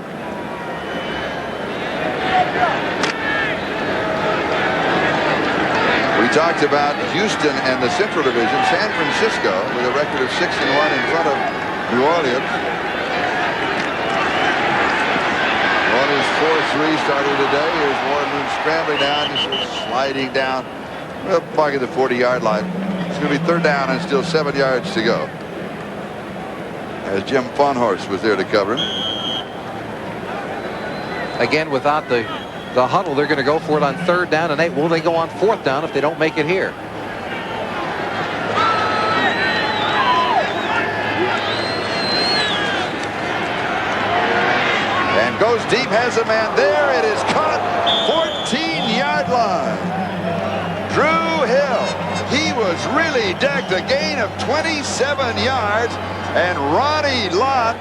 We talked about Houston and the Central Division. San Francisco with a record of 6-1 in front of New Orleans. New Orleans 4-3 started today. Here's Warren Moon scrambling down, just sliding down. Well, marking the 40-yard line. It's going to be third down and still 7 yards to go. As Jim Fonhorst was there to cover him. Again, without the huddle, they're going to go for it on 3rd down and 8. Will they go on 4th down if they don't make it here? And goes deep, has a man there. It is caught. 14-yard line. Drew Hill. He was really decked. A gain of 27 yards. And Ronnie Lott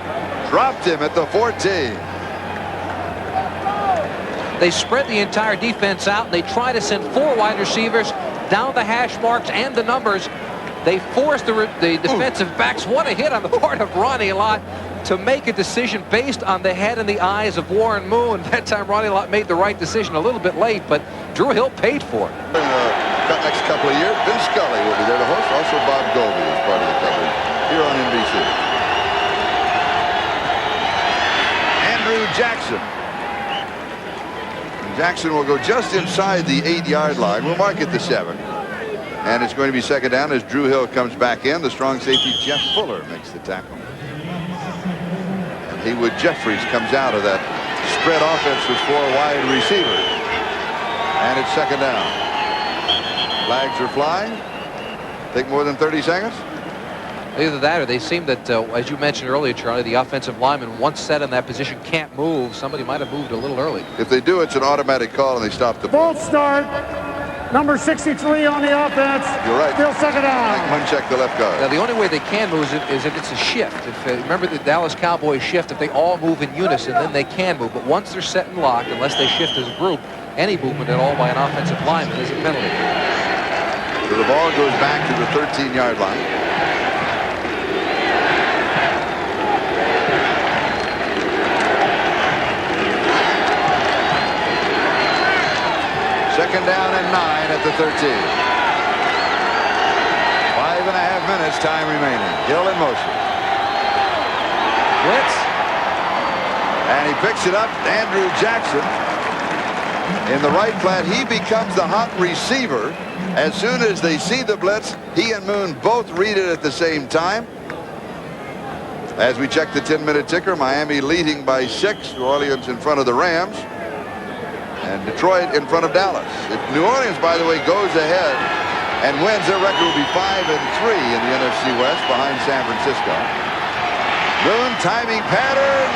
dropped him at the 14. They spread the entire defense out, and they try to send 4 wide receivers down the hash marks and the numbers. They force the defensive backs. What a hit on the part of Ronnie Lott to make a decision based on the head and the eyes of Warren Moon. That time Ronnie Lott made the right decision a little bit late, but Drew Hill paid for it. The next couple of years, Vin Scully will be there to host. Also Bob Golby is part of the coverage here on NBC. Andrew Jackson. Jackson will go just inside the 8-yard line. We'll mark it the 7. And it's going to be second down as Drew Hill comes back in. The strong safety Jeff Fuller makes the tackle. And Haywood Jeffries comes out of that spread offense with 4 wide receivers. And it's second down. Flags are flying. Take more than 30 seconds. Either that or they seem that, as you mentioned earlier, Charlie, the offensive lineman, once set in that position, can't move. Somebody might have moved a little early. If they do, it's an automatic call, and they stop the False start. Number 63 on the offense. You're right. Still second down. Uncheck the left guard. Now, the only way they can move is if it's a shift. If, remember the Dallas Cowboys shift, if they all move in unison, then they can move. But once they're set and locked, unless they shift as a group, any movement at all by an offensive lineman is a penalty. So the ball goes back to the 13-yard line. Second down and 9 at the 13. 5.5 minutes time remaining. Hill in motion. Blitz. And he picks it up. Andrew Jackson in the right flat. He becomes the hot receiver. As soon as they see the blitz, he and Moon both read it at the same time. As we check the 10-minute ticker, Miami leading by 6. New Orleans in front of the Rams. And Detroit in front of Dallas. If New Orleans, by the way, goes ahead and wins, their record will be 5-3 in the NFC West behind San Francisco. Moon timing pattern.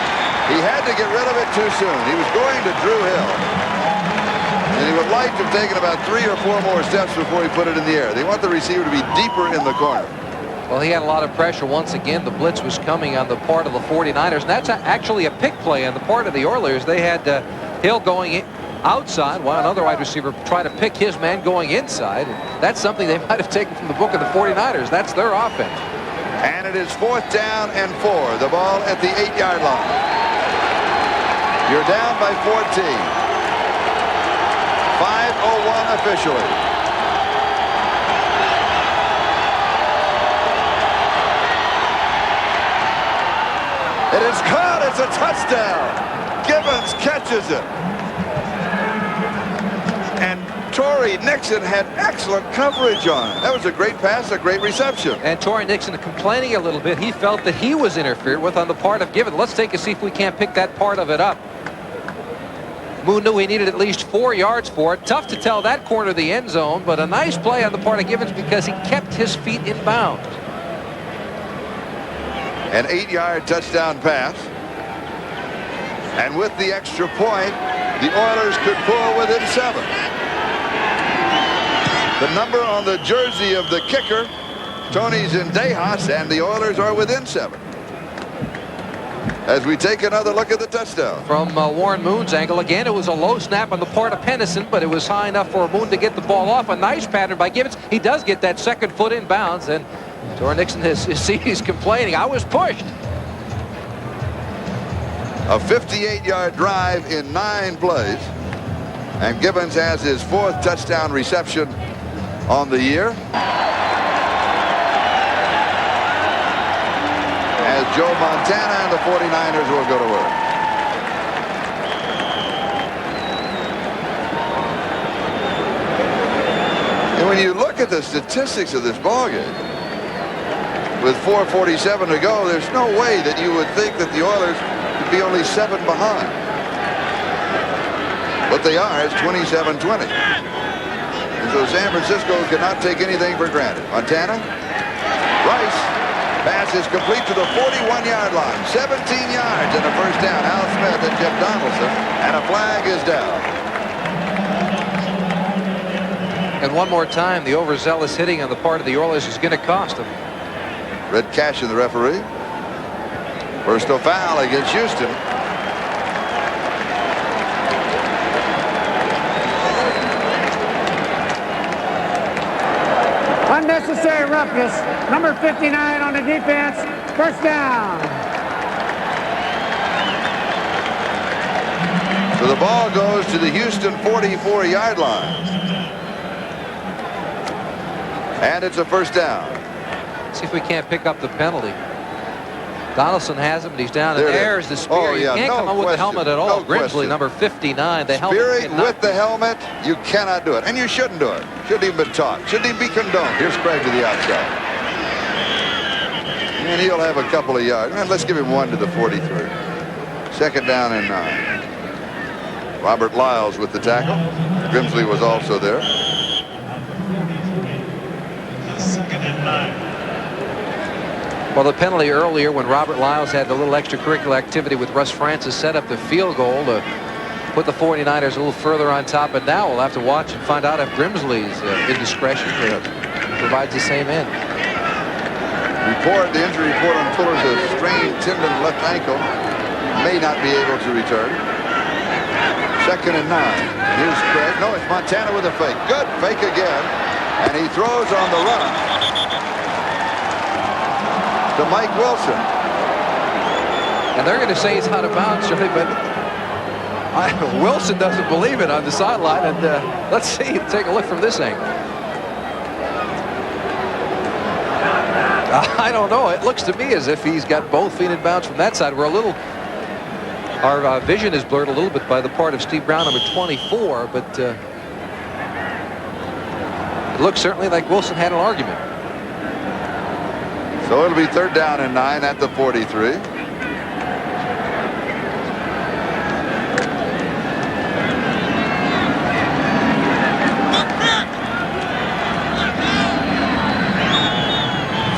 He had to get rid of it too soon. He was going to Drew Hill. And he would like to have taken about 3 or 4 more steps before he put it in the air. They want the receiver to be deeper in the corner. Well, he had a lot of pressure. Once again, the blitz was coming on the part of the 49ers. And that's actually a pick play on the part of the Oilers. They had Hill going outside while another wide receiver tried to pick his man going inside. And that's something they might have taken from the book of the 49ers. That's their offense. And it is 4th down and 4. The ball at the 8-yard line. You're down by 14. 5:01 officially. It is caught. It's a touchdown. Gibbons catches it. And Torrey Nixon had excellent coverage on it. That was a great pass, a great reception. And Torrey Nixon complaining a little bit. He felt that he was interfered with on the part of Gibbons. Let's take a see if we can't pick that part of it up. Moon knew he needed at least 4 yards for it. Tough to tell that corner of the end zone, but a nice play on the part of Gibbons because he kept his feet in bounds. An 8-yard touchdown pass. And with the extra point, the Oilers could pull within 7. The number on the jersey of the kicker, Tony Zendejas, and the Oilers are within 7. As we take another look at the touchdown. From Warren Moon's angle, again, it was a low snap on the part of Pennison, but it was high enough for Moon to get the ball off. A nice pattern by Gibbons. He does get that second foot in bounds, and Torrey Nixon he's complaining. I was pushed. A 58-yard drive in 9 plays. And Gibbons has his 4th touchdown reception on the year. As Joe Montana and the 49ers will go to work. And when you look at the statistics of this ballgame, with 4:47 to go, there's no way that you would think that the Oilers would be only 7 behind. But they are. It's 27-20. And so San Francisco cannot take anything for granted. Montana. Rice. Pass is complete to the 41-yard line. 17 yards and a first down. Al Smith and Jeff Donaldson. And a flag is down. And one more time, the overzealous hitting on the part of the Oilers is going to cost them. Red Cashin, the referee. Personal foul against Houston. Unnecessary roughness. Number 59 on the defense. First down. So the ball goes to the Houston 44-yard line. And it's a first down. See if we can't pick up the penalty. Donaldson has him, but he's down. And there's the spear. Oh, yeah, you can't come on with the helmet at all. No Grimsley, question. number 59. The helmet Spearing with the helmet, you cannot do it. And you shouldn't do it. Shouldn't even been taught. Shouldn't even be condoned. Here's Craig to the outside. And he'll have a couple of yards. Let's give him 1 to the 43. Second down and 9. Robert Lyles with the tackle. Grimsley was also there. Second and 9. Well, the penalty earlier when Robert Lyles had the little extracurricular activity with Russ Francis set up the field goal to put the 49ers a little further on top. But now we'll have to watch and find out if Grimsley's indiscretion provides the same end. The injury report on Fuller's a strained tendon left ankle. May not be able to return. Second and 9. Here's Craig. No, it's Montana with a fake. Good fake again. And he throws on the run to Mike Wilson. And they're going to say he's out of bounds, Charlie, but Wilson doesn't believe it on the sideline. And let's see, take a look from this angle. I don't know. It looks to me as if he's got both feet in bounds from that side. Our vision is blurred a little bit by the part of Steve Brown, number 24, but it looks certainly like Wilson had an argument. So it'll be third down and 9 at the 43.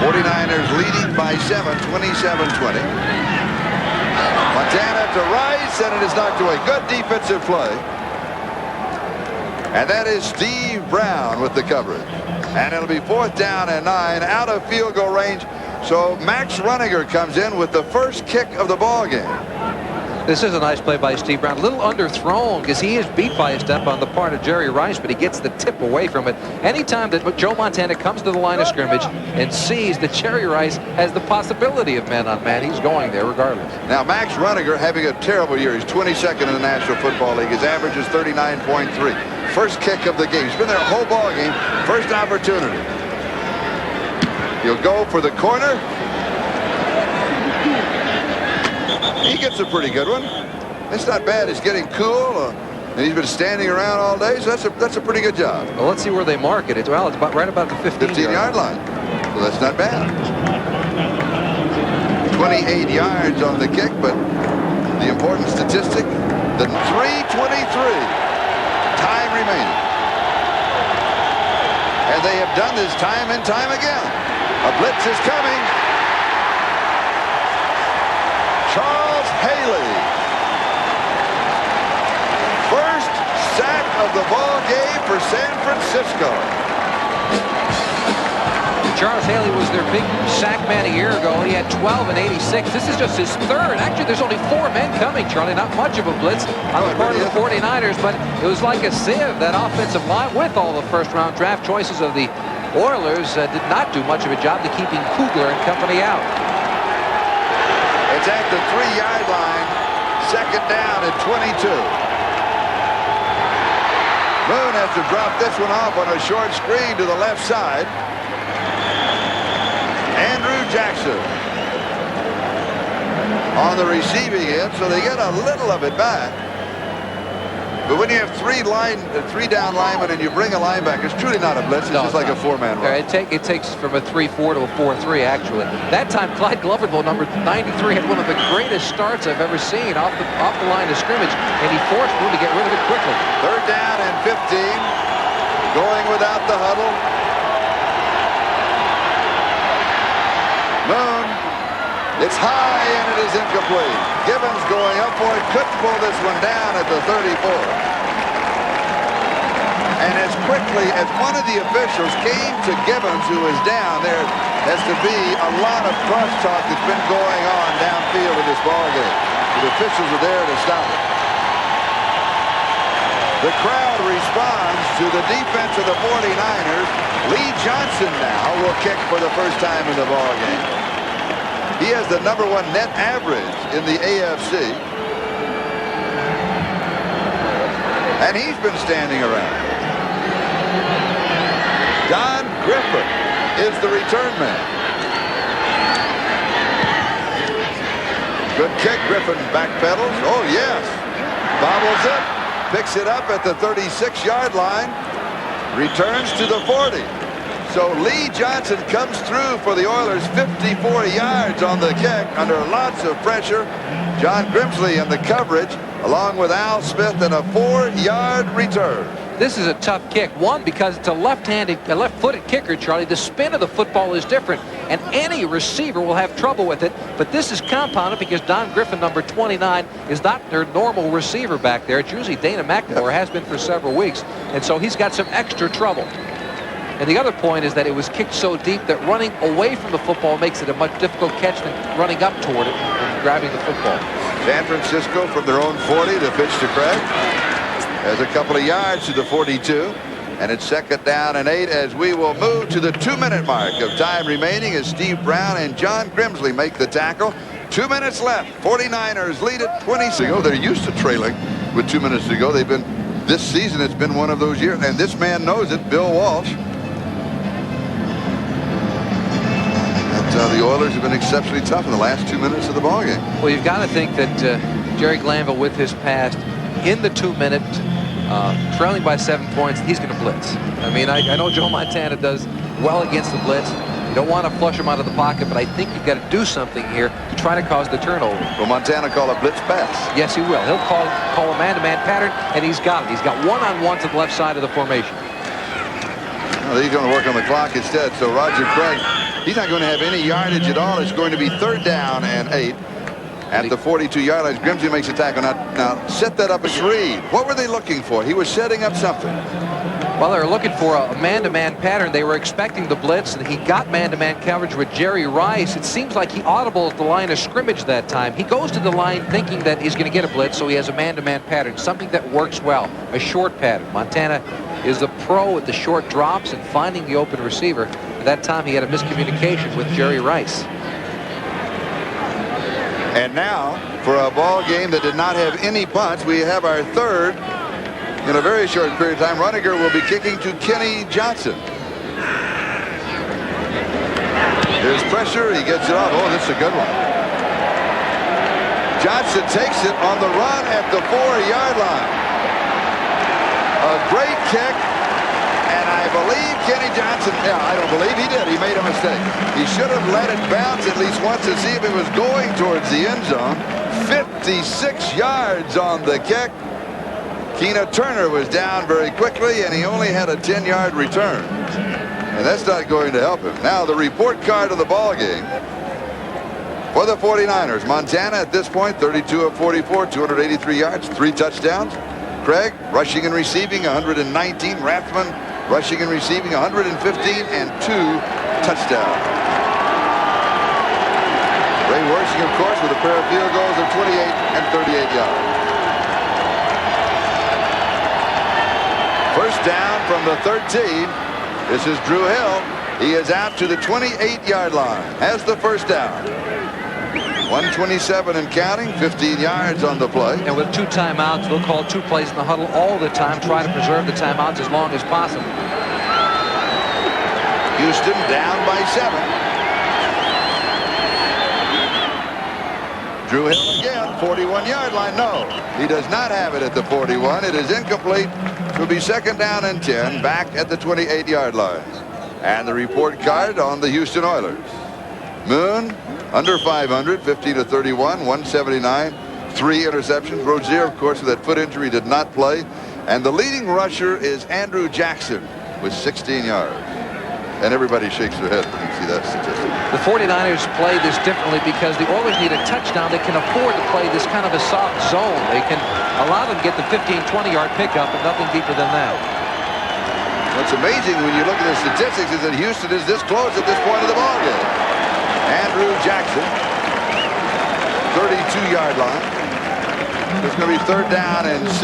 '49ers leading by 7, 27-20. Montana to Rice, and it is knocked away. Good defensive play. And that is Steve Brown with the coverage. And it'll be fourth down and 9 out of field goal range. So Max Runninger comes in with the first kick of the ball game. This is a nice play by Steve Brown. A little underthrown because he is beat by a step on the part of Jerry Rice, but he gets the tip away from it. Anytime that Joe Montana comes to the line of scrimmage and sees that Jerry Rice has the possibility of man-on-man, he's going there regardless. Now, Max Runninger having a terrible year. He's 22nd in the National Football League. His average is 39.3. First kick of the game. He's been there a whole ball game. First opportunity. He'll go for the corner. He gets a pretty good one. It's not bad. It's getting cool, and he's been standing around all day, so that's a pretty good job. Well, let's see where they mark it. It's about right about the 15-yard line. So that's not bad. 28 yards on the kick, but the important statistic, the 3:23 time remaining. And they have done this time and time again. A blitz is coming. Charles Haley. First sack of the ball game for San Francisco. Charles Haley was their big sack man a year ago. He had 12 and 86. This is just his third. Actually, there's only 4 men coming, Charlie. Not much of a blitz on the part of the 49ers, but it was like a sieve. That offensive line, with all the first-round draft choices of the Oilers, did not do much of a job to keeping Kugler and company out. It's at the 3-yard line. second down at 22. Moon has to drop this one off on a short screen to the left side. Andrew Jackson on the receiving end, so they get a little of it back. But when you have three down linemen and you bring a linebacker, it's truly not a blitz. It's just like a four-man run. It takes from a 3-4 to a 4-3, actually. That time, Clyde Gloverville, number 93, had one of the greatest starts I've ever seen off the line of scrimmage, and he forced Moon to get rid of it quickly. Third down and 15, going without the huddle. Moon, it's high and it is incomplete. Gibbons going up for it, couldn't pull this one down at the 34. And as quickly as one of the officials came to Gibbons, who was down, there has to be a lot of crosstalk that's been going on downfield in this ballgame. The officials are there to stop it. The crowd responds to the defense of the 49ers. Lee Johnson now will kick for the first time in the ballgame. He has the #1 net average in the AFC. And he's been standing around. Don Griffin is the return man. Good kick. Griffin backpedals. Oh, yes. Bobbles it. Picks it up at the 36-yard line. Returns to the 40. So Lee Johnson comes through for the Oilers, 54 yards on the kick under lots of pressure. John Grimsley in the coverage, along with Al Smith, and a 4-yard return. This is a tough kick. One, because it's a left-footed kicker, Charlie. The spin of the football is different, and any receiver will have trouble with it. But this is compounded because Don Griffin, number 29, is not their normal receiver back there. It's usually Dana McNamara, has been for several weeks, and so he's got some extra trouble. And the other point is that it was kicked so deep that running away from the football makes it a much difficult catch than running up toward it and grabbing the football. San Francisco from their own 40, the pitch to Craig. Has a couple of yards to the 42. And it's second down and 8 as we will move to the 2-minute mark of time remaining as Steve Brown and John Grimsley make the tackle. 2 minutes left. 49ers lead at 20. They're used to trailing with 2 minutes to go. They've been, this season, it's been one of those years. And this man knows it, Bill Walsh. The Oilers have been exceptionally tough in the last 2 minutes of the ballgame. Well, you've got to think that Jerry Glanville, with his past, in the 2-minute, trailing by 7 points, he's going to blitz. I mean, I know Joe Montana does well against the blitz. You don't want to flush him out of the pocket, but I think you've got to do something here to try to cause the turnover. Will Montana call a blitz pass? Yes, he will. He'll call a man-to-man pattern, and he's got it. He's got one-on-one to the left side of the formation. Well, he's going to work on the clock instead, so Roger Craig, he's not going to have any yardage at all. It's going to be third down and 8 at the 42-yard line. Grimsley makes a tackle. Now, set that up as Reed. What were they looking for? He was setting up something. Well, they were looking for a man-to-man pattern. They were expecting the blitz, and he got man-to-man coverage with Jerry Rice. It seems like he audibles the line of scrimmage that time. He goes to the line thinking that he's going to get a blitz, so he has a man-to-man pattern, something that works well, a short pattern. Montana is the pro at the short drops and finding the open receiver. At that time, he had a miscommunication with Jerry Rice. And now, for a ball game that did not have any punts, we have our third in a very short period of time. Rudiger will be kicking to Kenny Johnson. There's pressure. He gets it off. Oh, this is a good one. Johnson takes it on the run at the 4-yard line. A great kick. And I believe Kenny Johnson, I don't believe he did. He made a mistake. He should have let it bounce at least once to see if it was going towards the end zone. 56 yards on the kick. Keena Turner was down very quickly, and he only had a 10-yard return. And that's not going to help him. Now the report card of the ball game for the 49ers. Montana at this point, 32 of 44, 283 yards, 3 touchdowns. Craig, rushing and receiving, 119. Rathman, rushing and receiving, 115, and 2 touchdowns. Ray Worshing, of course, with a pair of field goals of 28 and 38 yards. First down from the 13. This is Drew Hill. He is out to the 28-yard line. Has the first down. 127 and counting, 15 yards on the play. And with 2 timeouts, they'll call 2 plays in the huddle all the time, try to preserve the timeouts as long as possible. Houston down by 7. Drew Hill again, 41-yard line. No, he does not have it at the 41. It is incomplete. It will be 2nd down and 10, back at the 28-yard line. And the report card on the Houston Oilers. Moon, under 500, 50-31, 179, 3 interceptions. Rozier, of course, with that foot injury, did not play. And the leading rusher is Andrew Jackson with 16 yards. And everybody shakes their head when you see that statistic. The 49ers play this differently because the Oilers need a touchdown. They can afford to play this kind of a soft zone. They can allow them to get the 15, 20-yard pickup, but nothing deeper than that. What's amazing when you look at the statistics is that Houston is this close at this point of the ballgame. Andrew Jackson, 32-yard line. It's going to be 3rd down and 6.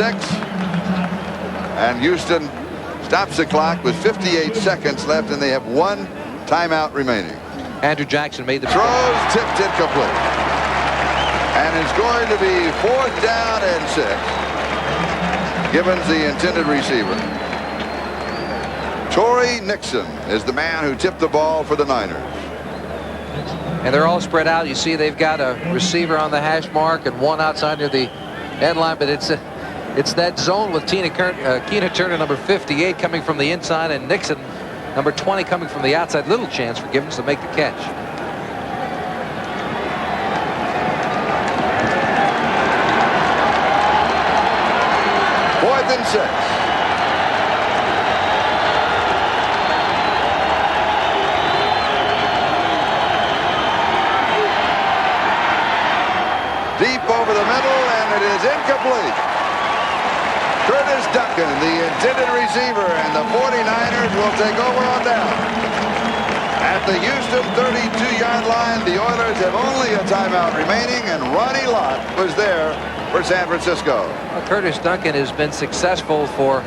And Houston stops the clock with 58 seconds left, and they have 1 timeout remaining. Andrew Jackson made the throws, tipped incomplete. And it's going to be 4th down and 6. Gibbons, the intended receiver. Torrey Nixon is the man who tipped the ball for the Niners. And they're all spread out. You see they've got a receiver on the hash mark and 1 outside near the end line, but it's that zone with Keena Turner, number 58, coming from the inside, and Nixon, number 20, coming from the outside. Little chance for Gibbons to make the catch. Fourth and 6. Deep over the middle, and it is incomplete. Curtis Duncan, the intended receiver, and the 49ers will take over on down. At the Houston 32-yard line, the Oilers have only a timeout remaining, and Ronnie Lott was there for San Francisco. Well, Curtis Duncan has been successful for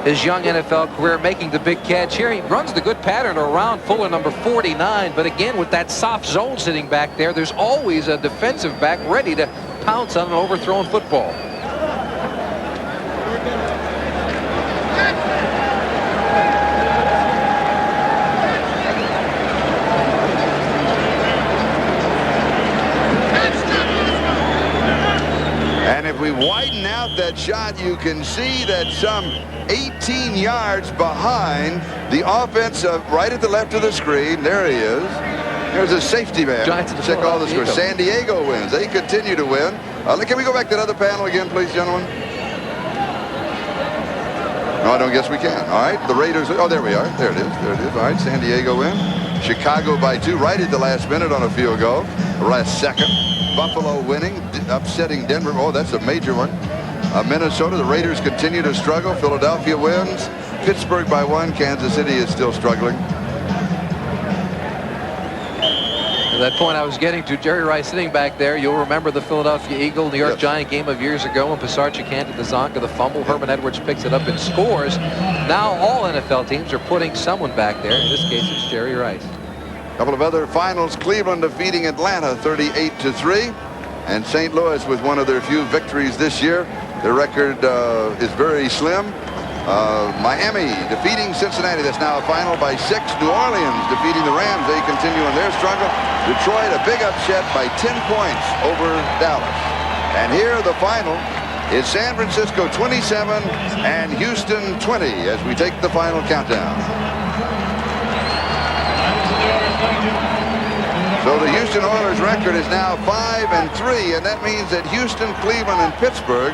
his young NFL career, making the big catch here. He runs the good pattern around Fuller, number 49, but again, with that soft zone sitting back there, there's always a defensive back ready to pounce on an overthrown football. And if we widen out that shot, you can see that some 18 yards behind the offense right at the left of the screen. There he is. There's a safety man. Check all the scores. San Diego wins. They continue to win. Can we go back to that other panel again, please, gentlemen? No, I don't guess we can. All right. The Raiders. Oh, there we are. There it is. There it is. All right. San Diego win. Chicago by 2 right at the last minute on a field goal. The last second. Buffalo winning, upsetting Denver. Oh, that's a major one. Minnesota, the Raiders continue to struggle. Philadelphia wins. Pittsburgh by 1. Kansas City is still struggling. At that point I was getting to, Jerry Rice sitting back there. You'll remember the Philadelphia Eagle, New York Giant game of years ago when Pisarcik handed the Zonka the fumble. Herman Edwards picks it up and scores. Now all NFL teams are putting someone back there. In this case, it's Jerry Rice. A couple of other finals. Cleveland defeating Atlanta 38-3. And St. Louis with one of their few victories this year. Their record is very slim. Miami defeating Cincinnati. That's now a final by 6. New Orleans defeating the Rams. They continue on their struggle. Detroit, a big upset by 10 points over Dallas. And here the final is San Francisco 27 and Houston 20 as we take the final countdown. So the Houston Oilers record is now 5-3, and that means that Houston, Cleveland, and Pittsburgh,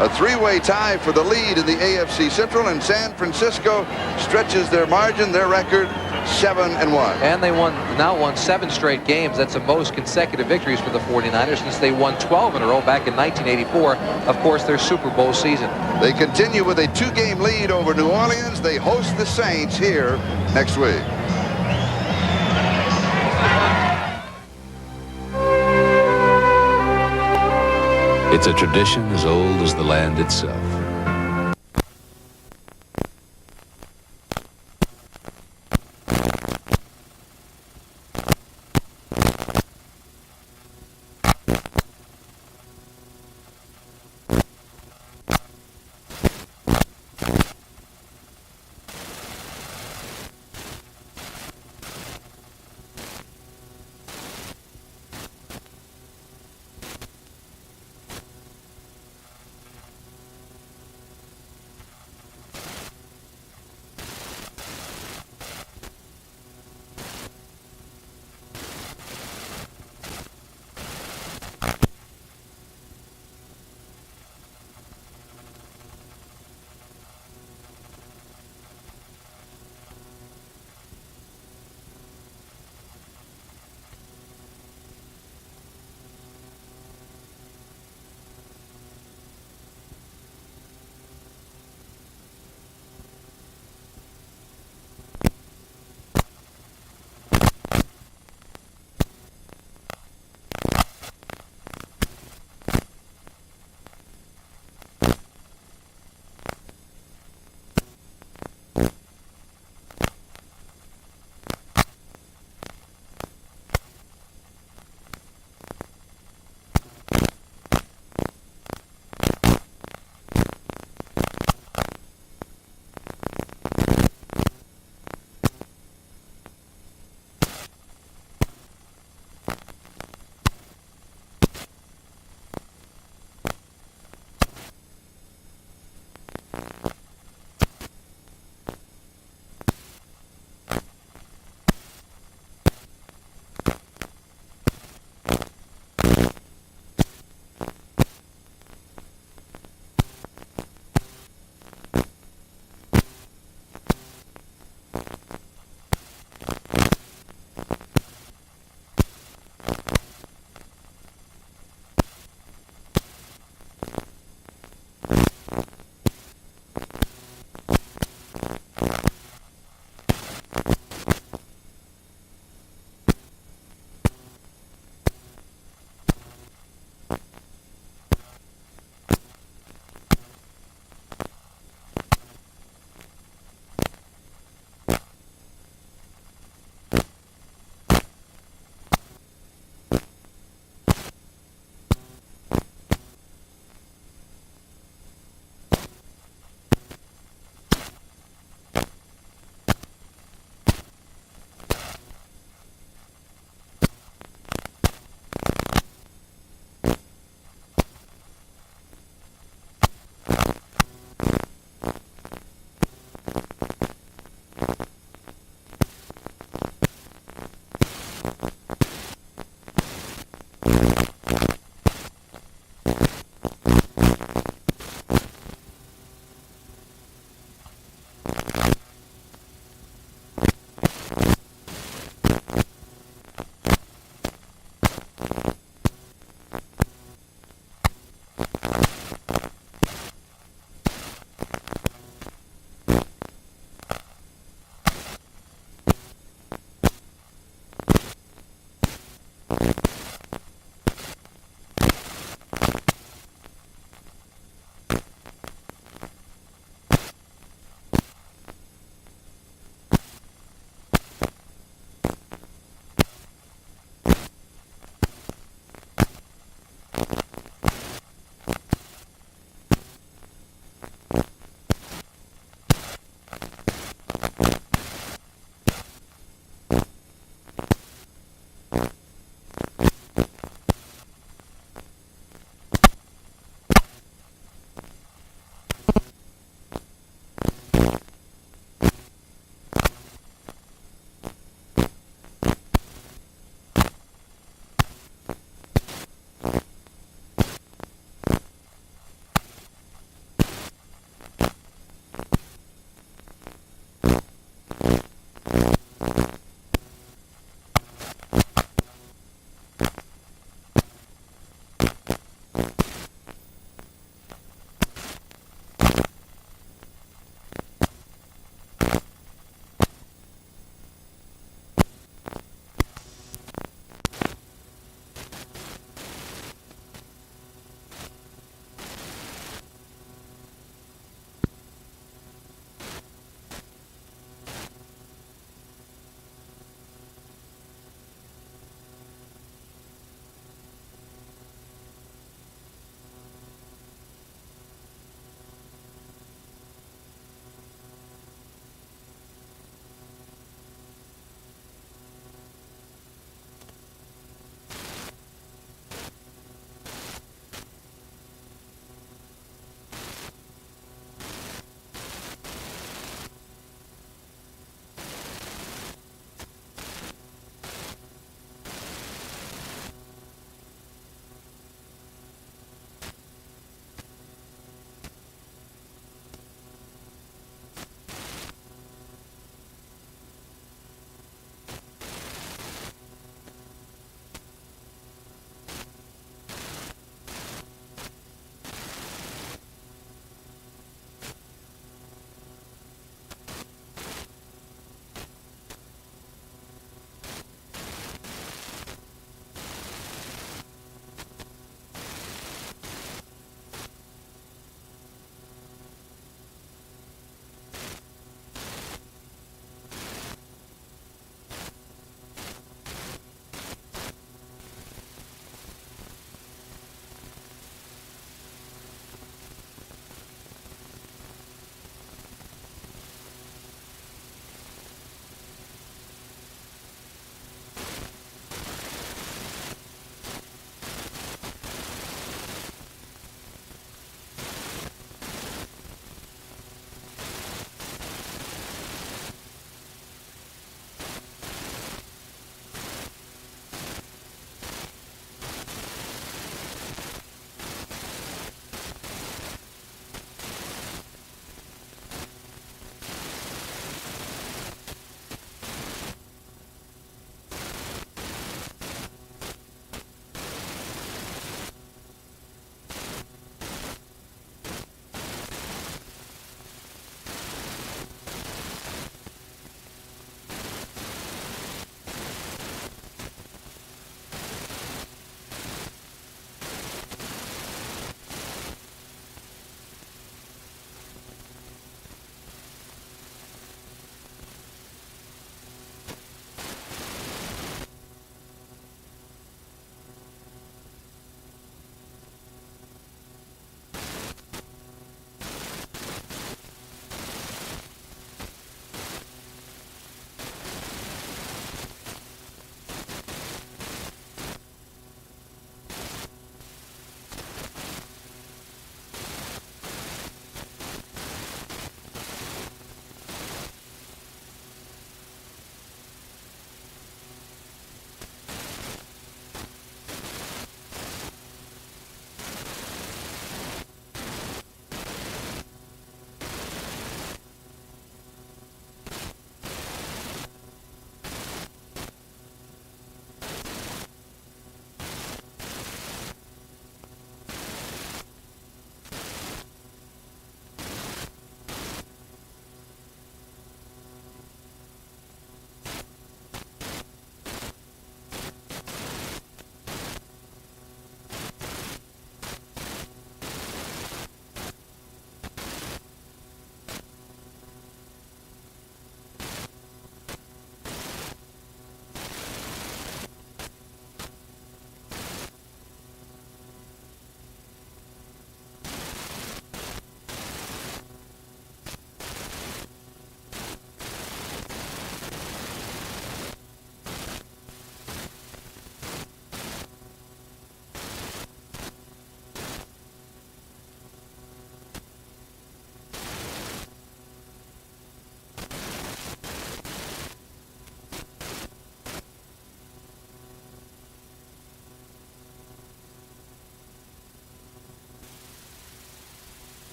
a 3-way tie for the lead in the AFC Central, and San Francisco stretches their margin, their record 7-1. And they now won 7 straight games. That's the most consecutive victories for the 49ers since they won 12 in a row back in 1984. Of course, their Super Bowl season. They continue with a 2-game lead over New Orleans. They host the Saints here next week. It's a tradition as old as the land itself.